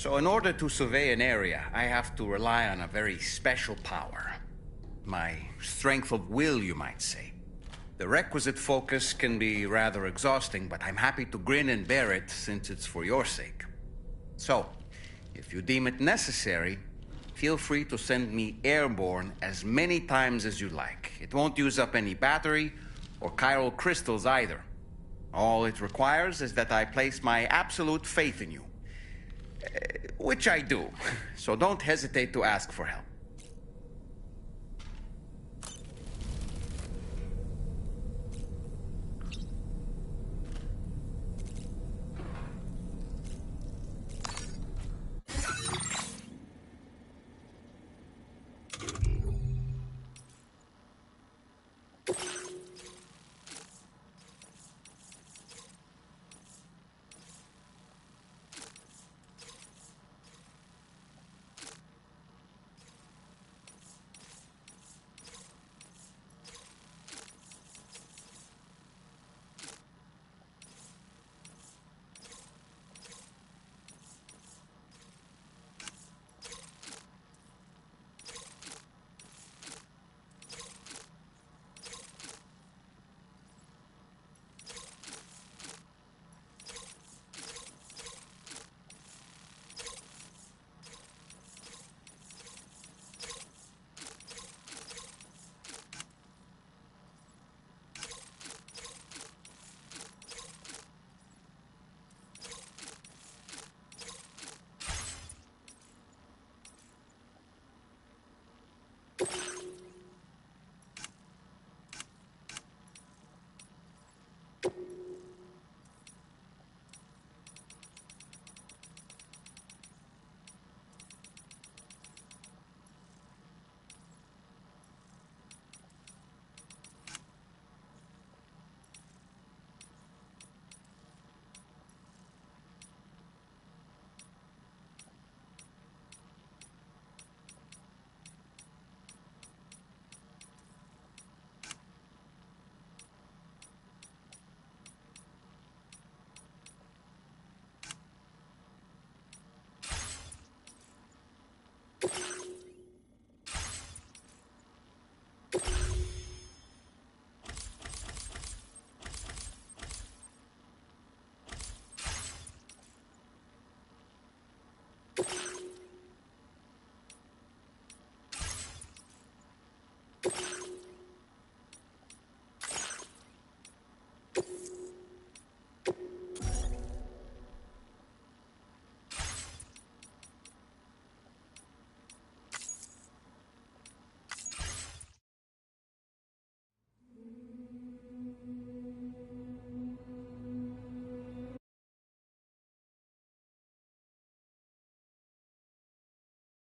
So in order to survey an area, I have to rely on a very special power. My strength of will, you might say. The requisite focus can be rather exhausting, but I'm happy to grin and bear it since it's for your sake. So, if you deem it necessary, feel free to send me airborne as many times as you like. It won't use up any battery or chiral crystals either. All it requires is that I place my absolute faith in you. Which I do, so don't hesitate to ask for help. it.